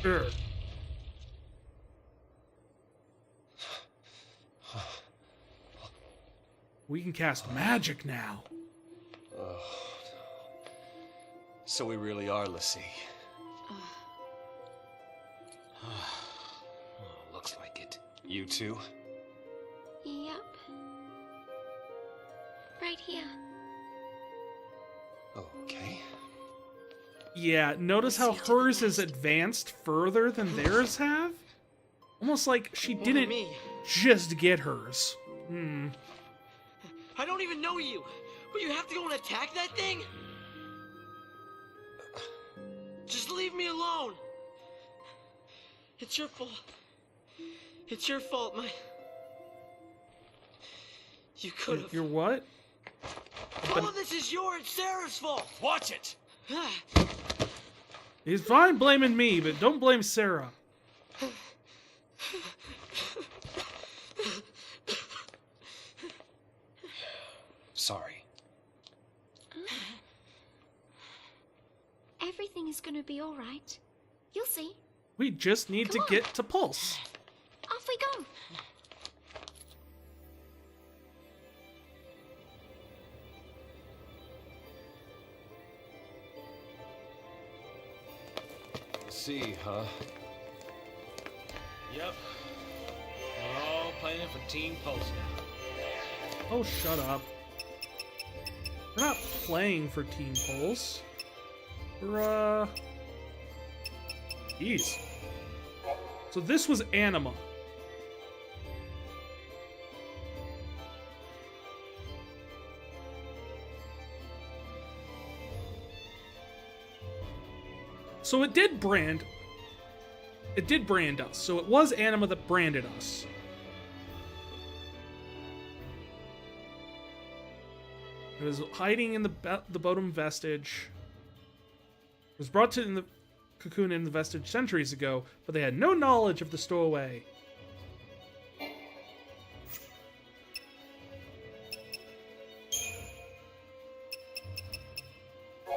Sure. We can cast magic now. So we really are Lassie. Looks like it. You too? Yep. Right here. Okay. Yeah, notice how hers is advanced further than theirs have? Almost like she didn't just get hers. I don't even know you, but you have to go and attack that thing? Just leave me alone. It's your fault. It's your fault, You could have. Your what? All of this is your and Sarah's fault. Watch it. He's fine blaming me, but don't blame Sarah. Sorry. Everything is gonna be alright. You'll see. We just need to get to Pulse. Off we go. See, huh? Yep. We're all playing for Team Pulse now. Oh, shut up. We're not playing for Team Pulse. We're, Jeez. So this was Anima. So it did brand us. So it was Anima that branded us. It was hiding in the Bodum Vestige. It was brought to in the cocoon in the Vestige centuries ago, but they had no knowledge of the stowaway.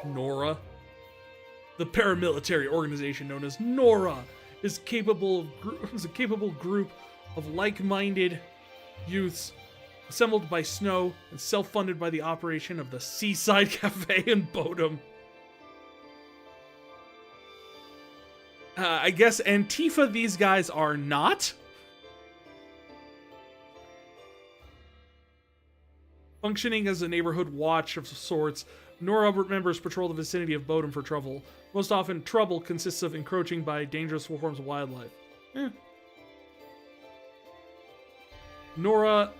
Nora. The paramilitary organization known as Nora is a capable group of like-minded youths assembled by Snow and self-funded by the operation of the Seaside Cafe in Bodum. I guess Antifa these guys are not. Functioning as a neighborhood watch of sorts, Nora members patrol the vicinity of Bodom for trouble. Most often, trouble consists of encroaching by dangerous forms of wildlife. Nora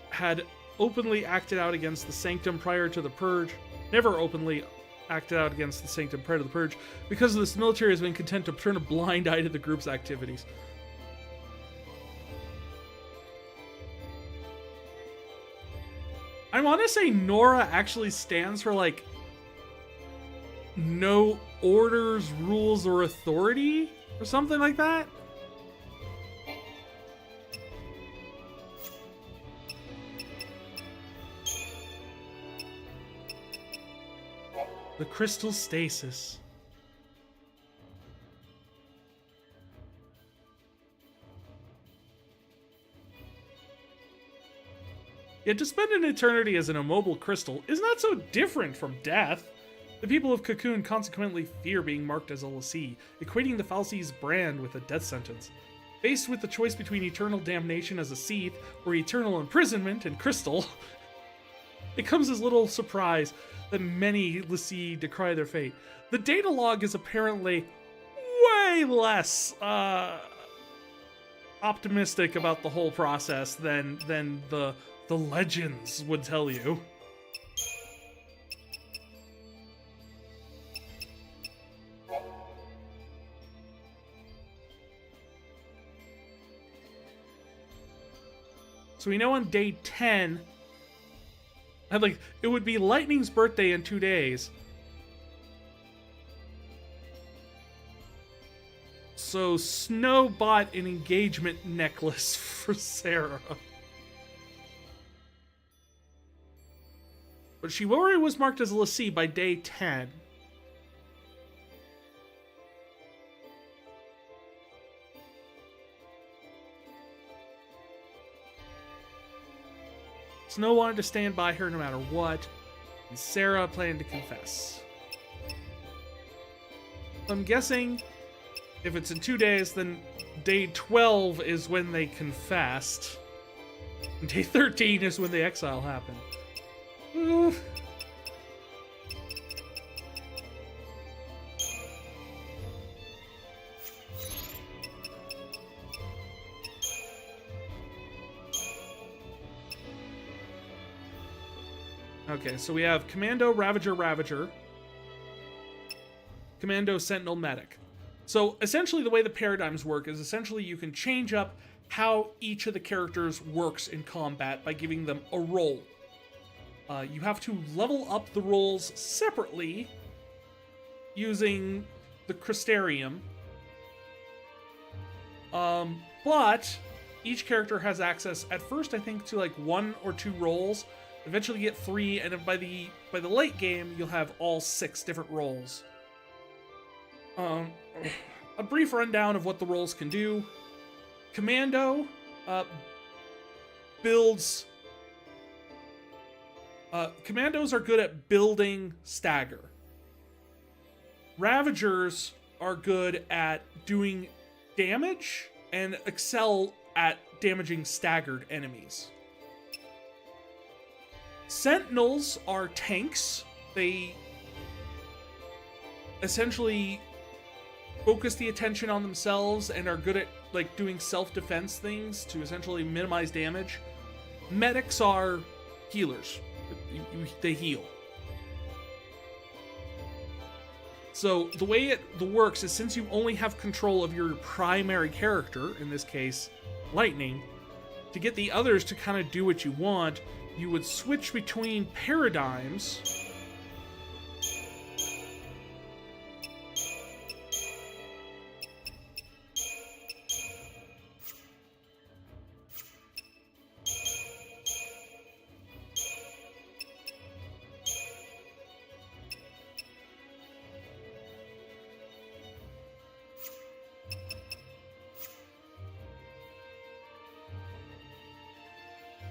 had openly acted out against the Sanctum prior to the Purge. Never openly acted out against the Sanctum prior to the Purge. Because of this, the military has been content to turn a blind eye to the group's activities. I want to say Nora actually stands for, like, no orders, rules, or authority? Or something like that? The crystal stasis. Yet to spend an eternity as an immobile crystal is not so different from death. The people of Cocoon consequently fear being marked as a lessee, equating the fal'Cie's brand with a death sentence. Faced with the choice between eternal damnation as a Seath or eternal imprisonment in crystal, it comes as little surprise that many lessee decry their fate. The data log is apparently way less optimistic about the whole process than the legends would tell you. So we know on day 10, it would be Lightning's birthday in 2 days. So Snow bought an engagement necklace for Sarah. But Shiwori was marked as a lessee by day 10. Snow wanted to stand by her no matter what, and Sarah planned to confess. I'm guessing if it's in 2 days, then day 12 is when they confessed. And day 13 is when the exile happened. Okay, so we have Commando, Ravager, Ravager. Commando, Sentinel, Medic. So essentially the way the paradigms work is essentially you can change up how each of the characters works in combat by giving them a role. You have to level up the roles separately using the Crystarium. But each character has access at first, I think, to like 1 or 2 roles. Eventually you get 3, and by the late game, you'll have all 6 different roles. A brief rundown of what the roles can do. Commando builds... Commandos are good at building stagger. Ravagers are good at doing damage and excel at damaging staggered enemies. Sentinels are tanks. They essentially focus the attention on themselves and are good at like doing self-defense things to essentially minimize damage. Medics are healers. They heal. So the way it works is since you only have control of your primary character, in this case, Lightning, to get the others to kind of do what you want, you would switch between paradigms.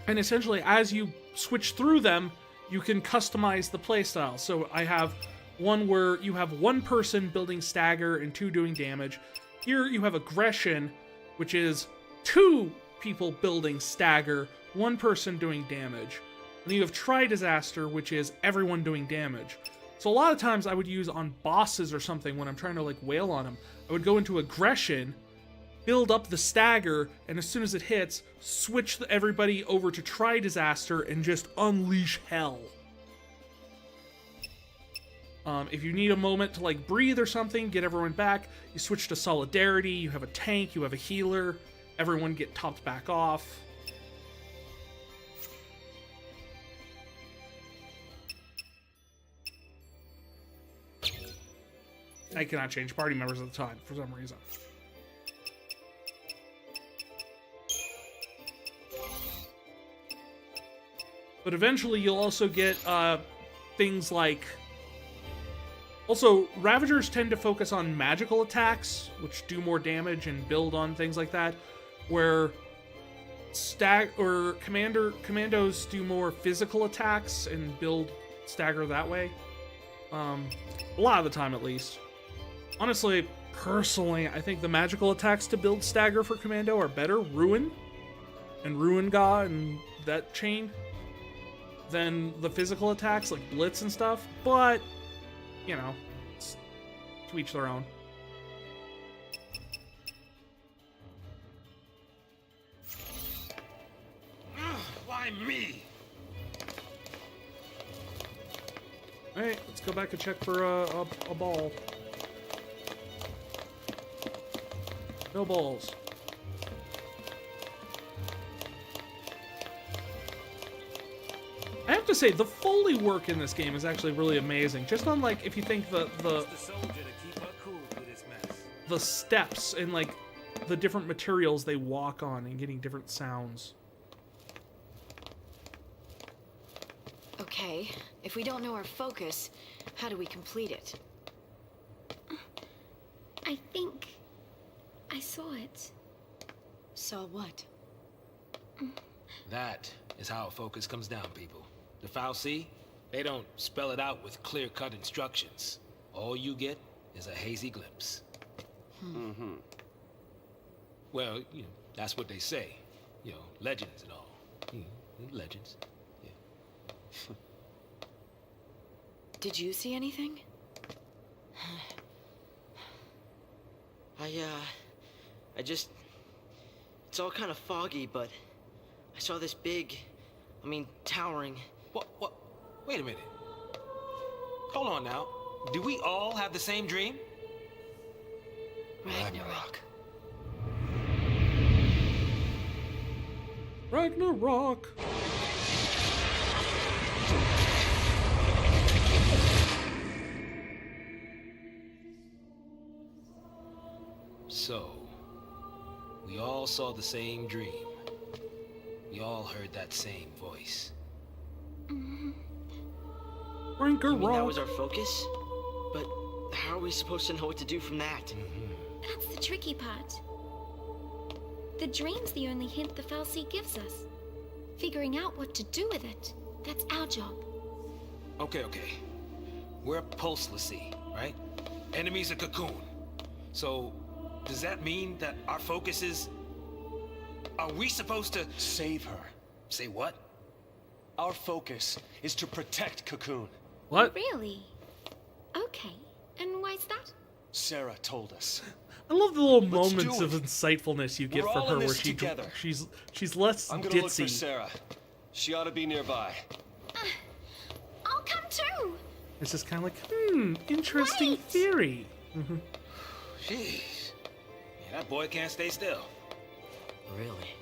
And essentially, as you switch through them, you can customize the playstyle. So I have one where you have 1 person building stagger and 2 doing damage. Here you have aggression, which is 2 people building stagger, 1 person doing damage. And then you have Tri-Disaster, which is everyone doing damage. So a lot of times I would use on bosses or something when I'm trying to like wail on them. I would go into Aggression, build up the stagger, and as soon as it hits, switch everybody over to Tri-Disaster and just unleash hell. If you need a moment to like breathe or something, get everyone back, you switch to Solidarity, you have a tank, you have a healer, everyone get topped back off. I cannot change party members at the time for some reason. But eventually you'll also get things like... Also, Ravagers tend to focus on magical attacks, which do more damage and build on things like that, where Commandos do more physical attacks and build stagger that way. A lot of the time, at least. Honestly, personally, I think the magical attacks to build stagger for Commando are better, Ruin and Ruin Ga and that chain, than the physical attacks like Blitz and stuff, but, you know, it's to each their own. Why me? Alright, let's go back and check for a ball. No balls. I have to say, the Foley work in this game is actually really amazing. Just on, like, if you think the steps and, like, the different materials they walk on and getting different sounds. Okay, if we don't know our focus, how do we complete it? I think I saw it. Saw what? That is how a focus comes down, people. The fal'Cie, they don't spell it out with clear-cut instructions. All you get is a hazy glimpse. Well, you know, that's what they say. You know, legends and all. Legends. Yeah. Did you see anything? I just... It's all kind of foggy, but I saw this big, towering... What? Wait a minute. Hold on now. Do we all have the same dream? Ragnarok. Ragnarok. So, we all saw the same dream. We all heard that same voice. You mean that was our focus? But how are we supposed to know what to do from that? That's the tricky part. The dream's the only hint the fal'Cie gives us. Figuring out what to do with it, that's our job. Okay. We're Pulse l'Cie, right? Enemy's a Cocoon. So, does that mean that our focus is... Are we supposed to... Save her. Say what? Our focus is to protect Cocoon. What? Really? Okay. And why's that? Sarah told us. I love the little moments of insightfulness you get We're from all her in where this together. she's less I'm gonna look for ditzy. Sarah. She ought to be nearby. I'll come too! It's just kind of like, interesting theory. Jeez. Yeah, that boy can't stay still. Really?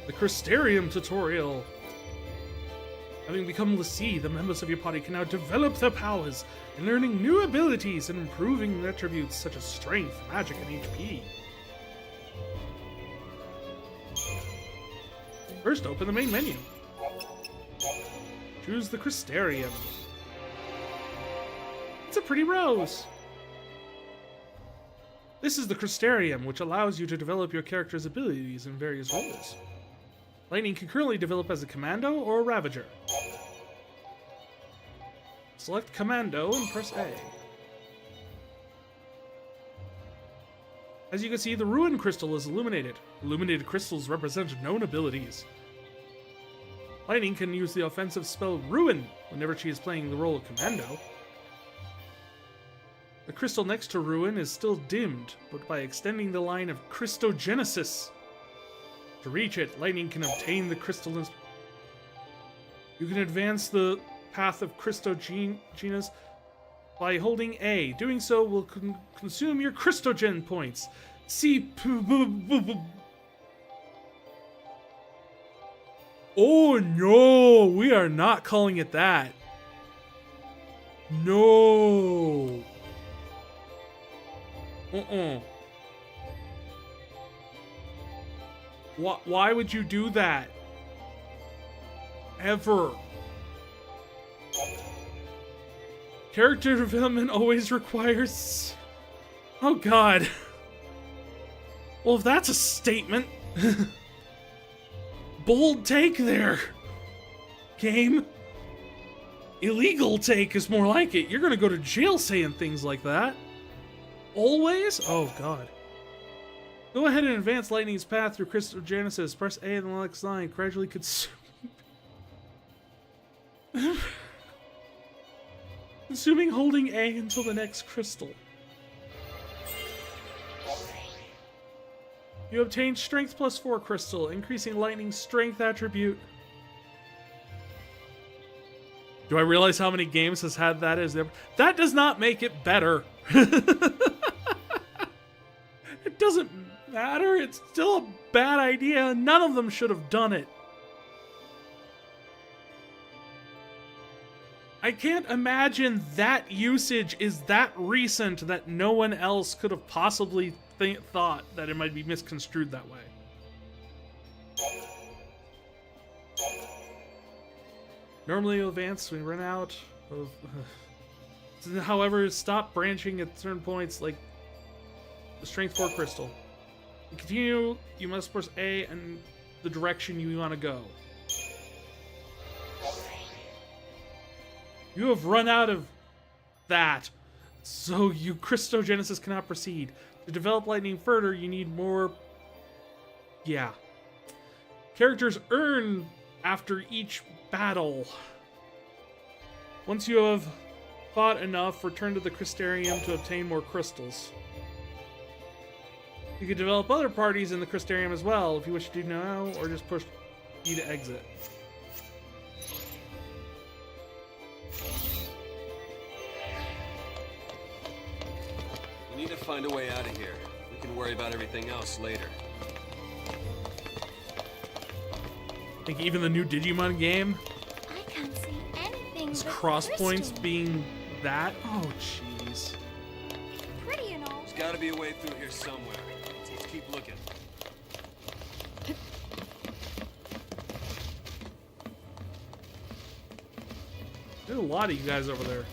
The Crystarium tutorial. Having become l'Cie, the members of your party can now develop their powers and learning new abilities and improving their attributes such as strength, magic, and HP. First, open the main menu. Choose the Crystarium. It's a pretty rose. This is the Crystarium, which allows you to develop your character's abilities in various roles. Lightning can currently develop as a Commando or a Ravager. Select Commando and press A. As you can see, the Ruin Crystal is illuminated. Illuminated crystals represent known abilities. Lightning can use the offensive spell Ruin whenever she is playing the role of Commando. The crystal next to Ruin is still dimmed, but by extending the line of Christogenesis. To reach it, Lightning can obtain the crystal. You can advance the path of Christogenesis by holding A. Doing so will consume your Christogen points. See. Oh no, we are not calling it that. No. Why would you do that? Ever. Character development always requires... Oh god. Well, if that's a statement... Bold take there. Game. Illegal take is more like it. You're gonna go to jail saying things like that. Always? Oh god. Go ahead and advance Lightning's path through Christogenesis. Press A in the next line. Gradually consume... Consuming holding A until the next crystal. You obtain Strength +4 crystal, increasing Lightning's strength attribute. Do I realize how many games has had that as their... That does not make it better. It doesn't matter. It's still a bad idea. None of them should have done it. I can't imagine that usage is that recent that no one else could have possibly thought that it might be misconstrued that way. Normally you'll advance when you run out of... However, stop branching at certain points, like the Strength 4 crystal. To continue, you must press A and the direction you want to go. You have run out of that, so you Christogenesis cannot proceed. To develop Lightning further, you need more... Yeah. Characters earn after each battle. Once you have fought enough, return to the Crystarium to obtain more crystals. You can develop other parties in the Crystarium as well, if you wish to do now, or just push E to exit. We need to find a way out of here. We can worry about everything else later. I think even the new Digimon game, I can't see anything his but cross crystal. points being that. Oh, jeez. Pretty and all. There's got to be a way through here somewhere. Let's keep looking. There's a lot of you guys over there.